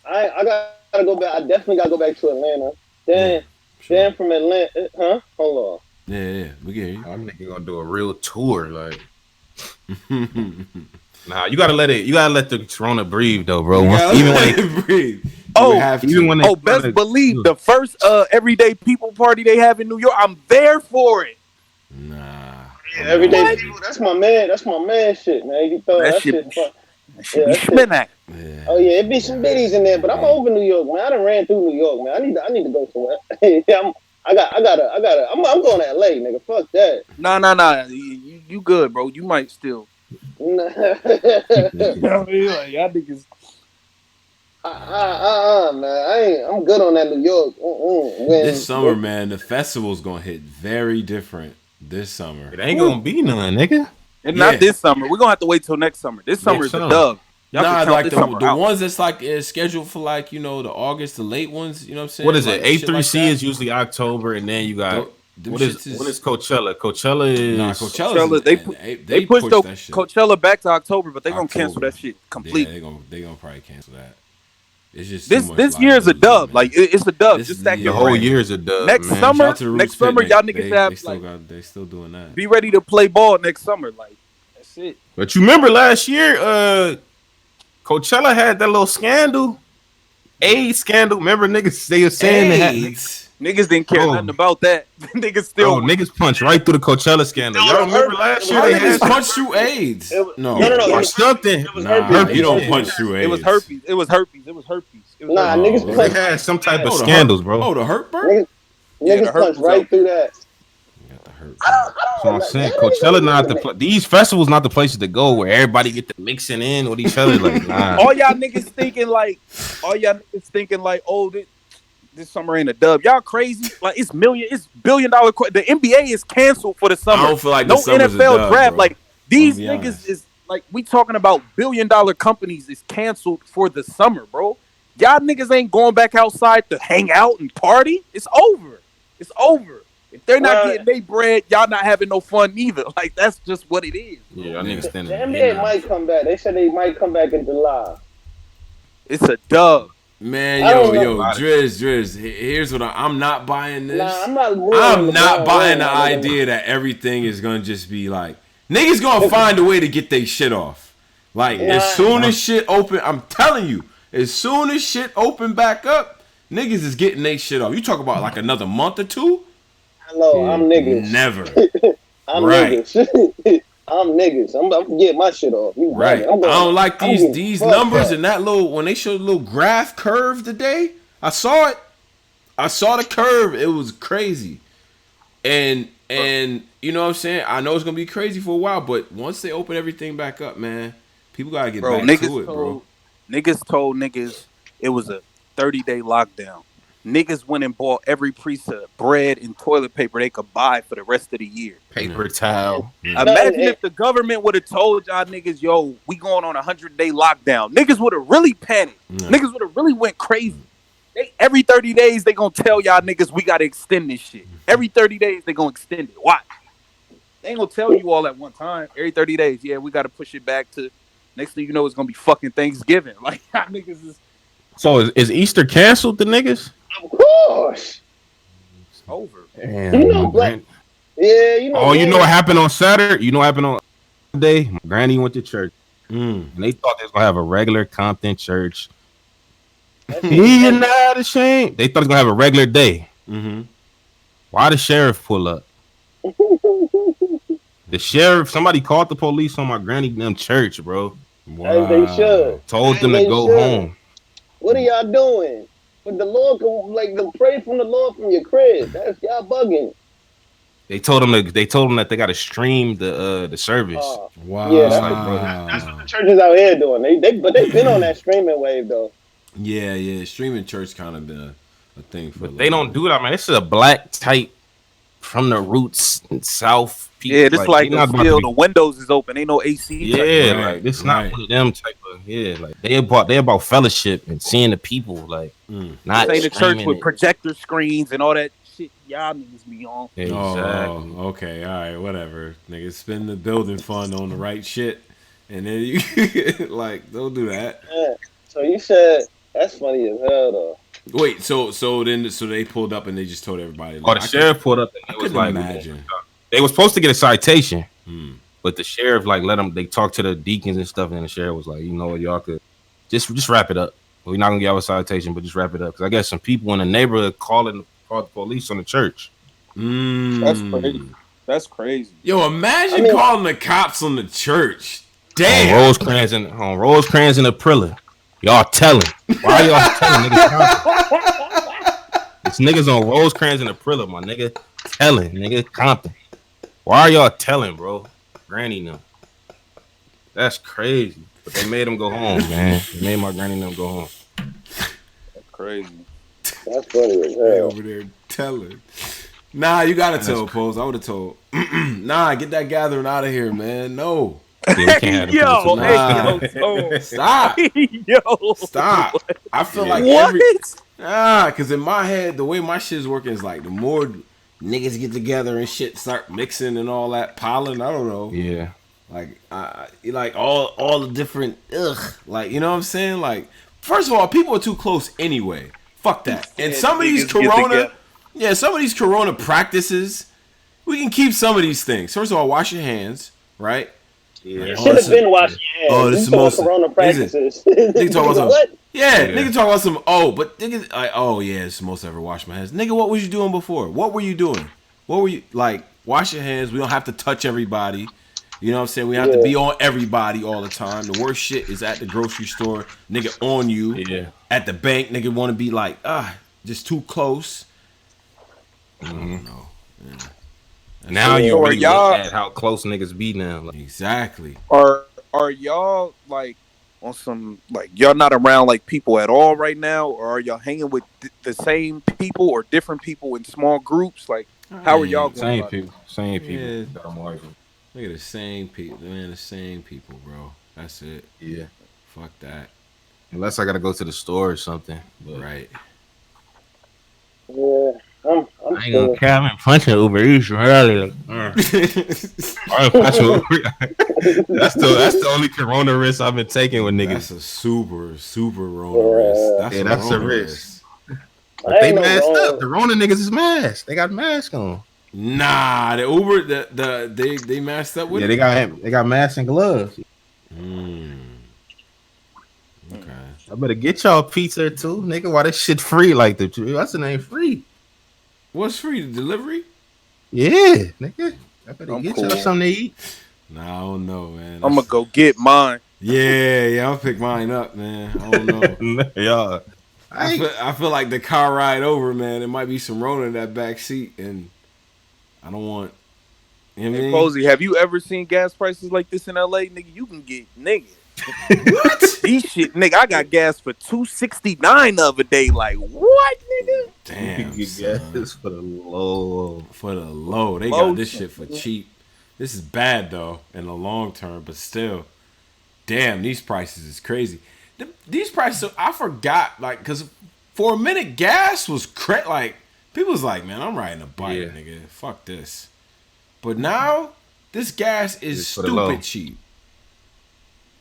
Speaker 5: I gotta go back. I definitely gotta go back to Atlanta. Then from Atlanta, huh? Hold on.
Speaker 1: Yeah, we get you.
Speaker 2: I'm nigga gonna do a real tour, like. Nah, you gotta let the Corona breathe though, bro. Even when they breathe.
Speaker 3: Best believe the first everyday people party they have in New York, I'm there for it.
Speaker 1: Nah.
Speaker 5: Yeah, everyday people, that's my man shit, man. You throw that shit fun.
Speaker 3: That shit be Schminack.
Speaker 5: Yeah. Oh yeah, it be some biddies in there, but I'm over New York, man. I done ran through New York, man. I need to go somewhere. I'm going to LA, nigga. Fuck that.
Speaker 3: Nah. You good, bro? You might still. You know what I mean? Like, y'all niggas.
Speaker 5: Man. I'm good on that New York.
Speaker 1: This summer, man, the festival's gonna hit very different this summer.
Speaker 2: It ain't gonna be none, nigga.
Speaker 3: And not this summer. We're gonna have to wait till next summer. This summer is a dub.
Speaker 1: Nah, like the ones that's like scheduled for like, you know, the August, the late ones. You know what I'm saying?
Speaker 2: What is
Speaker 1: like,
Speaker 2: it? A3C like is usually October, and then you got what is Coachella? Coachella is
Speaker 3: Coachella. They pushed Coachella back to October, but they gonna cancel that shit completely.
Speaker 1: Yeah, they gonna probably cancel that. It's just
Speaker 3: this year is a dub. Man. Like it's a dub. Just stack your
Speaker 2: whole year is a dub.
Speaker 3: Next summer, y'all niggas
Speaker 1: they still doing that.
Speaker 3: Be ready to play ball next summer. Like that's it.
Speaker 2: But you remember last year, Coachella had that little scandal, AIDS scandal. Remember niggas they were saying that.
Speaker 3: Niggas didn't care nothing about that. Niggas still.
Speaker 2: Niggas punched right through the Coachella scandal. Y'all remember last year they
Speaker 1: niggas punched through AIDS?
Speaker 2: No. Or something.
Speaker 1: You don't punch through AIDS.
Speaker 3: It was herpes.
Speaker 5: Nah, niggas
Speaker 2: they had some type of scandals, bro.
Speaker 1: Oh, the hurt burn?
Speaker 5: Niggas punched right through that.
Speaker 2: So I'm saying Coachella not the these festivals not the places to go where everybody get to mixing in with each other. Like, nah.
Speaker 3: all y'all niggas thinking like, oh, this summer ain't a dub. Y'all crazy? Like it's billion dollar. The NBA is canceled for the summer.
Speaker 1: I don't feel like
Speaker 3: no
Speaker 1: NFL
Speaker 3: dub, draft. Bro. Like these niggas is like we talking about $1 billion companies is canceled for the summer, bro. Y'all niggas ain't going back outside to hang out and party. It's over. If they're not getting their bread, y'all not having no fun either. Like that's just what it is. Bro.
Speaker 2: Yeah, I understand.
Speaker 5: The NBA might come back. They said they might come back in July.
Speaker 3: It's a dub.
Speaker 1: Man, yo, Driz. Here's what I'm not buying this.
Speaker 5: Nah,
Speaker 1: I'm not buying the idea that everything is gonna just be like niggas gonna find a way to get their shit off. Like as soon as shit open, I'm telling you, as soon as shit open back up, niggas is getting their shit off. You talk about like another month or two?
Speaker 5: Hello, I'm niggas.
Speaker 1: Never.
Speaker 5: Niggas. I'm niggas. I'm getting my shit off. You
Speaker 1: right. I don't like these numbers and that little when they showed the little graph curve today. I saw it. I saw the curve. It was crazy. And you know what I'm saying? I know it's gonna be crazy for a while, but once they open everything back up, man, people gotta get back to it, bro.
Speaker 3: Niggas told niggas it was a 30-day lockdown. Niggas went and bought every piece of bread and toilet paper they could buy for the rest of the year.
Speaker 2: Paper towel.
Speaker 3: Imagine if the government would have told y'all niggas, yo, we going on a 100-day lockdown. Niggas would have really panicked. Niggas would have really went crazy. Every 30 days, they gonna tell y'all niggas we gotta extend this shit. Every 30 days, they gonna extend it. Why? They ain't gonna tell you all at one time. Every 30 days, yeah, we gotta push it back to next thing you know, it's gonna be fucking Thanksgiving. Like, y'all niggas is...
Speaker 2: So is Easter canceled, the niggas?
Speaker 5: Of course.
Speaker 3: It's over.
Speaker 2: Damn,
Speaker 5: you know,
Speaker 2: you know what happened on Saturday? You know what happened on Sunday? My granny went to church. And they thought they was gonna have a regular Compton church. He not ashamed. They thought it was gonna have a regular day. Why the sheriff pull up? The sheriff, somebody called the police on my granny them church, bro.
Speaker 5: Wow. As they should.
Speaker 2: Told them to go home.
Speaker 5: What are y'all doing? But the Lord can pray from the Lord from your crib. That's y'all bugging.
Speaker 2: They told them that they got to stream the service.
Speaker 1: Wow.
Speaker 5: Yeah, that's what the churches out here doing. They've been on that streaming wave though.
Speaker 1: Yeah. Streaming church kind of been a thing for.
Speaker 2: But they don't do that, man. This is a black type from the roots in South.
Speaker 3: People. Yeah, this like still the windows is open. Ain't no AC.
Speaker 2: Yeah, like this not one of them type of. Yeah, like they about fellowship and seeing the people. Like not
Speaker 3: this ain't a church with projector screens and all that shit. Y'all niggas be on.
Speaker 2: Exactly.
Speaker 1: Oh, okay, all right, whatever. Niggas spend the building fund on the right shit, and then you like don't do that.
Speaker 5: Yeah. So you said that's funny as hell though.
Speaker 1: Wait, so they pulled up and they just told everybody.
Speaker 2: Like, the sheriff pulled up and it was like
Speaker 1: imagine.
Speaker 2: They were supposed to get a citation, but the sheriff like let them. They talked to the deacons and stuff, and the sheriff was like, you know what, y'all could just wrap it up. We're not gonna get our citation, but just wrap it up because I got some people in the neighborhood called the police on the church.
Speaker 3: That's crazy. That's crazy.
Speaker 1: Yo, imagine calling the cops on the church. Damn.
Speaker 2: On Rosecrans and Aprilla. Y'all telling. Why y'all telling niggas? It's niggas on Rosecrans and Aprilla, my nigga. Telling, nigga, Compton. Why are y'all telling, bro? Granny them. That's crazy. But they made them go home, man. They made my granny them go home.
Speaker 3: That's crazy.
Speaker 5: That's funny as
Speaker 1: They
Speaker 5: hell.
Speaker 1: over there telling. Nah, you gotta tell, Pose. I would have told. Nah, get that gathering out of here, man. No.
Speaker 2: Yeah, we can't have the
Speaker 1: Stop.
Speaker 3: Yo.
Speaker 1: Stop. I feel like
Speaker 3: What?
Speaker 1: because in my head, the way my shit's working is like the more niggas get together and shit start mixing and all that pollen. I don't know.
Speaker 2: Yeah.
Speaker 1: Like like all the different like you know what I'm saying? Like first of all, people are too close anyway. Fuck that. And some of these corona practices, we can keep some of these things. First of all, wash your hands, right?
Speaker 2: Yeah.
Speaker 5: Should have been washing your hands.
Speaker 1: Oh, this is most
Speaker 5: corona practices.
Speaker 1: Nigga talk about some,
Speaker 5: what?
Speaker 1: yeah, nigga talk about some. But nigga, like, yeah, it's the most I ever washed my hands. Nigga, what was you doing before? What were you doing? What were you like? Wash your hands. We don't have to touch everybody. You know what I'm saying? We have to be on everybody all the time. The worst shit is at the grocery store, nigga on you.
Speaker 2: Yeah.
Speaker 1: At the bank, nigga want to be like, just too close. I don't know. Yeah.
Speaker 2: Now you really look at how close niggas be now.
Speaker 1: Like, exactly.
Speaker 3: Are y'all like on some like y'all not around like people at all right now, or are y'all hanging with the same people or different people in small groups? Like, how are y'all going?
Speaker 2: Same people.
Speaker 1: Yeah. Look at the same people, man. The same people, bro. That's it.
Speaker 2: Yeah.
Speaker 1: Fuck that.
Speaker 2: Unless I gotta go to the store or something. But.
Speaker 1: Right.
Speaker 5: Yeah. I
Speaker 2: ain't gonna care. I've been punching Uber Eats earlier. That's the only corona risk I've been taking with niggas.
Speaker 1: That's a super Rona risk.
Speaker 2: That's a risk. But they masked up. The Rona niggas is masked. They got masks on.
Speaker 1: Nah, the Uber they masked up with.
Speaker 2: Yeah, they got masks and gloves.
Speaker 1: Okay.
Speaker 2: I better get y'all pizza too, nigga. Why this shit free like that? That's the name free.
Speaker 1: What's free? The delivery?
Speaker 2: Yeah, nigga. I better get y'all something to eat.
Speaker 1: Nah, I don't know, man.
Speaker 3: I'm gonna go get mine.
Speaker 1: Yeah, I'll pick mine up, man. I don't know.
Speaker 2: Yeah.
Speaker 1: I feel like the car ride over, man. There might be some Rona in that back seat, and I don't want. You know what I mean?
Speaker 3: Posey, have you ever seen gas prices like this in LA, nigga? You can get what? These shit, nigga. I got gas for $2.69 the other day. Like what, nigga?
Speaker 1: Damn,
Speaker 2: gas for the low.
Speaker 1: For the low, they got this shit for cheap. This is bad though in the long term, but still, damn, these prices is crazy. These prices, I forgot, like, because for a minute, gas was like people was like, man, I'm riding a bike, nigga. Fuck this. But now, this gas is stupid cheap.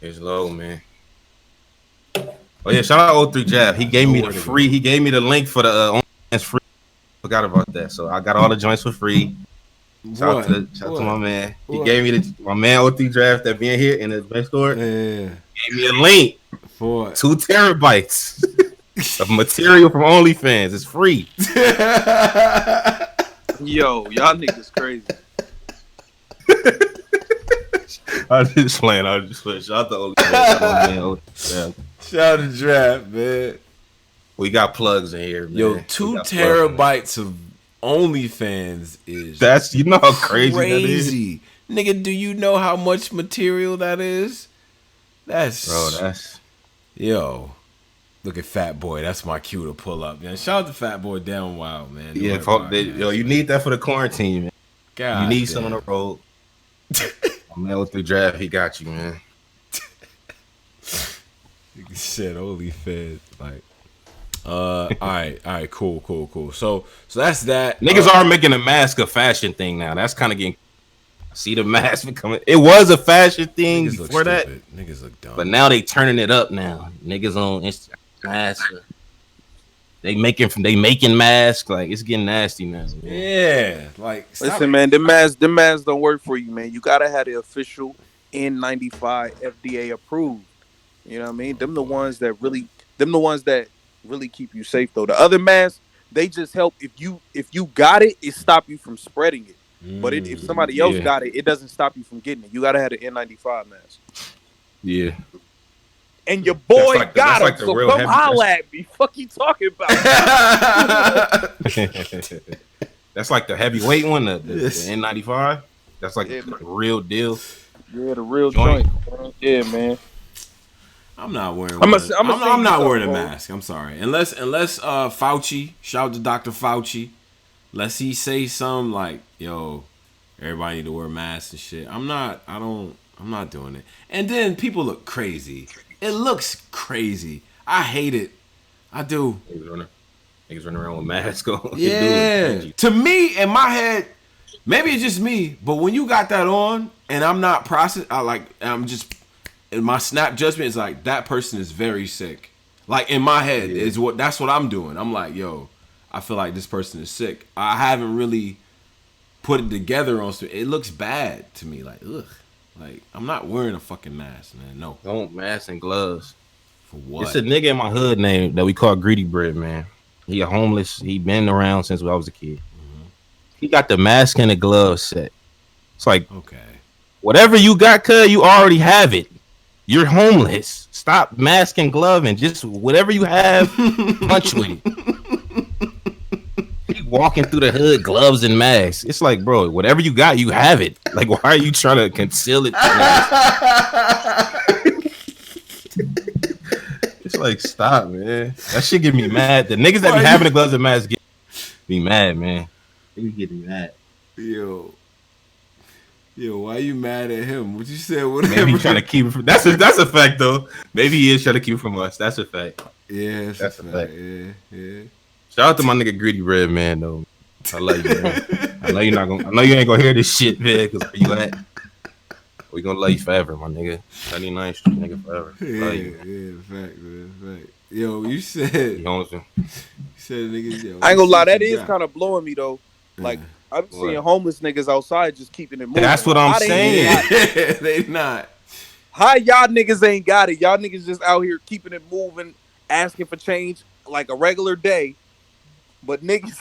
Speaker 2: It's low, man. Oh yeah, shout out 03 Jab. He gave me the free. He gave me the link for the free. Forgot about that. So I got all the joints for free. Shout out to my man. He gave me my man 03 Draft that being here in the best store.
Speaker 1: Yeah.
Speaker 2: Gave me a link for 2 terabytes of material from OnlyFans. It's free.
Speaker 3: Yo, y'all niggas crazy.
Speaker 2: I was just playing. Shout out to OnlyFans.
Speaker 1: Shout out to Draft, man.
Speaker 2: We got plugs in here, man.
Speaker 1: Yo, 2 terabytes of OnlyFans is
Speaker 2: that's how crazy that is.
Speaker 1: Nigga, do you know how much material that is?
Speaker 2: That's
Speaker 1: yo. Look at Fat Boy. That's my cue to pull up, man. Shout out to Fat Boy Down Wild, man.
Speaker 2: Yo, you need that for the quarantine, man.
Speaker 1: God,
Speaker 2: you need some on the road. My man with the draft, he got you, man.
Speaker 1: Shit, OnlyFans, like. All right, cool. So that's that.
Speaker 2: Niggas are making a mask a fashion thing now. That's kind of getting. See the mask becoming. It was a fashion thing before that.
Speaker 1: Niggas look dumb.
Speaker 2: But now they turning it up now. Niggas on Instagram masks. They making masks. Like it's getting nasty now. Man.
Speaker 1: Yeah, like
Speaker 3: listen, man. Them masks don't work for you, man. You gotta have the official N95 FDA approved. You know what I mean? Them the ones that really keep you safe though. The other masks, they just help if you got it stop you from spreading it. But if somebody else got it, it doesn't stop you from getting it. You gotta have the N95 mask.
Speaker 2: Yeah.
Speaker 3: and your boy got him.
Speaker 2: Like
Speaker 3: So come holla at me. Fuck you talking about?
Speaker 2: That's like the heavyweight one, the N95. That's like the real deal.
Speaker 3: Yeah, the real joint. Yeah, man.
Speaker 1: I'm not wearing. I'm not wearing a mask. I'm sorry, unless Fauci, shout out to Dr. Fauci, unless he say something like, "Yo, everybody need to wear masks and shit." I'm not doing it. And then people look crazy. It looks crazy. I hate it. I do.
Speaker 2: Niggas running around with masks on.
Speaker 1: Yeah. To me, in my head, maybe it's just me, but when you got that on and I'm not I'm just, in my snap judgment is like, that person is very sick. Like in my head that's what I'm doing. I'm like, yo, I feel like this person is sick. I haven't really put it together on. It looks bad to me. Like, ugh. Like, I'm not wearing a fucking mask, man. No.
Speaker 2: Don't mask and gloves.
Speaker 1: For what?
Speaker 2: It's a nigga in my hood name that we call Greedy Bread, man. He a homeless. He been around since I was a kid. Mm-hmm. He got the mask and the glove set. It's like, okay, whatever you got, cuz, you already have it. You're homeless. Stop mask and glove and just whatever you have, punch with it. Walking through the hood, gloves and masks. It's like, bro, whatever you got, you have it. Like, why are you trying to conceal it? It's like, stop, man. That shit get me mad. The niggas that be having the gloves and masks get me mad, man. They be getting mad.
Speaker 1: Yo, why you mad at him? What you said? Whatever.
Speaker 2: Maybe he trying to keep it from. That's a fact, though. Maybe he is trying to keep it from us. That's a fact.
Speaker 1: Yeah, that's a fact. Yeah.
Speaker 2: Shout out to my nigga Greedy Red, man, though. I love you, man. I know you ain't gonna hear this shit, man, because where you at? We gonna love you forever, my nigga. 99th Street, nigga, forever.
Speaker 1: Fact, man. Fact. Yo, you said.
Speaker 2: You
Speaker 1: said niggas, yo.
Speaker 3: I ain't gonna lie, that is kind of blowing me, though. Like, I've been seeing homeless niggas outside just keeping it moving.
Speaker 2: That's what I'm saying.
Speaker 1: They not.
Speaker 3: How y'all niggas ain't got it? Y'all niggas just out here keeping it moving, asking for change like a regular day. But niggas,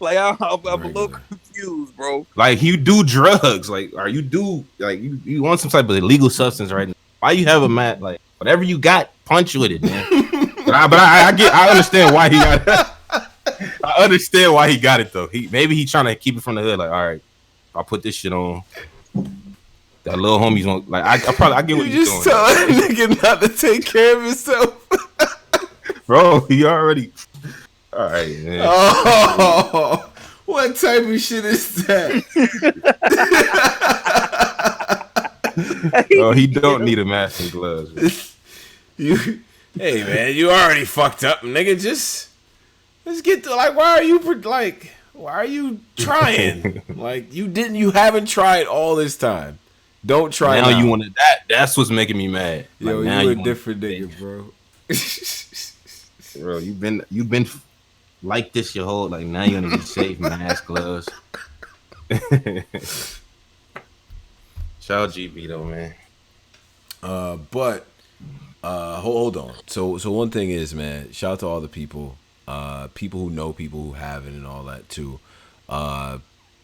Speaker 3: like, I'm a little confused, bro.
Speaker 2: Like, you do drugs, like, or you do, like, you want some type of illegal substance right now. Why you have a mat? Like, whatever you got, punch with it, man. I understand why he got it. I understand why he got it, though. Maybe he trying to keep it from the hood. Like, all right, I'll put this shit on. That little homie's on. Like, I get what you're doing. You just
Speaker 1: tell that nigga not to take care of himself.
Speaker 2: Bro, he already. All right, man.
Speaker 1: Oh, what type of shit is that?
Speaker 2: Oh, he don't need a mask and gloves.
Speaker 1: Hey, man, you already fucked up, nigga. Let's get to, like, why are you trying? Like, you haven't tried all this time. Don't try now.
Speaker 2: You wanted that. That's what's making me mad.
Speaker 1: Yo,
Speaker 2: like, now
Speaker 1: you a different nigga, bro.
Speaker 2: Bro, you've been like this your whole, like, now you're gonna be safe, mask, gloves. Shout out GB though, man.
Speaker 1: But hold on. So one thing is, man, shout out to all the people who know people who have it and all that too.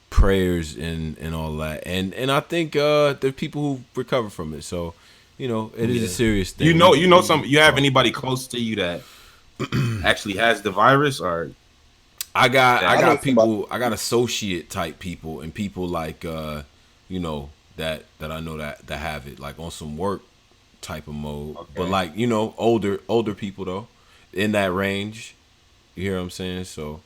Speaker 1: Prayers and all that. And I think there are people who recover from it. So, it is a serious thing.
Speaker 2: You have anybody close to you that actually has the virus? Or
Speaker 1: I got people, I got associate type people and people like that I know that have it, like on some work type of mode. Okay. But like, older people though, in that range. You hear what I'm saying? So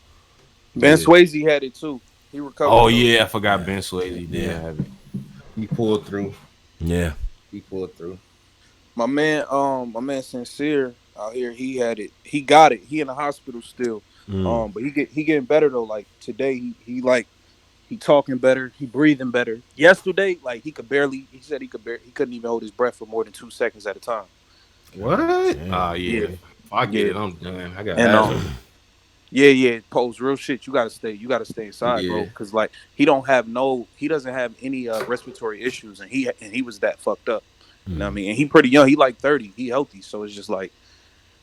Speaker 3: Ben Swayze had it too. He recovered.
Speaker 2: Oh yeah, I forgot Ben Swayze did have it. He pulled through.
Speaker 1: Yeah.
Speaker 2: He pulled through.
Speaker 3: My man Sincere out here, he had it. He got it. He in the hospital still. But he getting better though. Like today, he talking better. He breathing better. Yesterday, like he couldn't even hold his breath for more than 2 seconds at a time.
Speaker 2: What? Oh yeah. I get it. I'm done. I got
Speaker 3: it. Pose real shit. You gotta stay inside, bro. Because like he doesn't have any respiratory issues, and he was that fucked up. You know what I mean? And he pretty young. He like 30. He healthy. So it's just like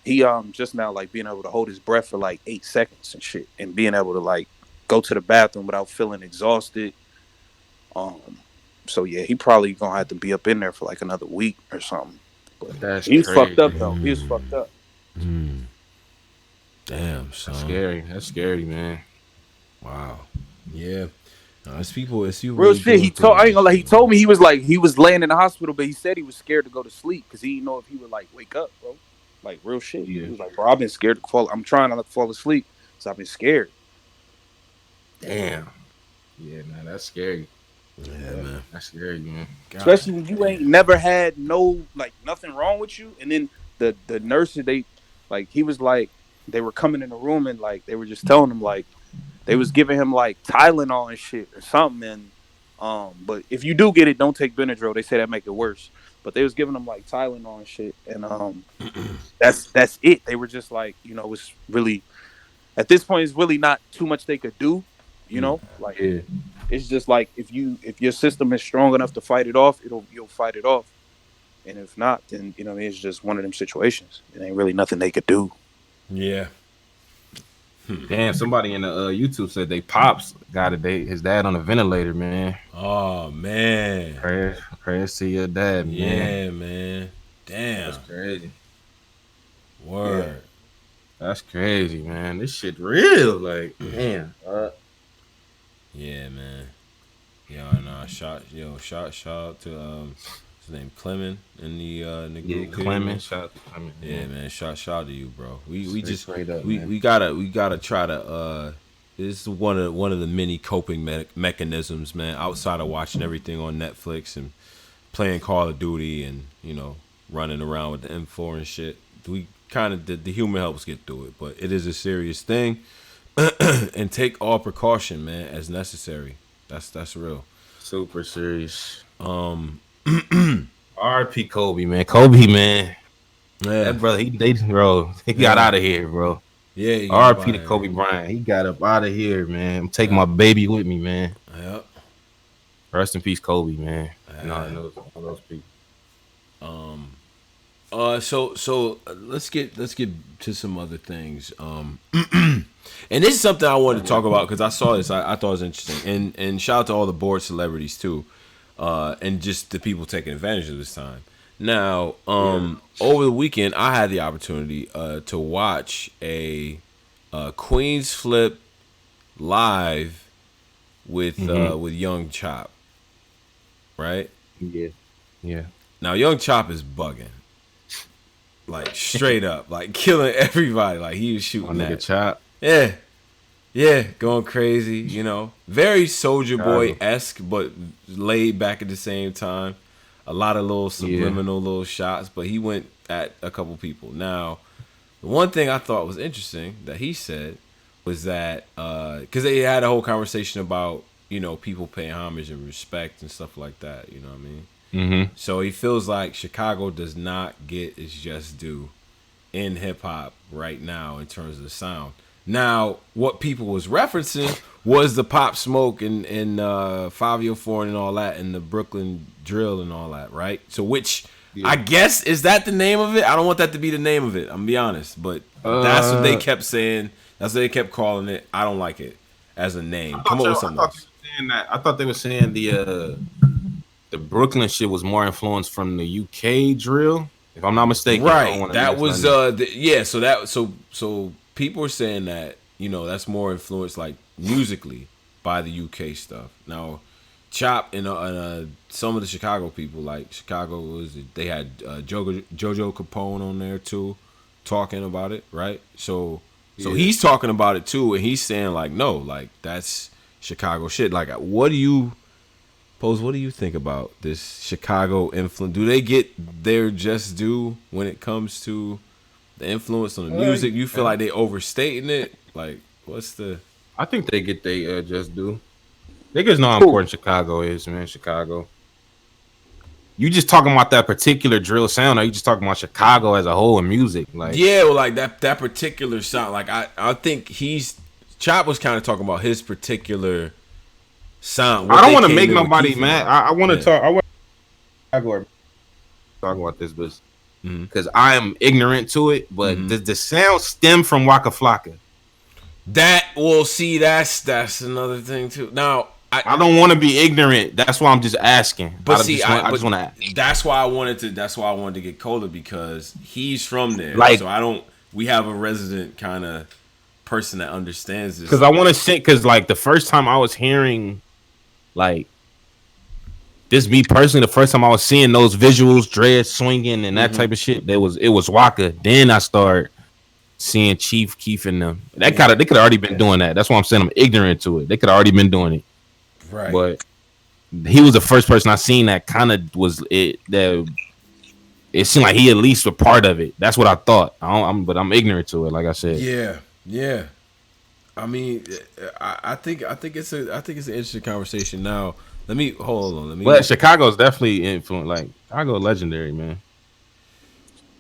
Speaker 3: he just now like being able to hold his breath for like 8 seconds and shit, and being able to like go to the bathroom without feeling exhausted. So yeah, he probably gonna have to be up in there for like another week or something. But
Speaker 2: That's
Speaker 3: he was fucked
Speaker 2: crazy.
Speaker 3: up though. He was fucked up.
Speaker 1: Damn, son.
Speaker 2: That's scary. That's scary, man.
Speaker 1: Wow. Yeah. No, it's people
Speaker 3: Real
Speaker 1: really
Speaker 3: shit.
Speaker 1: going through
Speaker 3: I ain't
Speaker 1: this
Speaker 3: gonna lie. He
Speaker 1: shit,
Speaker 3: told
Speaker 1: man.
Speaker 3: me he was laying in the hospital, but he said he was scared to go to sleep because he didn't know if he would like wake up, bro. Like real shit.
Speaker 2: Yeah.
Speaker 3: He was like, bro, I've been scared to fall. I'm trying not to fall asleep, so I've been scared.
Speaker 2: Damn. Yeah, man, that's scary.
Speaker 1: Yeah, man.
Speaker 2: That's scary, man.
Speaker 1: God
Speaker 3: Especially when you ain't
Speaker 1: damn.
Speaker 3: never had no like nothing wrong with you, and then the nurses he was like they were coming in the room and like they were just telling him like they was giving him like Tylenol and shit or something, and but if you do get it, don't take Benadryl. They say that make it worse. But they was giving him like Tylenol and shit, and that's it. They were just like, it's really at this point it's really not too much they could do, like
Speaker 2: Yeah.
Speaker 3: it's just like if your system is strong enough to fight it off, you'll fight it off, and if not, then it's just one of them situations. It ain't really nothing they could do.
Speaker 1: Yeah.
Speaker 2: Damn, somebody in the YouTube said they pops got his dad on a ventilator, man.
Speaker 1: Oh man.
Speaker 2: Prayers to your dad, man.
Speaker 1: Yeah, man. Damn.
Speaker 2: That's crazy.
Speaker 1: Word.
Speaker 2: Yeah. That's crazy, man. This shit real. Like, damn.
Speaker 1: Yeah, man. Yo, and shout out to his name Clement in the group.
Speaker 2: Clement. Shout out to Clement.
Speaker 1: Yeah, man. Shout out to you, bro. We just
Speaker 2: straight up,
Speaker 1: we gotta try to this is one of the many coping mechanisms, man. Outside of watching everything on Netflix and playing Call of Duty and running around with the M4 and shit, we kind of the humor helps get through it, but it is a serious thing. And take all precaution, man, as necessary. That's real.
Speaker 2: Super serious. R.P. Kobe, man. Kobe, man.
Speaker 1: Yeah.
Speaker 2: That brother, he got out of here, bro.
Speaker 1: Yeah.
Speaker 2: R.P. to Kobe Bryant. He got up out of here, man. I'm taking my baby with me, man.
Speaker 1: Yep.
Speaker 2: Rest in peace, Kobe, man. All those people.
Speaker 1: So let's get to some other things. And this is something I wanted to talk about because I saw this. I thought it was interesting. And shout out to all the board celebrities too, and just the people taking advantage of this time. Now, over the weekend, I had the opportunity to watch a Queens Flip live with Young Chop. Right?
Speaker 2: Yeah.
Speaker 1: Now, Young Chop is bugging. Like, straight up. Like, killing everybody. Like, he was shooting that.
Speaker 2: Chop.
Speaker 1: Yeah. Going crazy, Very Soulja Boy-esque, but laid back at the same time. A lot of little subliminal little shots, but he went at a couple people. Now, the one thing I thought was interesting that he said was that, because they had a whole conversation about, people paying homage and respect and stuff like that, you know what I mean?
Speaker 2: Mm-hmm.
Speaker 1: So he feels like Chicago does not get its just due in hip hop right now in terms of the sound. Now, what people was referencing was the Pop Smoke and 504 and all that, and the Brooklyn Drill and all that, right? So, which I guess is that the name of it? I don't want that to be the name of it. I'm gonna be honest, but that's what they kept saying. That's what they kept calling it. I don't like it as a name. Come up with something else.
Speaker 2: I thought they were saying the Brooklyn shit was more influenced from the UK drill, if I'm not mistaken.
Speaker 1: Right. That was so people were saying that, that's more influenced like musically by the UK stuff. Now, Chop and some of the Chicago people, like Chicago they had Jojo Capone on there too, talking about it, right? So he's talking about it too, and he's saying like, no, like that's Chicago shit. Like, what do you think about this Chicago influence? Do they get their just due when it comes to the influence on the music? You feel like they overstating it? Like, what's the...
Speaker 2: I think they get their just due. Niggas know how important Chicago is, man. Chicago. You just talking about that particular drill sound, or you just talking about Chicago as a whole in music? Like,
Speaker 1: yeah, well, like that particular sound. Like, I think Chop was kind of talking about his particular sound.
Speaker 2: I don't want to make nobody mad. I want to talk. I want to talk about this, but because I am ignorant to it. But the sound stem from Waka Flocka.
Speaker 1: That's another thing too. Now,
Speaker 2: I don't want to be ignorant. That's why I'm just asking.
Speaker 1: But I just want to. That's why I wanted to get Cola, because he's from there. Like, so we have a resident kind of person that understands this.
Speaker 2: Because I want to say, because like the first time I was hearing, like, this me personally, the first time I was seeing those visuals, dread swinging and that type of shit, it was Waka. Then I started seeing Chief Keef and them. They could have already been doing that. That's why I'm saying I'm ignorant to it. They could have already been doing it.
Speaker 1: Right.
Speaker 2: But he was the first person I seen that kind of was it. That it seemed like he at least a part of it. That's what I thought. But I'm ignorant to it. Like I said.
Speaker 1: Yeah. I mean, I think it's an interesting conversation. Now, hold on.
Speaker 2: But Chicago's definitely influenced. Like Chicago, legendary, man.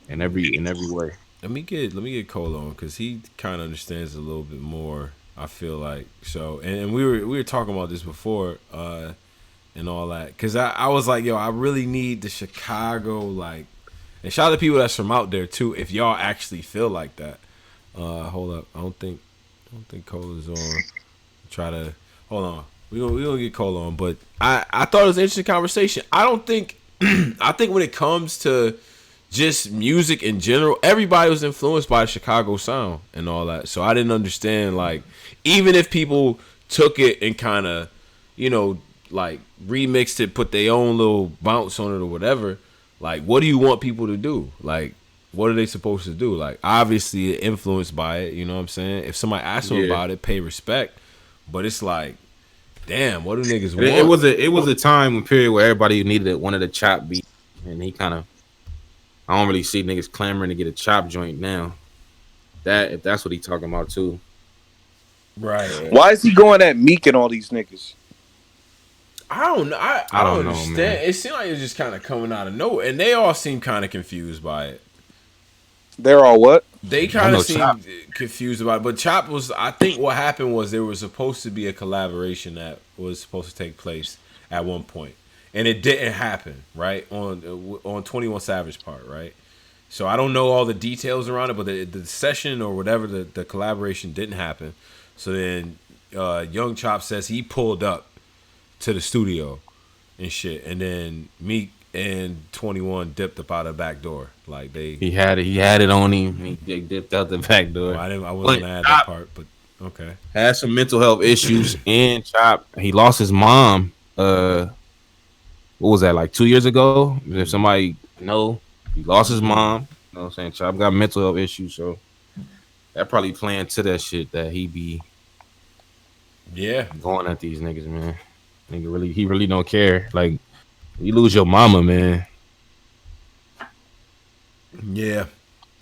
Speaker 2: In every way.
Speaker 1: Let me get Cole on, because he kind of understands a little bit more. I feel like so, and we were talking about this before, and all that, because I was like, yo, I really need the Chicago, like, and shout out to people that's from out there too, if y'all actually feel like that. Hold up, I don't think Cole is on. Try to hold on. We gonna get Cole on, but I thought it was an interesting conversation. I don't think I think when it comes to just music in general, everybody was influenced by the Chicago sound and all that. So I didn't understand, like, even if people took it and kind of, like remixed it, put their own little bounce on it or whatever, like, what do you want people to do? Like, what are they supposed to do? Like, obviously influenced by it, you know what I'm saying? If somebody asks them about it, pay respect. But it's like, damn, what do niggas want?
Speaker 2: It was a time period where everybody wanted a chop beat, and he kind of, I don't really see niggas clamoring to get a chop joint now. If that's what he talking about too.
Speaker 3: Right. Why is he going at Meek and all these niggas?
Speaker 1: I don't know. I don't understand. Man. It seemed like it's just kind of coming out of nowhere, and they all seem kind of confused by it.
Speaker 3: They're all what?
Speaker 1: They kind of seemed confused about it. But Chop was, I think what happened was there was supposed to be a collaboration that was supposed to take place at one point. And it didn't happen, right? On 21 Savage part, right? So I don't know all the details around it, but the session or whatever, the collaboration didn't happen. So then Young Chop says he pulled up to the studio and shit. And then Meek and 21 dipped up out of the back door. Like
Speaker 2: he had it on him. He dipped out the back door.
Speaker 1: Well, I wasn't gonna add that part, but okay.
Speaker 2: Had some mental health issues and Chop. He lost his mom. What was that, like 2 years ago? If somebody know, he lost his mom. You know what I'm saying? Chop got mental health issues, so that probably playing to that shit that he be going at these niggas, man. He really don't care. Like, you lose your mama, man.
Speaker 1: Yeah,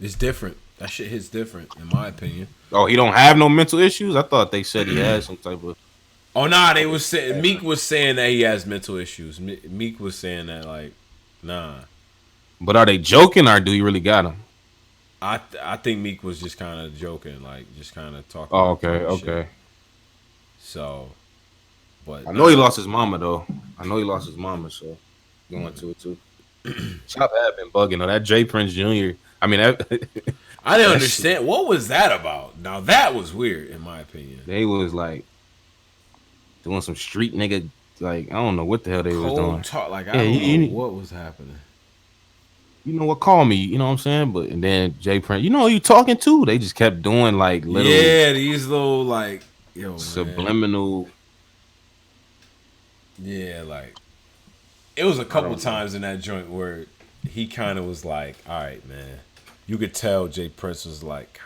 Speaker 1: it's different. That shit hits different, in my opinion.
Speaker 2: Oh, he don't have no mental issues? I thought they said he had some type of.
Speaker 1: Oh nah, they was saying Meek was saying that he has mental issues. Meek was saying that, like, nah.
Speaker 2: But are they joking, or do he really got them?
Speaker 1: I think Meek was just kind of joking, like just kind of talking.
Speaker 2: Oh, okay.
Speaker 1: Shit. So, but
Speaker 2: I know he lost his mama though. So going to it too. Chop had been bugging on that J Prince Jr. I mean,
Speaker 1: I didn't understand what was that about. Now that was weird, in my opinion.
Speaker 2: They was like doing some street nigga, like I don't know what the hell they was doing.
Speaker 1: Talk, like I don't know what was happening.
Speaker 2: You know what? Call me. You know what I'm saying? But and then J Prince, you know who you talking to? They just kept doing like little,
Speaker 1: these little like
Speaker 2: subliminal.
Speaker 1: Man. Yeah, like it was a couple times in that joint where he kind of was like, "All right, man." You could tell J Prince was like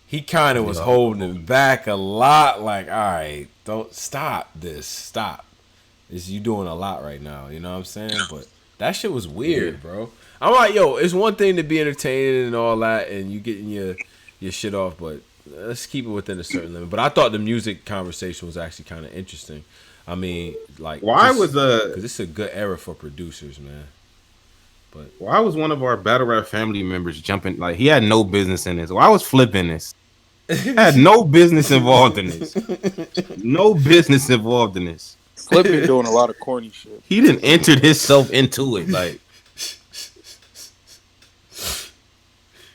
Speaker 1: he kind of was holding him back a lot. Like, all right, don't stop this. Stop. You doing a lot right now. You know what I'm saying? But that shit was weird, bro. I'm like, yo, it's one thing to be entertaining and all that, and you getting your shit off, but let's keep it within a certain limit. But I thought the music conversation was actually kind of interesting. I mean, like, because this is a good era for producers, man. But
Speaker 2: why was one of our battle rap family members jumping? Like, he had no business in this. Why was flipping this? He had no business involved in this. No business involved in this.
Speaker 3: Flipping doing a lot of corny shit.
Speaker 2: He didn't enter himself into it. Like,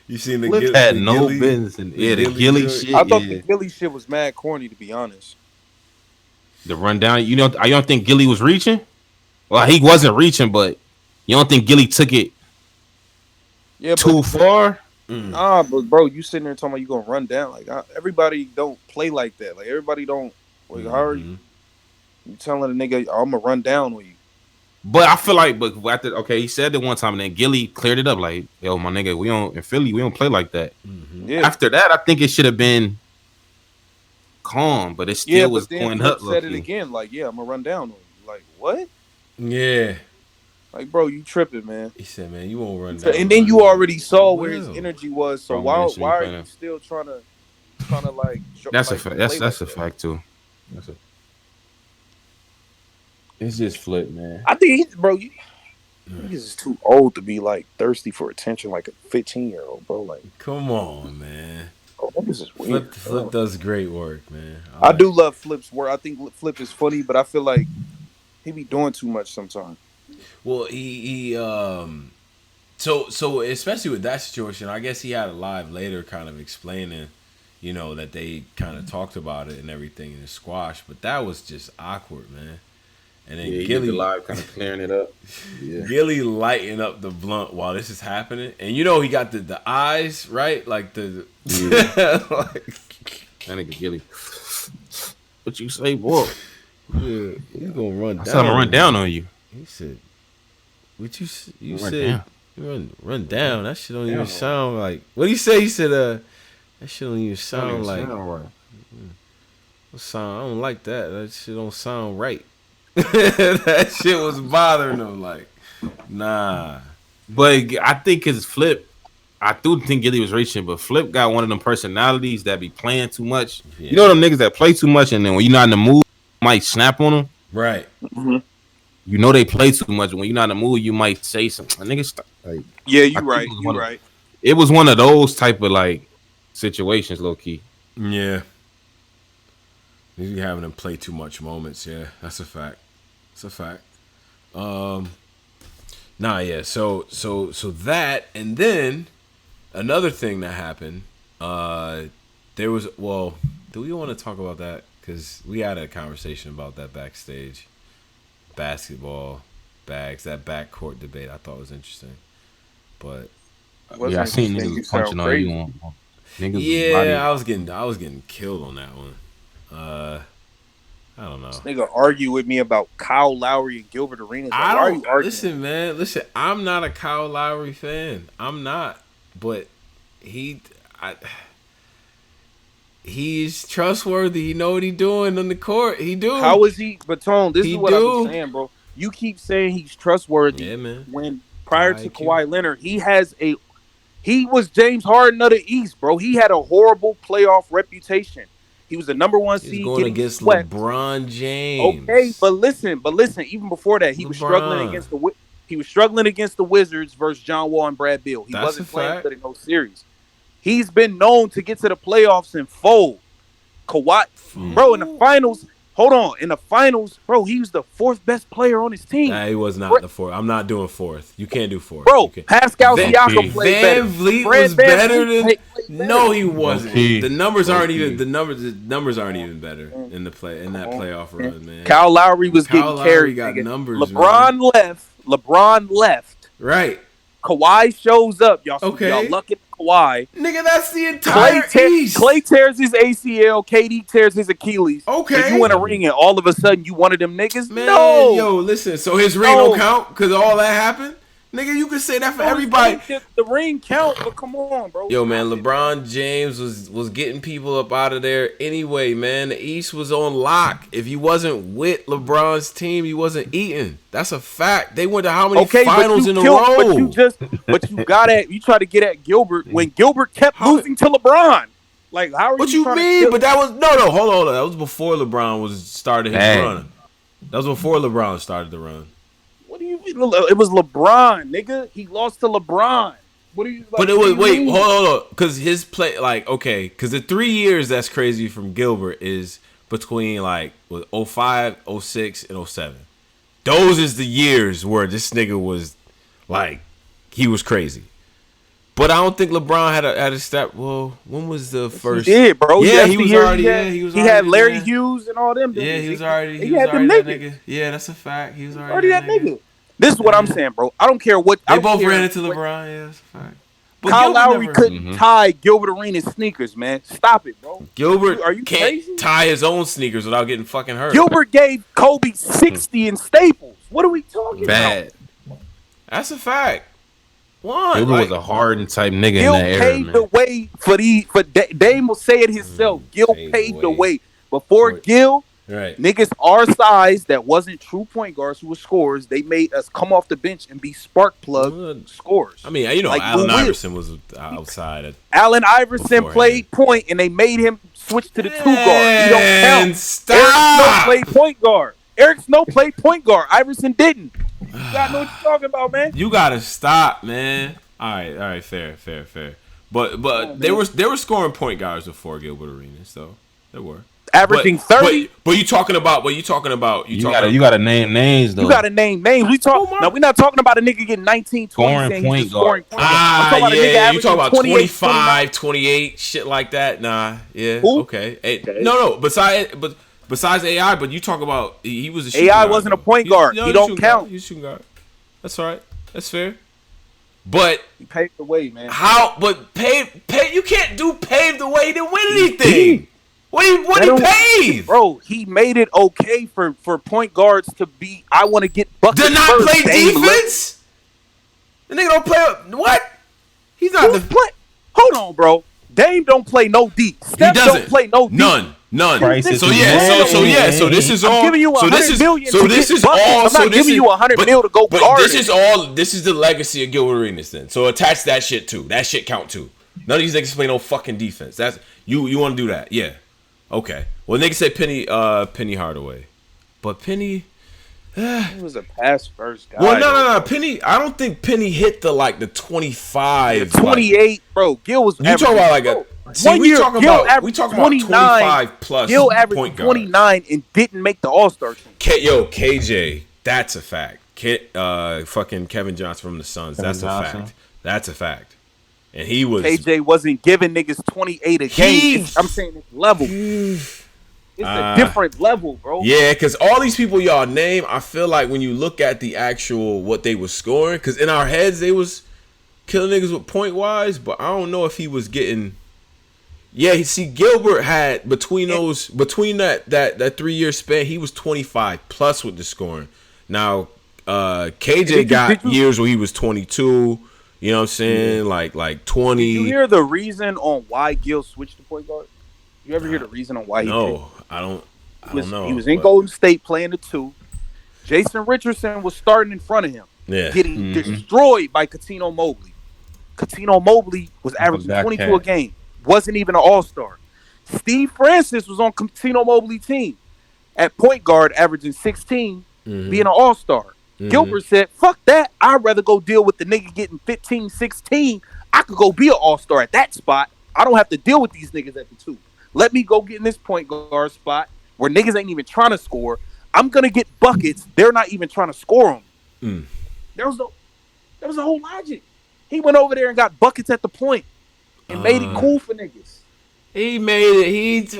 Speaker 1: you seen the
Speaker 2: Flip had no business in it. The Gilly shit.
Speaker 3: I thought the Gilly shit was mad corny, to be honest.
Speaker 2: The rundown. You don't think Gilly was reaching? Well, he wasn't reaching, but you don't think Gilly took it too far?
Speaker 3: Nah, but bro, you sitting there talking about you gonna run down. Like everybody don't play like that. Like everybody don't. Like how are you telling a nigga I'm gonna run down on you?
Speaker 2: But I feel like, he said it one time, and then Gilly cleared it up. Like, yo, my nigga, we don't in Philly, we don't play like that.
Speaker 3: Yeah.
Speaker 2: After that, I think it should have been calm, but it still was going up.
Speaker 3: Said it again, like, yeah, I'm gonna run down on you. Like, what?
Speaker 1: Yeah.
Speaker 3: Like, bro, you tripping, man.
Speaker 1: He said, man, you won't run down.
Speaker 3: And then you already saw where his energy was. So why are you still trying to like?
Speaker 2: That's a fact. That's a fact too. It's just Flip, man.
Speaker 3: I think niggas is too old to be like thirsty for attention like a 15-year-old, bro. Like,
Speaker 1: come on, man.
Speaker 3: Oh, this is weird.
Speaker 1: Flip does great work, man.
Speaker 3: I do love Flip's work. I think Flip is funny, but I feel like he be doing too much sometimes.
Speaker 1: Well, so especially with that situation, I guess he had a live later kind of explaining, that they kind of talked about it and everything in the squash, but that was just awkward, man. And then Gilly
Speaker 2: live kind of clearing it up. Yeah.
Speaker 1: Gilly lighting up the blunt while this is happening, and he got the eyes right, like the
Speaker 2: like, that nigga Gilly. What you say, boy?
Speaker 1: Yeah, he's gonna run down.
Speaker 2: I said I'm gonna run down on you.
Speaker 1: He said, "What you said? Down. Run down. That shit don't even sound like." What did he say? He said, "That shit don't even sound like."
Speaker 2: Right.
Speaker 1: I don't like that. That shit don't sound right. That shit was bothering him. Like, nah.
Speaker 2: But I think his Flip. I do think Gilly was reaching, but Flip got one of them personalities that be playing too much. Yeah. You know them niggas that play too much, and then when you're not in the mood, you might snap on them.
Speaker 1: Right.
Speaker 3: Mm-hmm.
Speaker 2: You know they play too much. When you're not in the mood, you might say something. Niggas, like,
Speaker 3: yeah, you're right. You're right.
Speaker 2: It was one of those type of like situations, low key.
Speaker 1: Yeah. You having them play too much moments. Yeah, that's a fact. It's a fact. Yeah. So that, and then another thing that happened. There was. Well, do we want to talk about that? Because we had a conversation about that backstage. Basketball bags, that backcourt debate. I thought was interesting, but
Speaker 2: I seen niggas punching on you on niggas.
Speaker 1: Yeah, I was getting killed on that one. I don't know.
Speaker 3: This nigga argue with me about Kyle Lowry and Gilbert Arenas. Like, why are you arguing?
Speaker 1: Listen, man. Listen, I'm not a Kyle Lowry fan. I'm not, but he's trustworthy. He know what he doing on the court. He do.
Speaker 3: How is he? But Tone, this is what I'm saying, bro. You keep saying he's trustworthy.
Speaker 1: Yeah, man.
Speaker 3: When prior to Kawhi Leonard, he was James Harden of the East, bro. He had a horrible playoff reputation. He was the number one seed.
Speaker 1: He's going against LeBron James.
Speaker 3: Okay, but listen. Even before that, he was struggling against the Wizards versus John Wall and Brad Beal. He wasn't playing good in those series. He's been known to get to the playoffs and fold. Kawhi, bro, in the finals. Hold on, in the finals, bro, he was the fourth best player on his team.
Speaker 1: Nah, he was not the fourth. I'm not doing fourth. You can't do fourth,
Speaker 3: bro. Pascal Siakam played better.
Speaker 1: Van Vliet was better than. No, he wasn't. The numbers aren't even. The numbers aren't even better in that playoff run, man.
Speaker 3: Kyle Lowry was getting carried.
Speaker 1: Got numbers.
Speaker 3: LeBron left.
Speaker 1: Right.
Speaker 3: Kawhi shows up. Y'all lucky Kawhi.
Speaker 1: Nigga, that's the entire East.
Speaker 3: Clay tears his ACL. KD tears his Achilles.
Speaker 1: Okay.
Speaker 3: So you win a ring and all of a sudden you one of them niggas?
Speaker 1: Man,
Speaker 3: no.
Speaker 1: Yo, listen. So his ring don't count because all that happened? Nigga, you can say that for everybody.
Speaker 3: The ring count, but come on, bro.
Speaker 1: Yo, man, LeBron James was getting people up out of there anyway, man. The East was on lock. If you wasn't with LeBron's team, you wasn't eating. That's a fact. They went to how many finals in a row?
Speaker 3: But you try to get at Gilbert when Gilbert kept losing to LeBron. Like, how are
Speaker 1: what you mean? But that was hold on. That was before LeBron started his run. That was before LeBron started the run.
Speaker 3: What do you mean? It was LeBron, nigga. He lost to LeBron. What do you? Like,
Speaker 1: but it was hold on, because his play, because the 3 years that's crazy from Gilbert is between 05, 06, and 07. Those is the years where this nigga was he was crazy. But I don't think LeBron had a step. Well, when was the first?
Speaker 3: He did, bro.
Speaker 1: Yeah, he was already.
Speaker 3: He had Larry Hughes and all them.
Speaker 1: Yeah, he was already.
Speaker 3: He had them niggas.
Speaker 1: Yeah, that's a fact. He was already
Speaker 3: that nigga. This is what I'm saying, bro. I don't care what.
Speaker 1: They both ran into LeBron. Yeah, that's a fact.
Speaker 3: But Kyle Lowry couldn't tie Gilbert Arenas sneakers, man. Stop it, bro.
Speaker 1: Gilbert
Speaker 3: are you
Speaker 1: can't
Speaker 3: crazy?
Speaker 1: Tie his own sneakers without getting fucking hurt.
Speaker 3: Gilbert gave Kobe 60 in Staples. What are we talking about?
Speaker 1: That's a fact. What?
Speaker 2: Gilbert was a hardened type nigga in that era, man.
Speaker 3: Gil paved the way for Dame will say it himself. Gil paved the way. Before Gil, niggas our size that wasn't true point guards who were scorers, they made us come off the bench and be spark plug scorers.
Speaker 1: I mean, you know, like Allen Iverson was outside.
Speaker 3: Allen Iverson played point, and they made him switch to the 2 guard. He don't count.
Speaker 1: Stop.
Speaker 3: Eric Snow played point guard. Eric Snow played point guard. Iverson didn't. You gotta know what you're talking about, man.
Speaker 1: You gotta stop, man. All right, fair. But they were scoring point guards before Gilbert Arenas, though. There were.
Speaker 3: Averaging 30.
Speaker 1: But you talking about. You
Speaker 2: gotta name names though.
Speaker 3: You gotta name names. Now we're not talking about a nigga getting 19, 20
Speaker 2: point guard.
Speaker 1: Yeah. You talking about 25, 28, shit like that. Nah, yeah.
Speaker 3: Who?
Speaker 1: Okay. No. Besides AI, but you talk about he was a shooting
Speaker 3: AI
Speaker 1: guard,
Speaker 3: wasn't a point guard. He don't count.
Speaker 1: He's a shooting guard. That's all right. That's fair. But
Speaker 3: he paved the way, man.
Speaker 1: How? But pave. You can't do pave the way to win anything. What he paved?
Speaker 3: Bro, he made it okay for point guards to be. I want to get buckets.
Speaker 1: To not play defense. The nigga don't play. What? He's not the
Speaker 3: play. Hold on, bro. Dame don't play no D. Steph don't play no D.
Speaker 1: None.
Speaker 3: So
Speaker 1: this is all.
Speaker 3: I'm giving you $100 million.
Speaker 1: So this is all.
Speaker 3: I'm not giving you $100 million to go guard.
Speaker 1: This is the legacy of Gilbert Arenas. Then, so attach that shit too. That shit count too. None of these niggas play no fucking defense. That's you want to do that? Yeah. Okay. Well, niggas say Penny Hardaway, but Penny.
Speaker 3: He was a pass first guy.
Speaker 1: Well, no. Penny, I don't think Penny hit the 25.
Speaker 3: 28, bro. Gil was.
Speaker 1: You talking about a. See, we talking about 25 plus.
Speaker 3: Gil averaged 29 and didn't make the All-Star team.
Speaker 1: KJ, that's a fact. Fucking Kevin Johnson from the Suns. That's a fact. And he was.
Speaker 3: KJ wasn't giving niggas 28 a game. I'm saying it's level. It's a different level, bro.
Speaker 1: Yeah, because all these people y'all name, I feel like when you look at the actual what they was scoring, because in our heads they was killing niggas with point wise, but I don't know if he was getting. Yeah, Gilbert had between that 3 year span, he was 25 plus with the scoring. Now, KJ got years where he was 22. You know what I'm saying? Like 20.
Speaker 3: Did you hear the reason on why Gil switched to point guard? You ever hear the reason on why he did?
Speaker 1: No, I don't know.
Speaker 3: He was in Golden State playing the 2. Jason Richardson was starting in front of him.
Speaker 1: Yeah.
Speaker 3: Getting destroyed by Cuttino Mobley. Cuttino Mobley was averaging 22 a game. Wasn't even an all-star. Steve Francis was on Cuttino Mobley's team at point guard, averaging 16, being an all-star. Gilbert said, fuck that. I'd rather go deal with the nigga getting 15, 16. I could go be an all-star at that spot. I don't have to deal with these niggas at the 2. Let me go get in this point guard spot where niggas ain't even trying to score. I'm going to get buckets. They're not even trying to score them. There was a whole logic. He went over there and got buckets at the point and made it cool for niggas.
Speaker 1: He made it.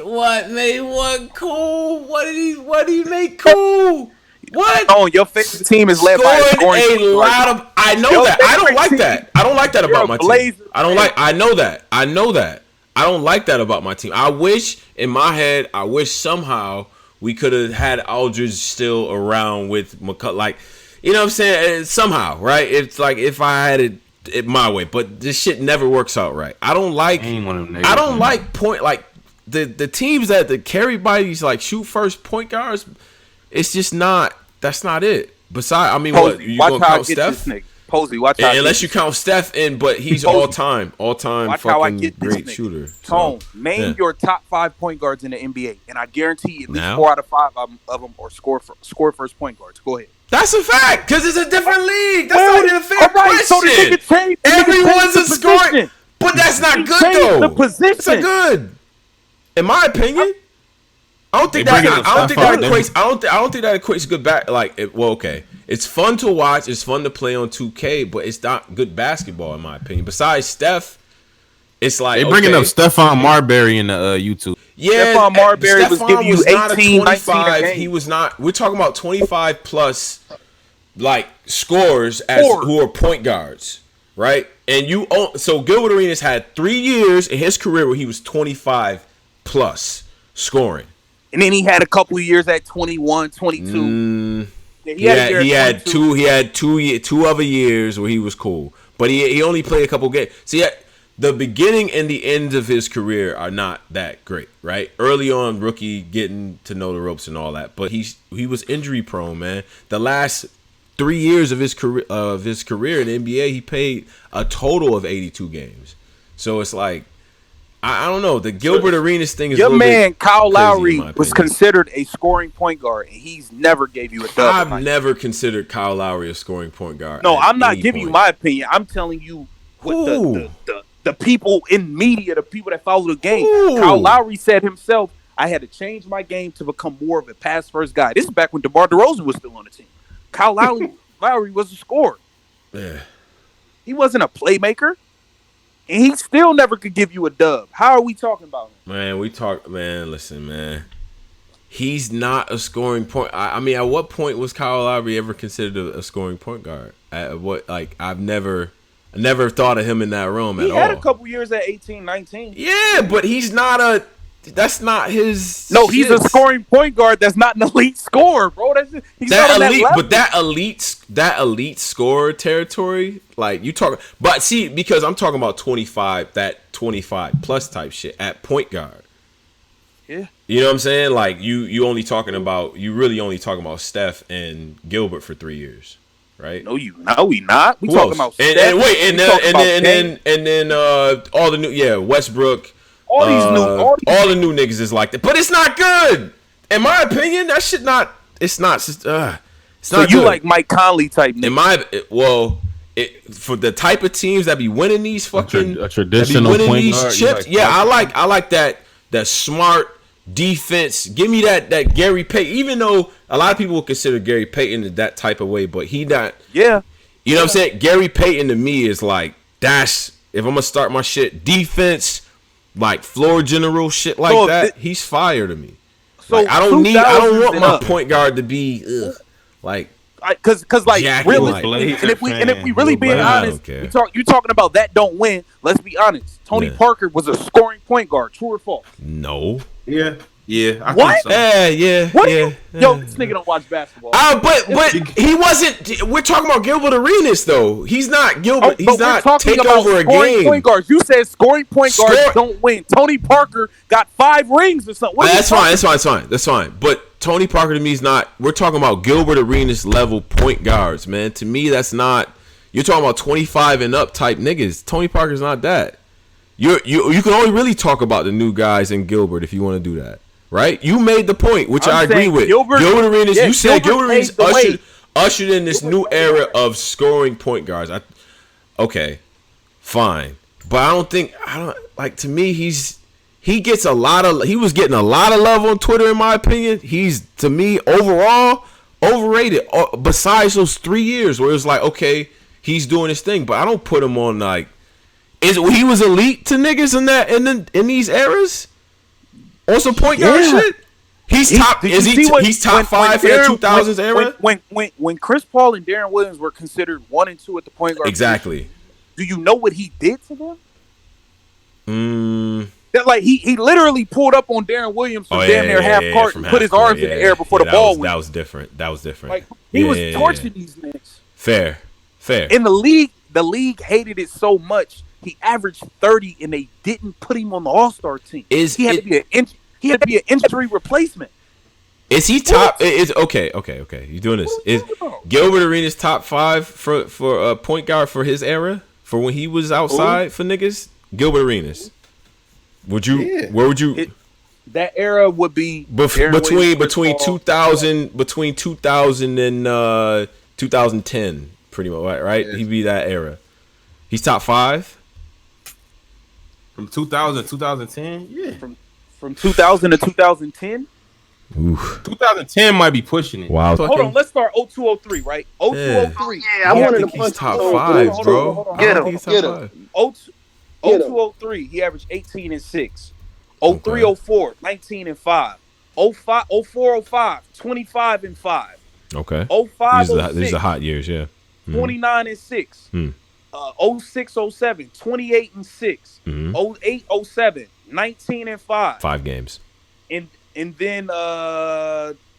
Speaker 1: Made what cool? What did he make cool? What?
Speaker 3: Oh, your favorite team is led by a scoring
Speaker 1: a lot of. I know that. I don't like that. I don't like that about my team. I don't like. I know that. I don't like that about my team. I wish in my head. I wish somehow we could have had Aldridge still around with McCullough. Like, you know what I'm saying? Somehow, right? It's like if I had it my way, but this shit never works out right. I don't like. I don't like point like the teams that carry by these like shoot first point guards. It's just not. That's not it. Besides, I mean,
Speaker 3: Posey,
Speaker 1: what you gonna count Steph?
Speaker 3: Posey, watch out.
Speaker 1: Unless you count Steph in, but he's all time fucking great shooter.
Speaker 3: Tone, name your top 5 point guards in the NBA, and I guarantee at least 4 out of 5 of them are score first point guards. Go ahead.
Speaker 1: That's a fact, because it's a different league. That's not even a fair question.
Speaker 3: So the nigga changed.
Speaker 1: Everyone's a scoring, but that's not good though.
Speaker 3: The position.
Speaker 1: It's a good, in my opinion. I don't think that equates. I don't think that equates good back. Okay, it's fun to watch. It's fun to play on 2K, but it's not good basketball in my opinion. Besides Steph, it's like
Speaker 2: they're bringing up Stephon Marbury in the YouTube.
Speaker 1: Yeah,
Speaker 3: Stephon Marbury was giving you 18, 19 a game.
Speaker 1: He was not. We're talking about 25 plus, like scores who are point guards, right? And so Gilbert Arenas had 3 years in his career where he was 25 plus scoring.
Speaker 3: And then he had a couple of years at 21, 22.
Speaker 1: He had two other years where he was cool, but he only played a couple games. See, the beginning and the end of his career are not that great, right? Early on, rookie, getting to know the ropes and all that, but he was injury prone, man. The last 3 years of his career in the NBA, he played a total of 82 games. So it's like, I don't know. The Gilbert Arenas thing is
Speaker 3: your man Kyle Lowry was considered a scoring point guard, and he's never gave you a dub.
Speaker 1: I've never considered Kyle Lowry a scoring point guard.
Speaker 3: No, I'm not giving you my opinion. I'm telling you what the people in media, the people that follow the game. Kyle Lowry said himself, "I had to change my game to become more of a pass first guy." This is back when DeMar DeRozan was still on the team. Kyle Lowry was a scorer.
Speaker 1: Yeah.
Speaker 3: He wasn't a playmaker. And he still never could give you a dub. How are we talking about him?
Speaker 1: Man, listen, man. He's not a scoring point. I mean, at what point was Kyle Lowry ever considered a scoring point guard? I've never thought of him in that realm at all.
Speaker 3: He had a couple years at 18, 19.
Speaker 1: Yeah, but he's not that's not his.
Speaker 3: No, he's a scoring point guard. That's not an elite scorer, bro. He's not on that level.
Speaker 1: But that elite scorer territory, like you talk. But see, because I'm talking about 25 plus type shit at point guard.
Speaker 3: Yeah.
Speaker 1: You know what I'm saying? Like you really only talking about Steph and Gilbert for 3 years, right?
Speaker 3: No, we not. We talking about Steph.
Speaker 1: And then all the new Westbrook. All the new niggas is like that, but it's not good. In my opinion, that shit not. It's not. It's not.
Speaker 3: So you good. Like Mike Conley type
Speaker 1: niggas? For the type of teams that be winning these fucking
Speaker 2: a traditional point guard,
Speaker 1: chips. I like that smart defense. Give me that Gary Payton. Even though a lot of people will consider Gary Payton that type of way, but he not.
Speaker 3: Yeah.
Speaker 1: You know what I'm saying? Gary Payton to me is like if I'm gonna start my shit defense. Like floor general shit like that, he's fire to me. So like, I don't want my point guard to be
Speaker 3: because really, and if we really being honest, you talking about that don't win. Let's be honest. Tony Parker was a scoring point guard. True or false?
Speaker 1: No.
Speaker 2: Yeah. Yeah.
Speaker 3: What?
Speaker 1: Yeah.
Speaker 3: Yo, this nigga don't watch basketball.
Speaker 1: But he wasn't. We're talking about Gilbert Arenas though. He's not Gilbert. He's not take over a game.
Speaker 3: Point guards. You said scoring point guards don't win. Tony Parker got 5 rings or something.
Speaker 1: That's fine. But Tony Parker to me is not. We're talking about Gilbert Arenas level point guards, man. To me, that's not. You're talking about 25 and up type niggas. Tony Parker's not that. You can only really talk about the new guys in Gilbert if you want to do that. Right? You made the point, which I agree with. Gilbert Arenas, you said Gilbert Arenas ushered in this new era of scoring point guards. Okay, fine. But I don't like to me he was getting a lot of love on Twitter in my opinion. He's to me overall overrated. Besides those 3 years where it's like, okay, he's doing his thing, but I don't put him on like he was elite to niggas in these eras? On some point guard shit, he's top. He's top 5 for the 2000s era.
Speaker 3: When Chris Paul and Darren Williams were considered 1 and 2 at the point guard,
Speaker 1: exactly.
Speaker 3: Position, do you know what he did to them? That like he literally pulled up on Darren Williams from damn near half court and put his arms in the air before the ball went.
Speaker 1: That was different. Like
Speaker 3: he was torching these niggas.
Speaker 1: Fair.
Speaker 3: In the league hated it so much. He averaged 30, and they didn't put him on the All-Star team. He had to be an injury replacement.
Speaker 1: Is he top? Is okay. You're doing this. Is Gilbert Arenas top 5 for a point guard for his era? For when he was outside for niggas? Gilbert Arenas. Would you? Yeah. Where would you?
Speaker 3: That era would be
Speaker 1: between 2000 and 2010, pretty much, right? Yeah. He'd be that era. He's top 5.
Speaker 2: From 2000 to 2010? Yeah.
Speaker 3: From 2000 to 2010?
Speaker 1: Oof.
Speaker 2: 2010 might be pushing it.
Speaker 1: Wow.
Speaker 3: Hold on, let's start 0203, right? 0203.
Speaker 5: Yeah, I wanted to
Speaker 1: He's
Speaker 5: punch
Speaker 1: top
Speaker 5: him.
Speaker 1: 5, bro.
Speaker 3: Hold on.
Speaker 1: I don't think he's top 5.
Speaker 3: 0203, he averaged 18 and 6. 0304, 19 and 5. 05, 04, 05, 25 and 5.
Speaker 1: Okay.
Speaker 3: 05,
Speaker 1: these are hot years, yeah.
Speaker 3: 29 and 6. 06, 07, 28 and 6. 08, 07, 19 and 5.
Speaker 1: 5 games.
Speaker 3: And then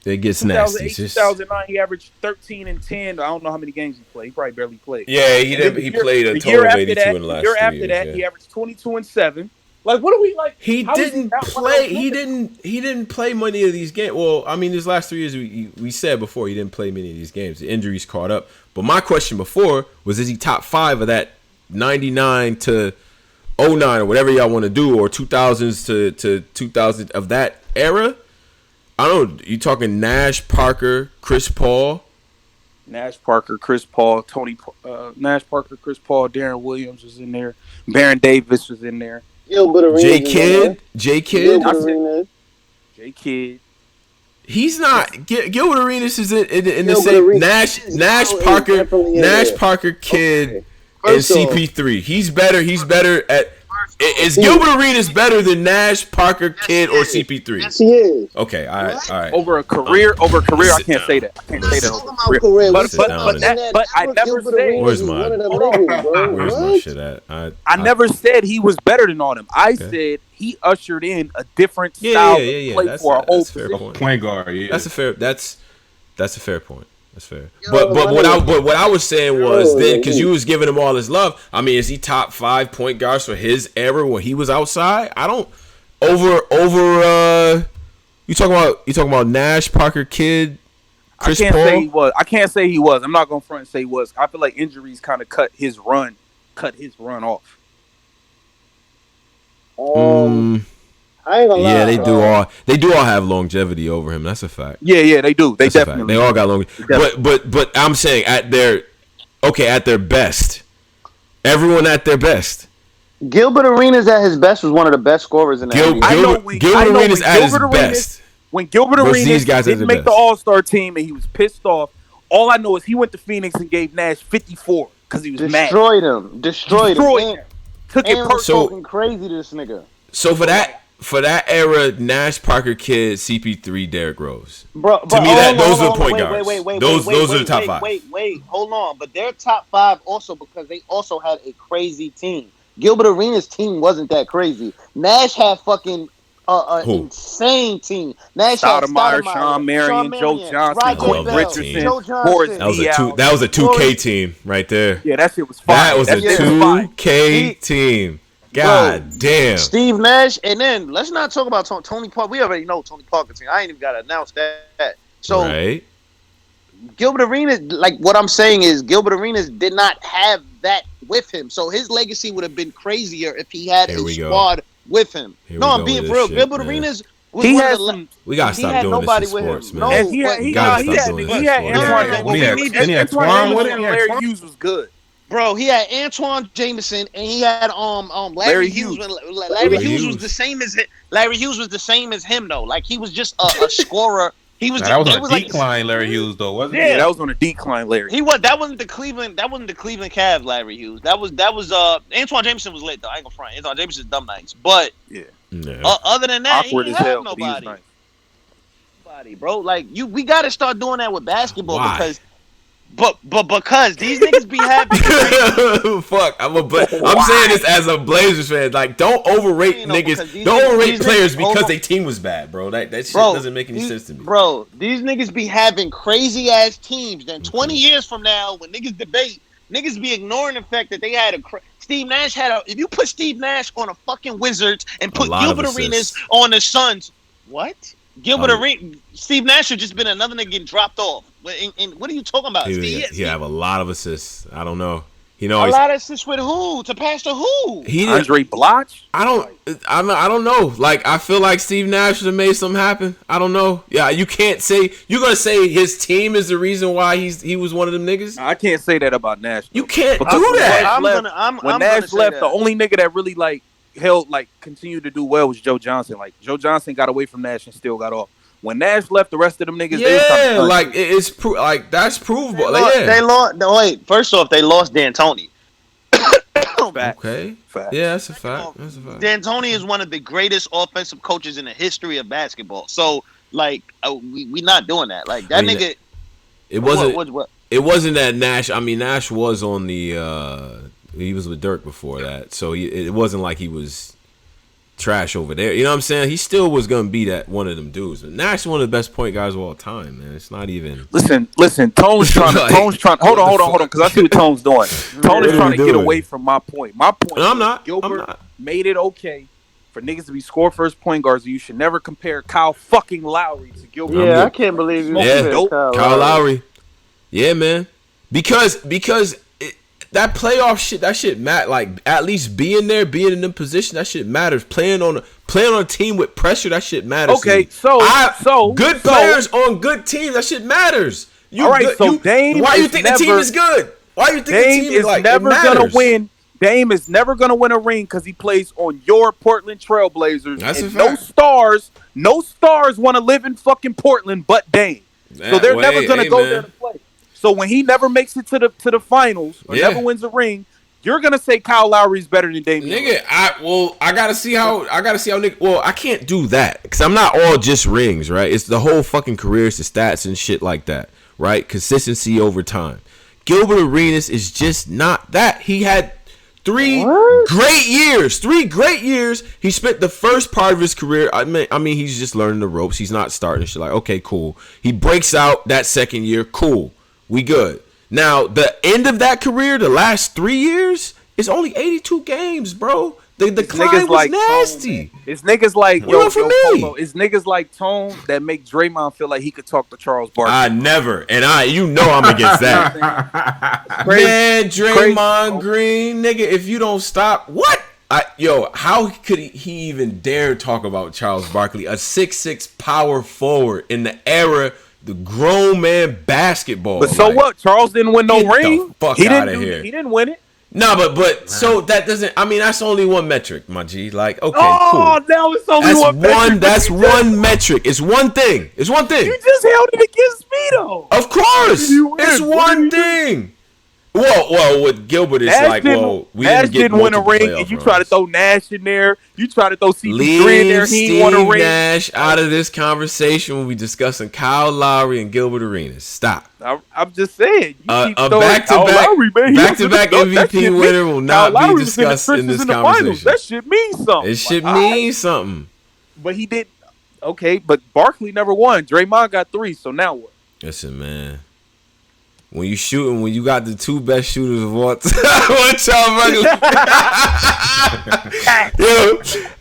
Speaker 1: it gets nasty.
Speaker 3: 2009, he averaged 13 and 10. I don't know how many games he played. He probably barely played.
Speaker 1: Yeah, he played a total of 82 in the last 3 years.
Speaker 3: The year after that, he averaged 22 and 7. Like, what are we like?
Speaker 1: He didn't play. He didn't play many of these games. Well, I mean, his last 3 years, we said before, he didn't play many of these games. The injuries caught up. But my question before was, is he top 5 of that 99 to 09 or whatever y'all want to do, or 2000s to 2000 of that era? I don't know. You talking Nash, Parker, Chris Paul?
Speaker 3: Nash, Parker, Chris Paul, Nash, Parker, Chris Paul, Darren Williams was in there. Baron Davis was in there.
Speaker 1: J Kidd. J
Speaker 3: Kidd.
Speaker 1: He's not. Gilbert Arenas is in the same Nash Parker, Kidd, and CP3. He's better at. Is Gilbert Arenas better than Nash, Parker, Kidd, or CP3?
Speaker 5: Yes, he is.
Speaker 1: Okay, all right.
Speaker 3: Over a career, I can't say that. I can't say that over a career. But I never said.
Speaker 1: Where's my shit at?
Speaker 3: I never said he was better than all them. I said he ushered in a different style of play for a whole position.
Speaker 2: Point guard. Yeah,
Speaker 1: that's a fair point. That's fair. But what I was saying was then, because you was giving him all his love. I mean, is he top 5 point guards for his era when he was outside? I don't over. You talking about Nash, Parker, Kidd, Chris Paul?
Speaker 3: I can't say he was. I'm not gonna front and say he was. I feel like injuries kind of cut his run off.
Speaker 5: I ain't gonna lie.
Speaker 1: Yeah, they do all have longevity over him. That's a fact.
Speaker 3: Yeah, they do. They definitely.
Speaker 1: They all got longevity. But I'm saying at their best. Everyone at their best.
Speaker 5: Gilbert Arenas at his best was one of the best scorers in the NBA.
Speaker 1: Gilbert Arenas at his best.
Speaker 3: When Gilbert Arenas didn't make the All-Star team and he was pissed off, all I know is he went to Phoenix and gave Nash 54 because he was mad.
Speaker 5: Destroyed him.
Speaker 3: Took it personal.
Speaker 5: Crazy, this nigga.
Speaker 1: So for that era, Nash, Parker, Kidd, CP3, Derrick Rose.
Speaker 5: Bro,
Speaker 1: to me, those are the point guards. Those are the top 5.
Speaker 5: Wait, hold on. But they're top 5 also because they also had a crazy team. Gilbert Arenas' team wasn't that crazy. Nash had fucking insane team. Nash had
Speaker 3: Stoudemire, Sean Marion, Joe Johnson, Quentin Richardson, Horace Diaw.
Speaker 1: That was a 2K team right there.
Speaker 3: Yeah, that shit was fire.
Speaker 1: That was a 2K team. God damn.
Speaker 5: Steve Nash, and then let's not talk about Tony Parker. We already know Tony Parker team. I ain't even got to announce that. So,
Speaker 1: right.
Speaker 5: Gilbert Arenas, like what I'm saying is Gilbert Arenas did not have that with him. So his legacy would have been crazier if he had a squad with him. I'm being for real. Gilbert Arenas was
Speaker 1: we gotta stop doing this in sports, man.
Speaker 3: And he had Antoine with him. Larry Hughes was good.
Speaker 5: Bro, he had Antoine Jameson and he had Larry Hughes. Larry Hughes was the same as him. Larry Hughes was the same as him though. Like he was just a scorer. He was.
Speaker 2: That was on a decline, Larry Hughes though, wasn't it?
Speaker 3: Yeah, that was on a decline, Larry.
Speaker 5: He was. That wasn't the Cleveland Cavs, Larry Hughes. That was. Antoine Jameson was lit though. I ain't gonna front. Antoine Jameson's dumb nights, but other than that,
Speaker 3: awkward
Speaker 5: he
Speaker 3: as
Speaker 5: had
Speaker 3: hell.
Speaker 5: Nobody. Bro, like we got to start doing that with basketball because. But because these niggas be happy.
Speaker 1: Fuck, I'm saying this as a Blazers fan. Like, don't overrate niggas. Don't overrate players because their team was bad, bro. That shit doesn't make any sense to me.
Speaker 5: Bro, these niggas be having crazy ass teams. Then 20 years from now, when niggas debate, niggas be ignoring the fact that they had Steve Nash if you put Steve Nash on a fucking Wizards and put Gilbert Arenas on the Suns, what? Steve Nash should just been another nigga getting dropped off. And what are you talking about?
Speaker 1: He have a lot of assists. I don't know.
Speaker 5: A lot of assists with who? To pass to who?
Speaker 3: Andre Bloch?
Speaker 1: I don't know. Like, I feel like Steve Nash should have made something happen. I don't know. Yeah, you can't say you're gonna say his team is the reason why he was one of them niggas.
Speaker 3: I can't say that about Nash.
Speaker 1: You can't do that.
Speaker 3: When Nash left, the only nigga that really continued to do well was Joe Johnson. Like Joe Johnson got away from Nash and still got off. When Nash left, the rest of them niggas, they was trying to
Speaker 1: like like that's provable.
Speaker 5: They lost. No, wait. First off, they lost D'Antoni.
Speaker 1: Okay.
Speaker 3: Facts.
Speaker 1: Yeah, that's a fact.
Speaker 5: D'Antoni is one of the greatest offensive coaches in the history of basketball. So, like, we not doing that. Like that nigga.
Speaker 1: It wasn't.
Speaker 5: What?
Speaker 1: It wasn't that Nash. I mean, Nash was on the. He was with Dirk before that, so it wasn't like he was trash over there. You know what I'm saying? He still was gonna be that one of them dudes. But Nash is one of the best point guards of all time, man. It's not even.
Speaker 3: Listen. Tone's trying. Hold on, because I see what Tone's doing. Tone is trying to get away from my point. My point.
Speaker 1: And I'm not.
Speaker 3: Gilbert made it okay for niggas to be score first point guards. You should never compare Kyle fucking Lowry to Gilbert.
Speaker 5: Yeah, I can't believe you.
Speaker 1: Yeah, Kyle Lowry. Yeah, man. Because that playoff shit, that shit matters. Like at least being there, being in them position, that shit matters. Playing on a team with pressure, that shit matters.
Speaker 3: Okay,
Speaker 1: good players on good teams, that shit matters.
Speaker 3: Dame.
Speaker 1: Why you think the team is good? Why you think
Speaker 3: Dame
Speaker 1: the team is like
Speaker 3: never
Speaker 1: gonna
Speaker 3: win? Dame is never gonna win a ring because he plays on your Portland Trailblazers.
Speaker 1: That's
Speaker 3: and no stars want to live in fucking Portland, but Dame. So they're never gonna go there to play. So when he never makes it to the finals or never wins a ring, you're gonna say Kyle Lowry's better than Damian.
Speaker 1: Nigga, I gotta see how nigga. Well, I can't do that because I'm not all just rings, right? It's the whole fucking career, it's the stats and shit like that, right? Consistency over time. Gilbert Arenas is just not that. He had three great years. He spent the first part of his career. I mean, he's just learning the ropes. He's not starting shit. Like, okay, cool. He breaks out that second year. Cool. We good. Now, the end of that career, the last 3 years, is only 82 games, bro. The decline was nasty.
Speaker 3: Tone, it's niggas like it's niggas like Tone that make Draymond feel like he could talk to Charles Barkley.
Speaker 1: I never, and I'm against that. Man, Draymond Green, nigga, if you don't stop, what? How could he even dare talk about Charles Barkley, a 6'6" power forward in the era? The grown man basketball.
Speaker 3: But so what? Charles didn't win no ring.
Speaker 1: He
Speaker 3: didn't win it.
Speaker 1: No, but so that doesn't. I mean, that's only one metric, my G. Like, okay, cool.
Speaker 3: Now it's only one metric.
Speaker 1: That's one metric. It's one thing.
Speaker 3: You just held it against me, though.
Speaker 1: Of course, it's one thing. Well, with Gilbert, it's
Speaker 3: Nash
Speaker 1: we
Speaker 3: didn't win a ring, and you try to throw Nash in there. You try to throw CP3 in there. He didn't win a ring.
Speaker 1: Nash out of this conversation when we discussing Kyle Lowry and Gilbert Arenas. Stop.
Speaker 3: I'm just saying.
Speaker 1: A back-to-back MVP winner will not be discussed in this conversation.
Speaker 3: That shit means something.
Speaker 1: It should mean something.
Speaker 3: But he did. Okay, but Barkley never won. Draymond got 3. So now what?
Speaker 1: Listen, man. When you got the 2 best shooters of all time,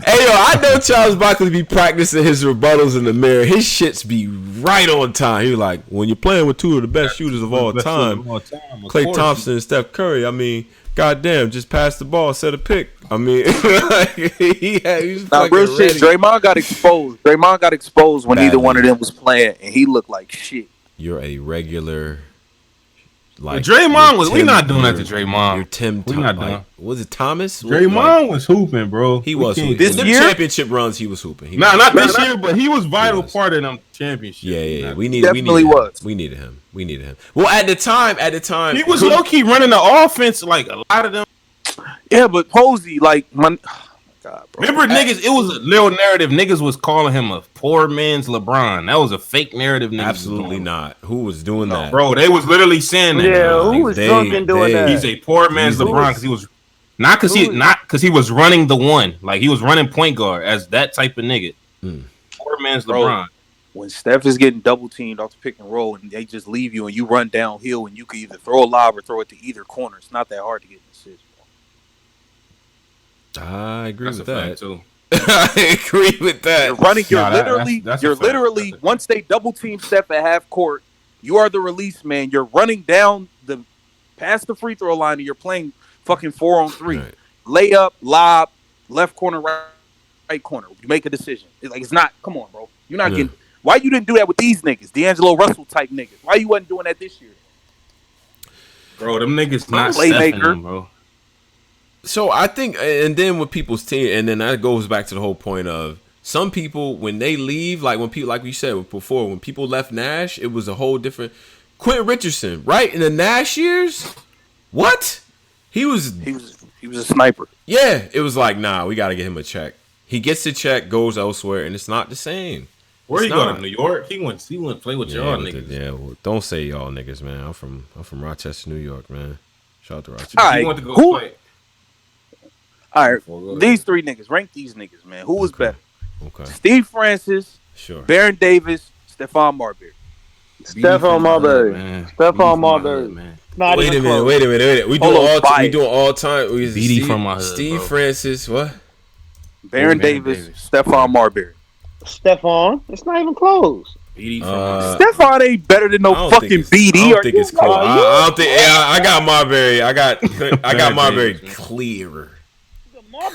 Speaker 1: I know Charles Barkley be practicing his rebuttals in the mirror. His shits be right on time. He like, when you're playing with 2 of the best shooters of all time, Klay Thompson and Steph Curry, I mean, goddamn, just pass the ball, set a pick. I mean, he's
Speaker 3: real shit. Draymond got exposed when neither one of them was playing, and he looked like shit.
Speaker 1: You're a regular.
Speaker 2: Like Draymond was, we not doing that to Draymond.
Speaker 1: You're Tim. We not doing. Was it Thomas?
Speaker 2: Draymond was hooping, bro.
Speaker 1: He was hooping.
Speaker 3: This year,
Speaker 1: championship runs, he was hooping.
Speaker 2: Not this year, but he was vital part of them championships.
Speaker 1: Yeah. We needed him. Well, at the time,
Speaker 2: he was low key running the offense like a lot of them.
Speaker 3: Yeah, but Posey, like, God, bro.
Speaker 2: Remember, niggas, it was a little narrative. Niggas was calling him a poor man's LeBron. That was a fake narrative. Niggas
Speaker 1: absolutely not. Who was doing that,
Speaker 2: bro? They was literally saying that.
Speaker 5: Yeah, who was drunk and doing that?
Speaker 2: He's a poor man's LeBron because he was because he was running the one, like he was running point guard as that type of nigga. Poor man's LeBron.
Speaker 3: When Steph is getting double teamed off the pick and roll, and they just leave you, and you run downhill, and you can either throw a lob or throw it to either corner. It's not that hard to get in the decision.
Speaker 1: I agree with that
Speaker 2: too.
Speaker 1: I agree with that.
Speaker 3: You're literally once they double team Steph at half court, you are the release man. You're running down past the free throw line, and you're playing fucking 4-on-3. Right. Layup, lob, left corner, right corner. You make a decision. It's not. Come on, bro. You're not getting. Why you didn't do that with these niggas, D'Angelo Russell type niggas? Why you wasn't doing that this year?
Speaker 2: Bro, them niggas not playmaker, bro.
Speaker 1: So I think, and then with people's team, and then that goes back to the whole point of Some people, when they leave, like when people, like we said before, when people left Nash, it was a whole different. Quentin Richardson, right in the Nash years, what? He was
Speaker 3: a sniper.
Speaker 1: Yeah, it was like, nah, we got to get him a check. He gets the check, goes elsewhere, and it's not the same.
Speaker 2: Where he go to New York? He went to play with y'all niggas.
Speaker 1: Well, don't say y'all niggas, man. I'm from Rochester, New York, man. Shout out to Rochester.
Speaker 3: All right, he went to go play. All right, these three niggas, rank these niggas, man. Who was better?
Speaker 1: Okay.
Speaker 3: Steve Francis,
Speaker 1: sure.
Speaker 3: Baron Davis, Stephon Marbury.
Speaker 5: Stephon Marbury. Stephon Marbury.
Speaker 1: Wait a minute. We doing all time.
Speaker 2: BD from my hood,
Speaker 1: Steve Francis, what?
Speaker 3: Baron Davis, Stephon Marbury.
Speaker 5: Stephon, it's not even close.
Speaker 3: Stephon ain't better than no fucking BD.
Speaker 1: I don't think it's close. I don't think. Yeah, I got Marbury. I got Marbury clearer.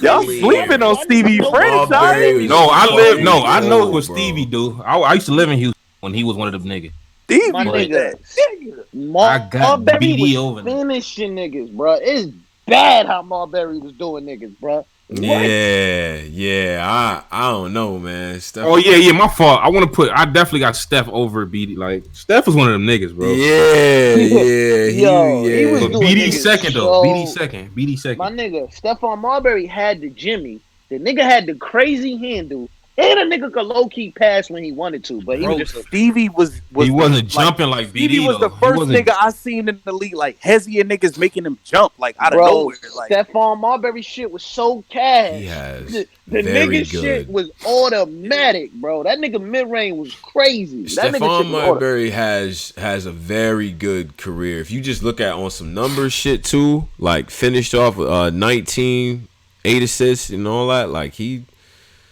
Speaker 3: Y'all sleeping on Stevie Francis?
Speaker 2: I know what Stevie do. I used to live in Houston when he was one of them niggas.
Speaker 5: My nigga, Marbury was finishing niggas, bro. It's bad how Marbury was doing niggas, bro.
Speaker 1: Yeah. I don't know, man.
Speaker 2: Steph. Oh yeah, my fault. I definitely got Steph over BD. Like Steph was one of them niggas, bro.
Speaker 1: Yeah.
Speaker 5: He was doing
Speaker 2: BD second though. BD second.
Speaker 5: My nigga, Stephon Marbury had the Jimmy. The nigga had the crazy handle. And a nigga could low key pass when he wanted to, but he was just
Speaker 3: Stevie was
Speaker 2: he wasn't jumping like BD.
Speaker 3: Stevie was the first nigga I seen in the league, like hezzy and niggas making him jump like out of nowhere. Like
Speaker 5: Stephon Marbury shit was so cash.
Speaker 1: He has
Speaker 5: the nigga shit was automatic, bro. That nigga mid range was crazy.
Speaker 1: Stephon Marbury has a very good career. If you just look at on some numbers shit too, like finished off 19, 8 assists and all that, like he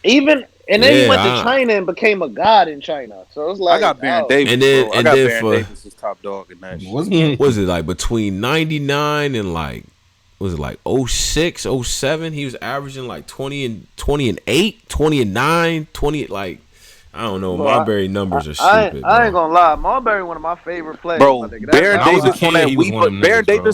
Speaker 1: even.
Speaker 5: And then he went to China and became a god in China. So it's like
Speaker 3: I got Baron Davis. I got Baron Davis as top dog in that shit.
Speaker 1: Was it like between 99 and like 06, 07? He was averaging like 20 and 8, 20 and 9, 20 like I don't know. Marbury numbers are stupid.
Speaker 5: I ain't gonna lie. Marbury one of my favorite players.
Speaker 3: Bro, Baron Davis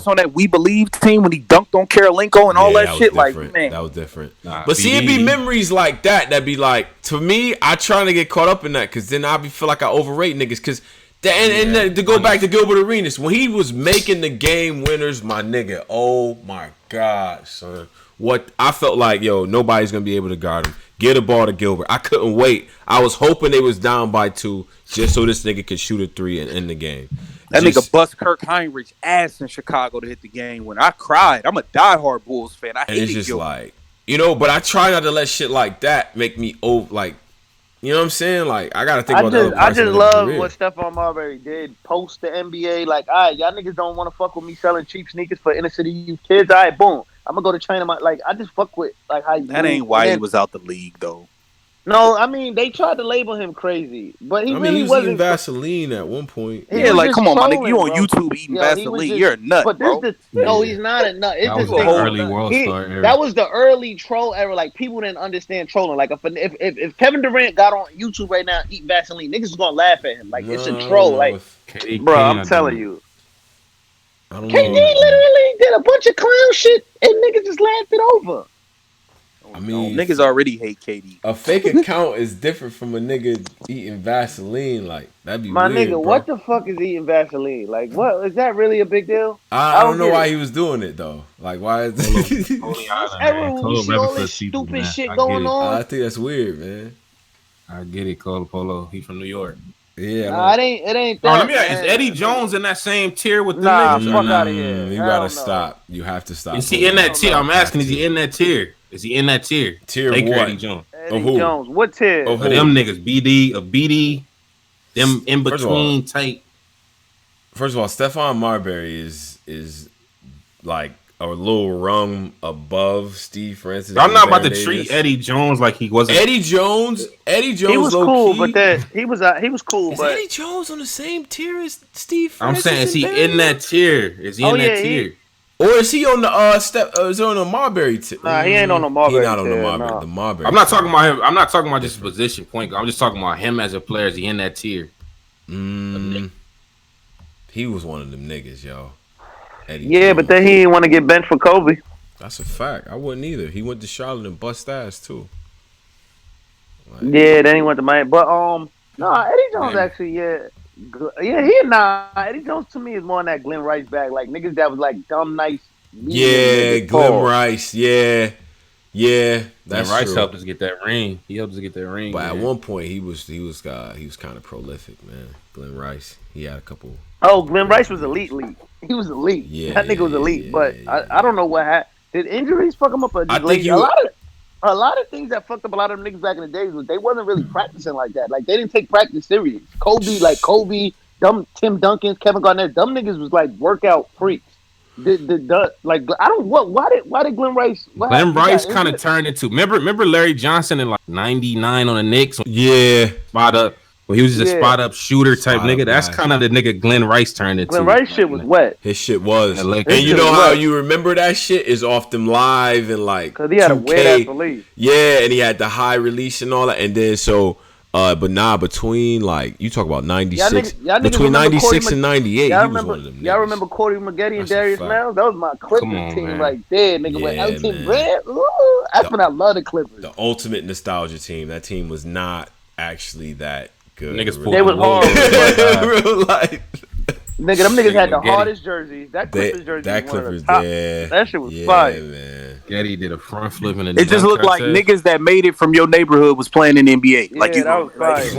Speaker 3: on that We Believe team when he dunked on Karolinko and all that shit. Like, man,
Speaker 1: that was different. But see, it be memories like that be like, to me, I trying to get caught up in that because then I feel like I overrate niggas because. And to go back to Gilbert Arenas, when he was making the game winners, my nigga, oh my God, son. What I felt like, nobody's going to be able to guard him. Get a ball to Gilbert. I couldn't wait. I was hoping they was down by 2 just so this nigga could shoot a 3 and end the game.
Speaker 3: That nigga bust Kirk Heinrich's ass in Chicago to hit the game when I cried. I'm a diehard Bulls fan. I hate it. It's just
Speaker 1: like, but I try not to let shit like that make me like, you know what I'm saying? Like, I got to think about that.
Speaker 5: I just love what Stephon Marbury did post the NBA. Like, all right, y'all niggas don't want to fuck with me selling cheap sneakers for inner city youth kids. All right, boom. I'm going to go to China. I just fuck with, like, how you
Speaker 3: That ain't why he was out the league, though.
Speaker 5: No, I mean, they tried to label him crazy. But he really
Speaker 1: was eating Vaseline at one point.
Speaker 3: Yeah, like, come on, my nigga. You on YouTube eating Vaseline. You're a nut, bro.
Speaker 5: No, he's not a nut. It's
Speaker 2: that was the early World Star era.
Speaker 5: That was the early troll era. Like, people didn't understand trolling. Like, if Kevin Durant got on YouTube right now eating Vaseline, niggas is going to laugh at him. Like, it's a troll. Like, bro, I'm telling you. KD literally did a bunch of clown shit and niggas just laughed it over.
Speaker 1: I mean,
Speaker 3: niggas already hate KD.
Speaker 1: A fake account is different from a nigga eating Vaseline. Like, that'd be
Speaker 5: my
Speaker 1: weird,
Speaker 5: nigga,
Speaker 1: bro.
Speaker 5: what the fuck is eating Vaseline? Like, what is that really a big deal?
Speaker 1: I don't know why he was doing it though. Like, why is this
Speaker 5: everyone we see all this stupid shit going on?
Speaker 1: I think that's weird, man.
Speaker 2: I get it, Colo Polo. He from New York.
Speaker 1: Yeah,
Speaker 5: it ain't that.
Speaker 2: Let me ask, is Eddie Jones in that same tier with the
Speaker 5: niggas? Fuck out of here.
Speaker 1: You gotta stop. You have to stop.
Speaker 2: Is he in that tier? I'm asking, is he in that tier? Is he in that tier?
Speaker 1: Tier of what?
Speaker 2: Eddie Jones.
Speaker 5: Eddie Jones. What tier?
Speaker 2: Of them niggas. BD. Them in between type.
Speaker 1: First of all, Stephon Marbury is like a little rung above Steve Francis.
Speaker 2: I'm not about to treat Eddie Jones like he wasn't.
Speaker 1: Eddie Jones.
Speaker 5: He was cool, but he was cool.
Speaker 1: Is Eddie Jones on the same tier as Steve Francis?
Speaker 2: I'm saying, is he in that tier? Is he in that tier?
Speaker 1: Or is he on the is he on the Marbury tier?
Speaker 5: Nah, he ain't on the Marbury.
Speaker 1: He's not on the Marbury. No. The Marbury.
Speaker 2: I'm not talking about him. I'm not talking about just position point. I'm just talking about him as a player. Is he in that tier?
Speaker 1: He was one of them niggas, yo.
Speaker 5: Eddie Jones. But then he didn't want to get benched for Kobe.
Speaker 1: That's a fact. I wouldn't either. He went to Charlotte and bust ass too. Like,
Speaker 7: Yeah, then he went to Miami. But no, Eddie Jones actually, Eddie Jones to me is more on that Glenn Rice bag, like niggas that was like dumb, nice, medium
Speaker 1: yeah,
Speaker 7: niggas.
Speaker 1: Glenn Rice. Yeah,
Speaker 2: And
Speaker 1: that's
Speaker 2: Rice
Speaker 1: true.
Speaker 2: helped us get that ring. He helped us get that ring.
Speaker 1: But
Speaker 2: man.
Speaker 1: at one point, he was kind of prolific, man. Glenn Rice. He had a couple.
Speaker 7: Oh, Glenn Rice was elite. He was elite.
Speaker 1: Yeah,
Speaker 7: That nigga was elite. But I don't know what happened. Did injuries fuck him up or just lazy? A lot of things that fucked up a lot of them niggas back in the days was they wasn't really practicing like that. Like they didn't take practice serious. Kobe, Tim Duncan, Kevin Garnett, them niggas was like workout freaks. Why did Glenn Rice?
Speaker 2: Glenn Rice kind of turned into remember Larry Johnson in like '99 on the Knicks.
Speaker 1: Yeah,
Speaker 2: spot up. Well, he was just a spot up shooter type nigga. That's kind of the nigga Glenn Rice turned into.
Speaker 7: Glenn Rice shit was wet.
Speaker 1: His shit was. And you know how you remember that shit is off them live and like.
Speaker 7: Because he had 2K. A weird ass release.
Speaker 1: Yeah, and he had the high release and all that, and then between like you talk about 96, between 96 and 98, he was one of them.
Speaker 7: Y'all remember Corey Maggette and Darius Miles? That was my Clippers team right there, nigga. With Elton Brand, that's when I love the Clippers.
Speaker 1: The ultimate nostalgia team. That team was not actually that good.
Speaker 2: Niggas
Speaker 7: they was hard.
Speaker 1: Real life.
Speaker 7: Nigga, them niggas had the hardest jerseys. That Clippers jersey. That shit was fire,
Speaker 1: man.
Speaker 2: Getty did a front flip in the.
Speaker 3: It just looked like niggas that made it from your neighborhood was playing in the NBA.
Speaker 7: Yeah, like you know,
Speaker 1: playing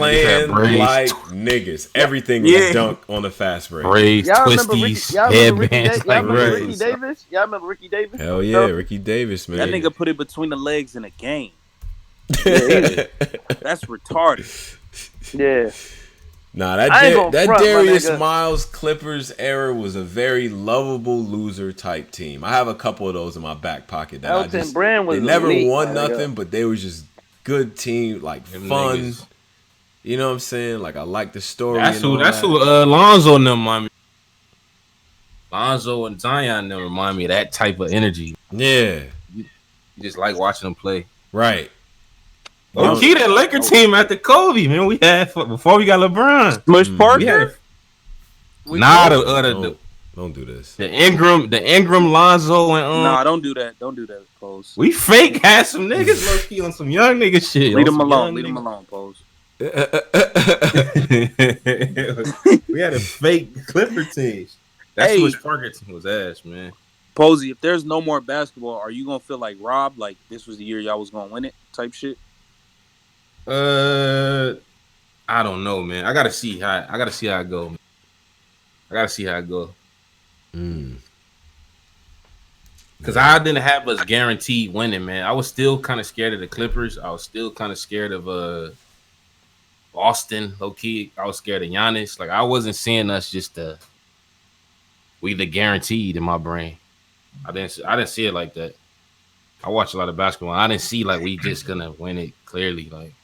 Speaker 1: like niggas. Everything was a dunk on the fast break.
Speaker 2: Braids, twisties, headbands.
Speaker 7: Y'all remember Ricky Davis? Y'all remember Ricky Davis?
Speaker 1: Hell yeah, Ricky Davis, man.
Speaker 3: That nigga put it between the legs in a game. That's retarded.
Speaker 7: Yeah.
Speaker 1: Nah, that Darius Miles Clippers era was a very lovable loser type team. I have a couple of those in my back pocket that they never won nothing, but they were just good team, like fun. Niggas. You know what I'm saying? Like I like the story.
Speaker 2: That's who Lonzo and them remind me. Lonzo and Zion them remind me of that type of energy.
Speaker 1: Yeah.
Speaker 2: You just like watching them play.
Speaker 1: Right.
Speaker 2: Key that Laker team after Kobe, man. We had before we got LeBron.
Speaker 3: Smush Parker.
Speaker 1: Don't do this.
Speaker 2: The Ingram, Lonzo, and
Speaker 3: Nah, don't do that. Don't do that, Pose.
Speaker 2: We fake had some niggas low key on some young nigga shit.
Speaker 3: Leave them alone, Pose.
Speaker 2: We had a fake Clipper team. That Smush Parker team was ass, man.
Speaker 3: Posey, if there's no more basketball, are you gonna feel like Rob? Like this was the year y'all was gonna win it, type shit?
Speaker 2: I don't know, man. I gotta see how it go. Cause I didn't have us guaranteed winning, man. I was still kind of scared of the Clippers. I was still kind of scared of Boston, low key. I was scared of Giannis. Like I wasn't seeing us just we the guaranteed in my brain. I didn't see it like that. I watched a lot of basketball. I didn't see like we just gonna win it clearly, like.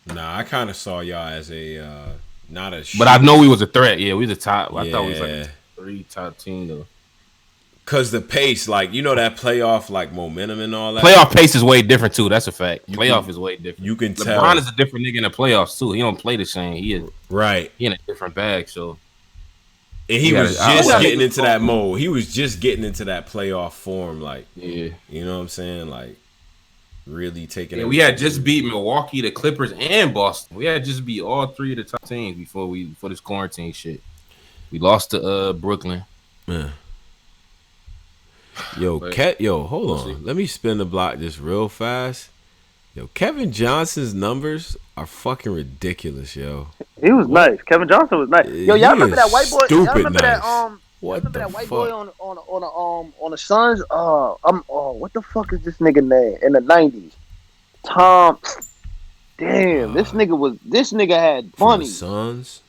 Speaker 1: Nah, I kind of saw y'all as a not a.
Speaker 2: But I know we was a threat. Yeah, we was the top. I thought we was like a 3 top team though.
Speaker 1: Cause the pace, like you know, that playoff like momentum and all that.
Speaker 2: Playoff pace is way different too. That's a fact. Playoff is way different.
Speaker 1: You can tell.
Speaker 2: LeBron is a different nigga in the playoffs too. He don't play the same. He is
Speaker 1: right.
Speaker 2: He in a different bag. So.
Speaker 1: And he was just getting into that mode. He was just getting into that playoff form, like you know what I'm saying, like. Really taking it.
Speaker 2: We had just beat Milwaukee, the Clippers, and Boston. We had just beat all 3 of the top teams before this quarantine shit. We lost to Brooklyn.
Speaker 1: Man. Yo, hold on. Let me spin the block just real fast. Yo, Kevin Johnson's numbers are fucking ridiculous, yo.
Speaker 7: He was nice. Kevin Johnson was nice. Yo, y'all remember that white boy?
Speaker 1: Y'all remember
Speaker 7: nice.
Speaker 1: Remember
Speaker 7: that white boy on the Suns? What the fuck is this nigga name in the 90s? Tom. Damn, this nigga had bunnies.
Speaker 1: Suns.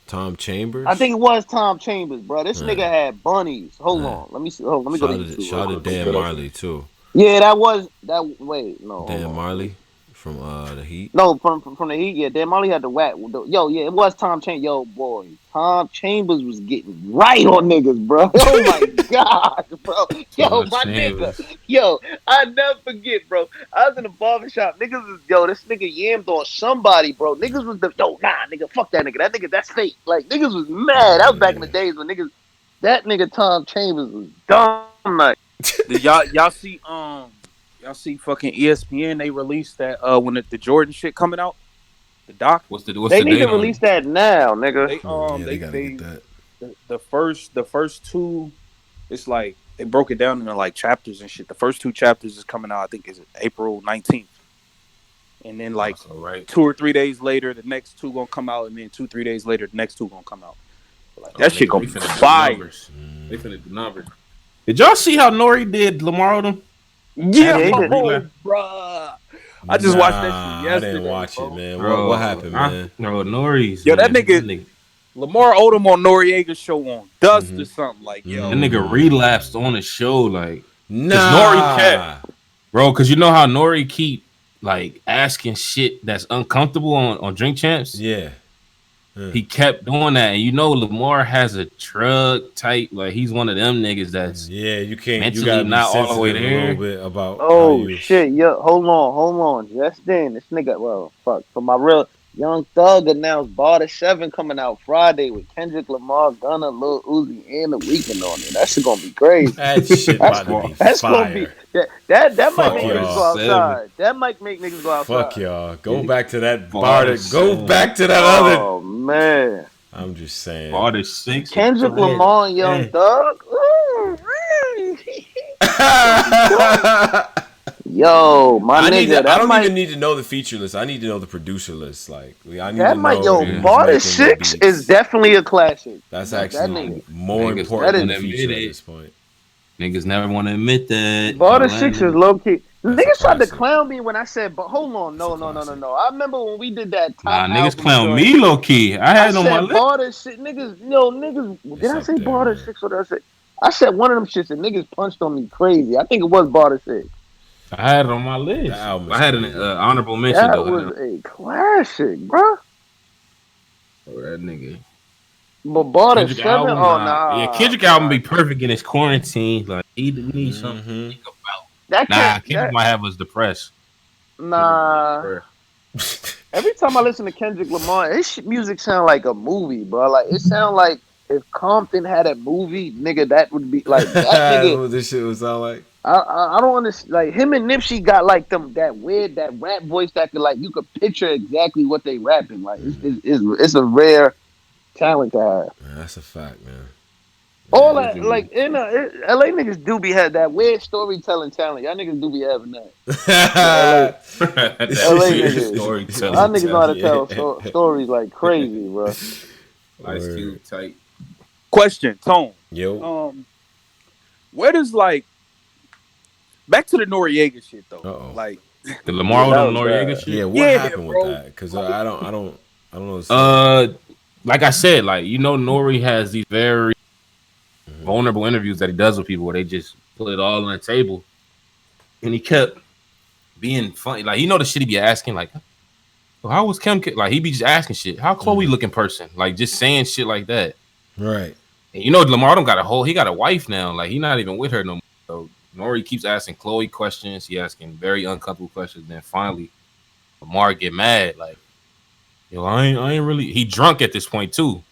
Speaker 1: Tom Chambers.
Speaker 7: I think it was Tom Chambers, bro. This nigga had bunnies. Hold on, let me see. Let me go to
Speaker 1: shout out to Dan Marley too.
Speaker 7: Yeah, that was that. Wait, no.
Speaker 1: Dan Marley. From the Heat?
Speaker 7: No, from the Heat, yeah. Dan Marley had the whack. It was Tom Chambers. Yo, boy. Tom Chambers was getting right on niggas, bro. Oh, my God, bro. Yo, my nigga. Yo, I never forget, bro. I was in the barbershop. Niggas was, this nigga yammed on somebody, bro. Niggas was nigga, fuck that nigga. That's fake. Like, niggas was mad. That was back in the days when that nigga Tom Chambers was dumb, like.
Speaker 3: Did y'all see, Y'all see fucking ESPN? They released that when the Jordan shit coming out, the doc.
Speaker 2: What's the
Speaker 7: They need
Speaker 2: date
Speaker 7: to
Speaker 2: on
Speaker 7: release
Speaker 2: it?
Speaker 7: that now, nigga.
Speaker 6: Yeah, they gotta get that.
Speaker 3: The first two, it's like they broke it down into like chapters and shit. The first two chapters is coming out, I think, is April 19th, and then like
Speaker 2: Also, right.
Speaker 3: 2 or 3 days later, the next two gonna come out, and then 2 3 days later, the next two gonna come out. Like
Speaker 2: Oh,
Speaker 3: that shit
Speaker 2: nigga,
Speaker 3: gonna
Speaker 2: we
Speaker 3: be
Speaker 2: finna do
Speaker 3: fire.
Speaker 2: numbers. They finna do numbers. Did y'all see how Nori did Lamar on them?
Speaker 3: Yo,
Speaker 7: Yeah, he did.
Speaker 3: bruh. I just watched that shit
Speaker 1: I didn't
Speaker 3: yesterday,
Speaker 1: watch it,
Speaker 3: bro.
Speaker 1: man. What happened, man?
Speaker 2: Bro, Nori's
Speaker 3: Yo,
Speaker 2: man.
Speaker 3: that nigga Lamar Odom on Noriega's show on Dust or something like, yo.
Speaker 2: That nigga relapsed on the show, like, cause Nori
Speaker 1: Nah.
Speaker 2: kept, bro, cause you know how Nori keep like asking shit that's uncomfortable on Drink Champs.
Speaker 1: Yeah.
Speaker 2: He kept doing that, and you know Lamar has a drug type, like he's one of them niggas that's
Speaker 1: you can't.
Speaker 2: mentally
Speaker 1: You gotta be
Speaker 2: not all the way
Speaker 1: sensitive a
Speaker 2: there.
Speaker 1: little bit about how
Speaker 7: Oh
Speaker 1: you.
Speaker 7: shit, yo, hold on. Just then, this nigga, well, fuck. For my real Young Thug announced Barter 7 coming out Friday with Kendrick Lamar, Gunna, Lil Uzi, and The Weeknd on it. That shit gonna be crazy.
Speaker 1: That shit about to be
Speaker 7: That's
Speaker 1: fire.
Speaker 7: gonna be that
Speaker 1: Fuck
Speaker 7: might make
Speaker 1: y'all.
Speaker 7: niggas go outside. That might make niggas go outside.
Speaker 1: Fuck y'all. Go back to that
Speaker 2: Barter
Speaker 1: Barter. Go
Speaker 2: seven.
Speaker 1: back to that other.
Speaker 7: Oh man,
Speaker 1: I'm just saying.
Speaker 2: Barter 6.
Speaker 7: Kendrick Lamar and Young Thug. Ooh, yo, my nigga,
Speaker 1: I don't even need to know the feature list. I need to know the producer list. Like, I need to know.
Speaker 7: Yo, Barter 6 is definitely a classic.
Speaker 1: That's actually more important than the feature at this point.
Speaker 2: Niggas never want to admit that.
Speaker 7: Barter 6 is low key. Niggas tried to
Speaker 1: classic.
Speaker 7: clown me when I said, but hold on, no. I remember when we did that top
Speaker 2: Nah, niggas
Speaker 7: album
Speaker 2: clown
Speaker 7: joint.
Speaker 2: me low key. I had it on my list.
Speaker 7: Barter 6, niggas. Did I say Barter 6 or did I say? I said one of them shits and niggas punched on me crazy. I think it was Barter 6.
Speaker 2: I had it on my list. I had an honorable mention
Speaker 7: That
Speaker 2: though.
Speaker 7: was a classic, bro.
Speaker 2: Oh, that nigga.
Speaker 7: But Barter
Speaker 2: Kendrick
Speaker 7: 7,
Speaker 2: album,
Speaker 7: nah.
Speaker 2: Yeah, Kendrick album be perfect in his quarantine. Like he need something to think about. Kendrick might have us depressed.
Speaker 7: Nah. Every time I listen to Kendrick Lamar, his music sound like a movie, bro. Like it sound like if Compton had a movie, nigga, that would be like that nigga.
Speaker 1: What this shit would sound like?
Speaker 7: I don't understand. Like him and Nipsey got like that weird rap voice that could like you could picture exactly what they rapping. Like it's a rare talent to have.
Speaker 1: Man, that's a fact, man.
Speaker 7: All that like LA niggas do be have that weird storytelling talent. Y'all niggas do be having that. LA niggas. Y'all niggas know how to tell stories like crazy, bro.
Speaker 2: Ice Cube type.
Speaker 3: Question, Tone.
Speaker 1: Yo.
Speaker 3: Where does like back to the Noriega shit though?
Speaker 1: Uh-oh.
Speaker 3: Like
Speaker 2: the Lamar Noriega shit.
Speaker 1: Yeah, what happened with that? Because I don't
Speaker 2: know. Like I said, like you know, Nori has these very vulnerable interviews that he does with people where they just put it all on the table, and he kept being funny. Like you know the shit he be asking, like, well, "How was Kim?" Like he be just asking shit. How Chloe look in person? Like just saying shit like that.
Speaker 1: Right.
Speaker 2: And you know Lamar don't got he got a wife now. Like he not even with her no more. So Nori keeps asking Chloe questions. He asking very uncomfortable questions. Then finally, Lamar get mad. Like, yo, I ain't really. He drunk at this point too.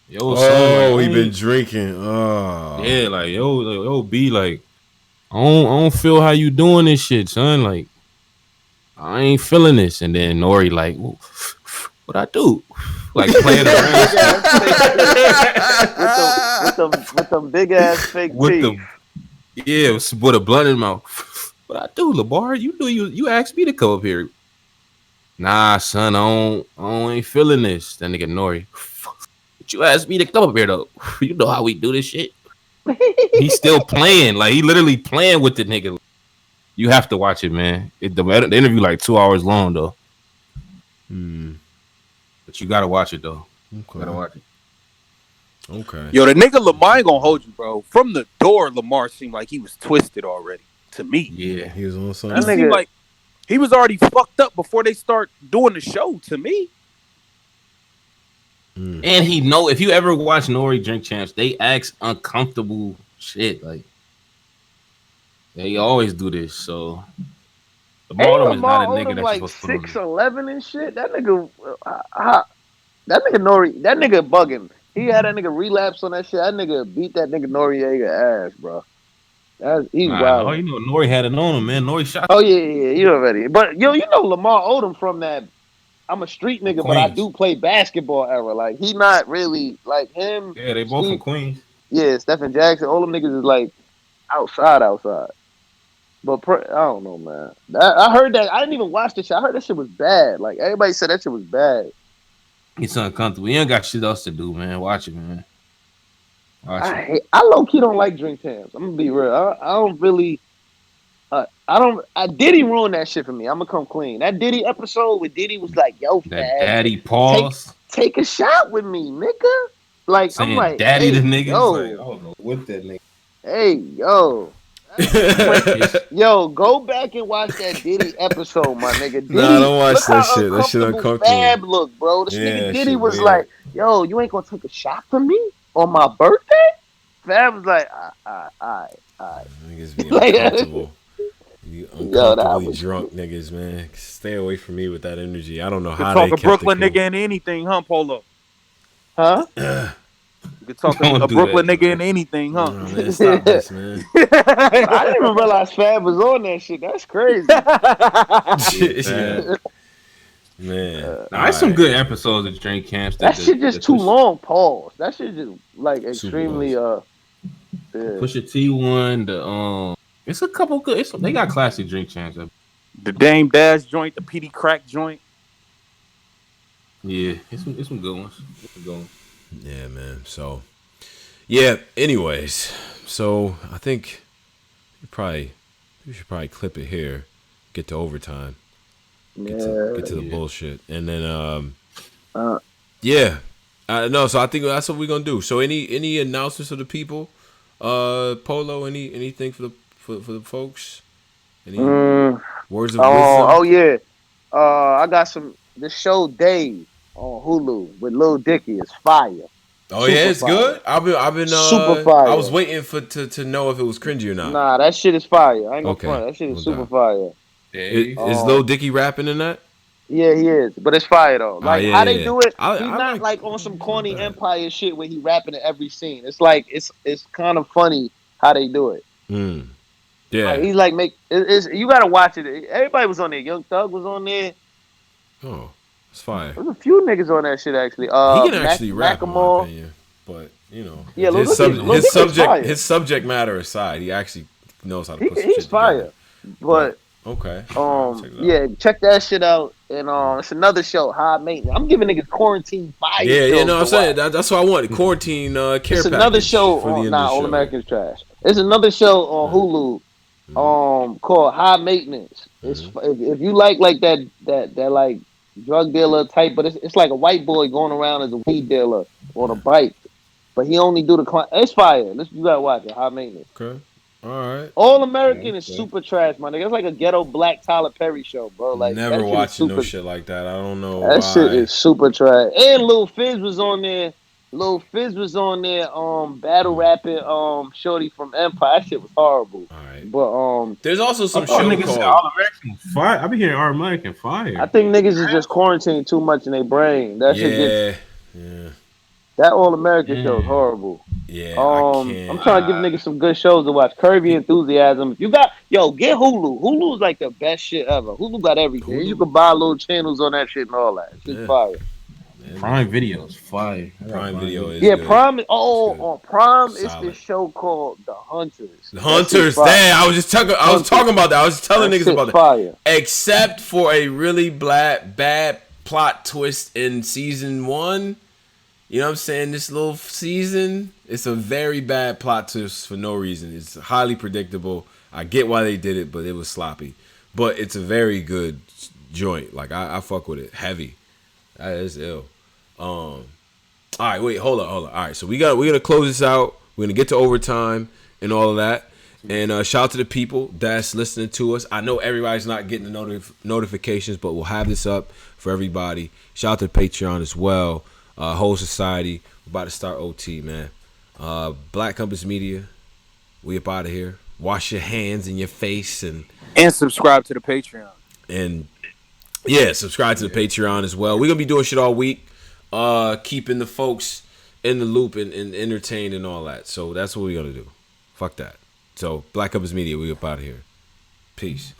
Speaker 2: Yo, son, like,
Speaker 6: he been drinking. Oh,
Speaker 2: yeah, like yo, B, like, I don't feel how you doing this shit, son. Like, I ain't feeling this. And then Nori like, what I do? Like playing around
Speaker 7: with them big ass fake teeth.
Speaker 2: With a blunt in mouth. What I do, Lamar? You asked me to come up here. Nah, son, I ain't feeling this. That nigga Nori. But you asked me to come up here though. You know how we do this shit. He's still playing. Like he literally playing with the nigga. You have to watch it, man. The interview like 2 hours long though. But you gotta watch it though.
Speaker 1: Okay.
Speaker 2: You gotta watch it.
Speaker 1: Okay.
Speaker 3: Yo, the nigga Lamar ain't gonna hold you, bro. From the door, Lamar seemed like he was twisted already. To me,
Speaker 2: yeah,
Speaker 1: he was on something.
Speaker 3: He seemed like he was already fucked up before they start doing the show. To me,
Speaker 2: and he know if you ever watch Nori Drink Champs, they ask uncomfortable shit. Like they always do this. So Lamar is not a nigga that's
Speaker 7: like
Speaker 2: supposed to
Speaker 7: 6'11" and shit. That nigga, Nori, that nigga bugging. He had that nigga relapse on that shit. That nigga beat that nigga Noriega ass, bro. He's
Speaker 2: wild.
Speaker 7: wild.
Speaker 2: Oh, you know, Nori had it on him, man. Nori shot.
Speaker 7: Oh yeah, you already. But yo, you know Lamar Odom from that. I'm a street nigga, but I
Speaker 2: Queens.
Speaker 7: do play basketball era. Like he not really like him.
Speaker 2: Yeah, they both from Queens.
Speaker 7: Yeah, Stephen Jackson. All them niggas is like outside. But I don't know, man. I heard that. I didn't even watch the shit. I heard that shit was bad. Like everybody said that shit was bad.
Speaker 2: It's uncomfortable. You ain't got shit else to do, man. Watch it, man.
Speaker 7: I low key don't like drink champs. I'm gonna be real. I don't really. I don't. Diddy ruined that shit for me. I'm gonna come clean. That Diddy episode with Diddy was like, "Yo,
Speaker 2: that daddy pause.
Speaker 7: Take a shot with me, nigga." Like
Speaker 2: saying
Speaker 7: I'm like,
Speaker 2: daddy
Speaker 7: hey,
Speaker 2: to niggas.
Speaker 7: Yo,
Speaker 2: like, I don't know what that nigga.
Speaker 7: Hey, yo. Yo, go back and watch that Diddy episode, my nigga. Diddy,
Speaker 1: nah, don't watch that shit. That shit uncomfortable.
Speaker 7: Fab look, bro. This nigga Diddy was weird. Like, yo, you ain't gonna take a shot from me on my birthday? Fab was like, all right.
Speaker 1: Niggas be uncomfortable. You uncomfortably drunk niggas, man. Stay away from me with that energy. I don't know how they kept
Speaker 3: Brooklyn
Speaker 1: it cool.
Speaker 3: nigga in anything, huh, Polo?
Speaker 7: Huh?
Speaker 3: You can talk a Brooklyn nigga in anything, huh?
Speaker 1: No, man, stop this, man.
Speaker 7: I didn't even realize Fab was on that shit. That's crazy.
Speaker 1: Yeah. Man.
Speaker 2: There's some good episodes of Drink Camps.
Speaker 7: That shit just too long, pause. That shit just like extremely
Speaker 2: Pusha T one, it's a couple good. They got classic Drink Champs.
Speaker 3: The Dame Dash joint, the PD Crack joint.
Speaker 2: Yeah, it's some good ones.
Speaker 1: Yeah, man. So, yeah. Anyways, so I think we should probably clip it here. Get to overtime. Get to the bullshit, and then yeah. No, so I think that's what we're gonna do. So any announcements of the people, Polo? Anything for the folks? Any words of wisdom?
Speaker 7: Oh yeah. I got this show Dave on Hulu with Lil Dicky is fire.
Speaker 1: Oh super it's fire. Good. I've been
Speaker 7: super fire.
Speaker 1: I was waiting to know if it was cringy or not.
Speaker 7: Nah, that shit is fire. I ain't gonna front. That shit is super fire.
Speaker 1: Is Lil Dicky rapping in that?
Speaker 7: Yeah, he is, but it's fire though. Like how they do it, he's not like on some corny Empire shit where he rapping in every scene. It's like it's kind of funny how they do it.
Speaker 1: Yeah,
Speaker 7: like, he's like you gotta watch it. Everybody was on there. Young Thug was on there.
Speaker 1: Oh, it's fire.
Speaker 7: There's a few niggas on that shit actually.
Speaker 1: He can actually rap, in my opinion, but you know,
Speaker 7: yeah,
Speaker 1: his subject matter aside, he actually knows how to put some
Speaker 7: he's
Speaker 1: shit
Speaker 7: fire.
Speaker 1: together.
Speaker 7: But
Speaker 1: okay.
Speaker 7: Check that shit out. And it's another show, High Maintenance. I'm giving niggas quarantine fire.
Speaker 1: Yeah, no, I'm saying that's what I want. Quarantine care package.
Speaker 7: It's another show on All Americans Trash. It's another show on Hulu, called High Maintenance. It's if you like that like drug dealer type, but it's like a white boy going around as a weed dealer on a bike, but he only do the it's fire. You gotta watch it. High Maintenance.
Speaker 1: Okay. All right.
Speaker 7: All American is super trash, my nigga. It's like a ghetto black Tyler Perry show, bro. Like
Speaker 1: never watching no shit like that. I don't know.
Speaker 7: That shit is super trash. And Lil Fizz was on there. Battle rapping shorty from Empire. That shit was horrible.
Speaker 1: All right.
Speaker 7: But
Speaker 1: there's also some show called
Speaker 2: All American Fire. I be hearing All American Fire.
Speaker 7: I think niggas is just quarantined too much in their brain. That shit gets that All American show is horrible.
Speaker 1: Yeah,
Speaker 7: I'm trying to give niggas some good shows to watch. Curvy Enthusiasm. You got get Hulu. Hulu is like the best shit ever. Hulu got everything. You can buy little channels on that shit and all that. It's fire.
Speaker 2: Prime Video is fire.
Speaker 1: Prime Video is
Speaker 7: good. Prime. On Prime is this show called The Hunters.
Speaker 1: The Hunters. Damn, I was talking about that. I was telling niggas about that.
Speaker 7: Fire.
Speaker 1: Except for a really bad plot twist in season 1. You know what I'm saying? This little season, it's a very bad plot twist for no reason. It's highly predictable. I get why they did it, but it was sloppy. But it's a very good joint. Like I fuck with it. Heavy. That is ill. All right, wait, hold on. All right, so we're gonna close this out. We're gonna get to overtime and all of that. And shout out to the people that's listening to us. I know everybody's not getting the notifications, but we'll have this up for everybody. Shout out to Patreon as well. Whole society. We're about to start OT, man. Black Compass Media. We up out of here. Wash your hands and your face and
Speaker 3: subscribe to the Patreon.
Speaker 1: And subscribe to the Patreon as well. We're gonna be doing shit all week, keeping the folks in the loop and entertained and all that. So that's what we're gonna do. Fuck that. So Black Compass Media, we up out of here. Peace.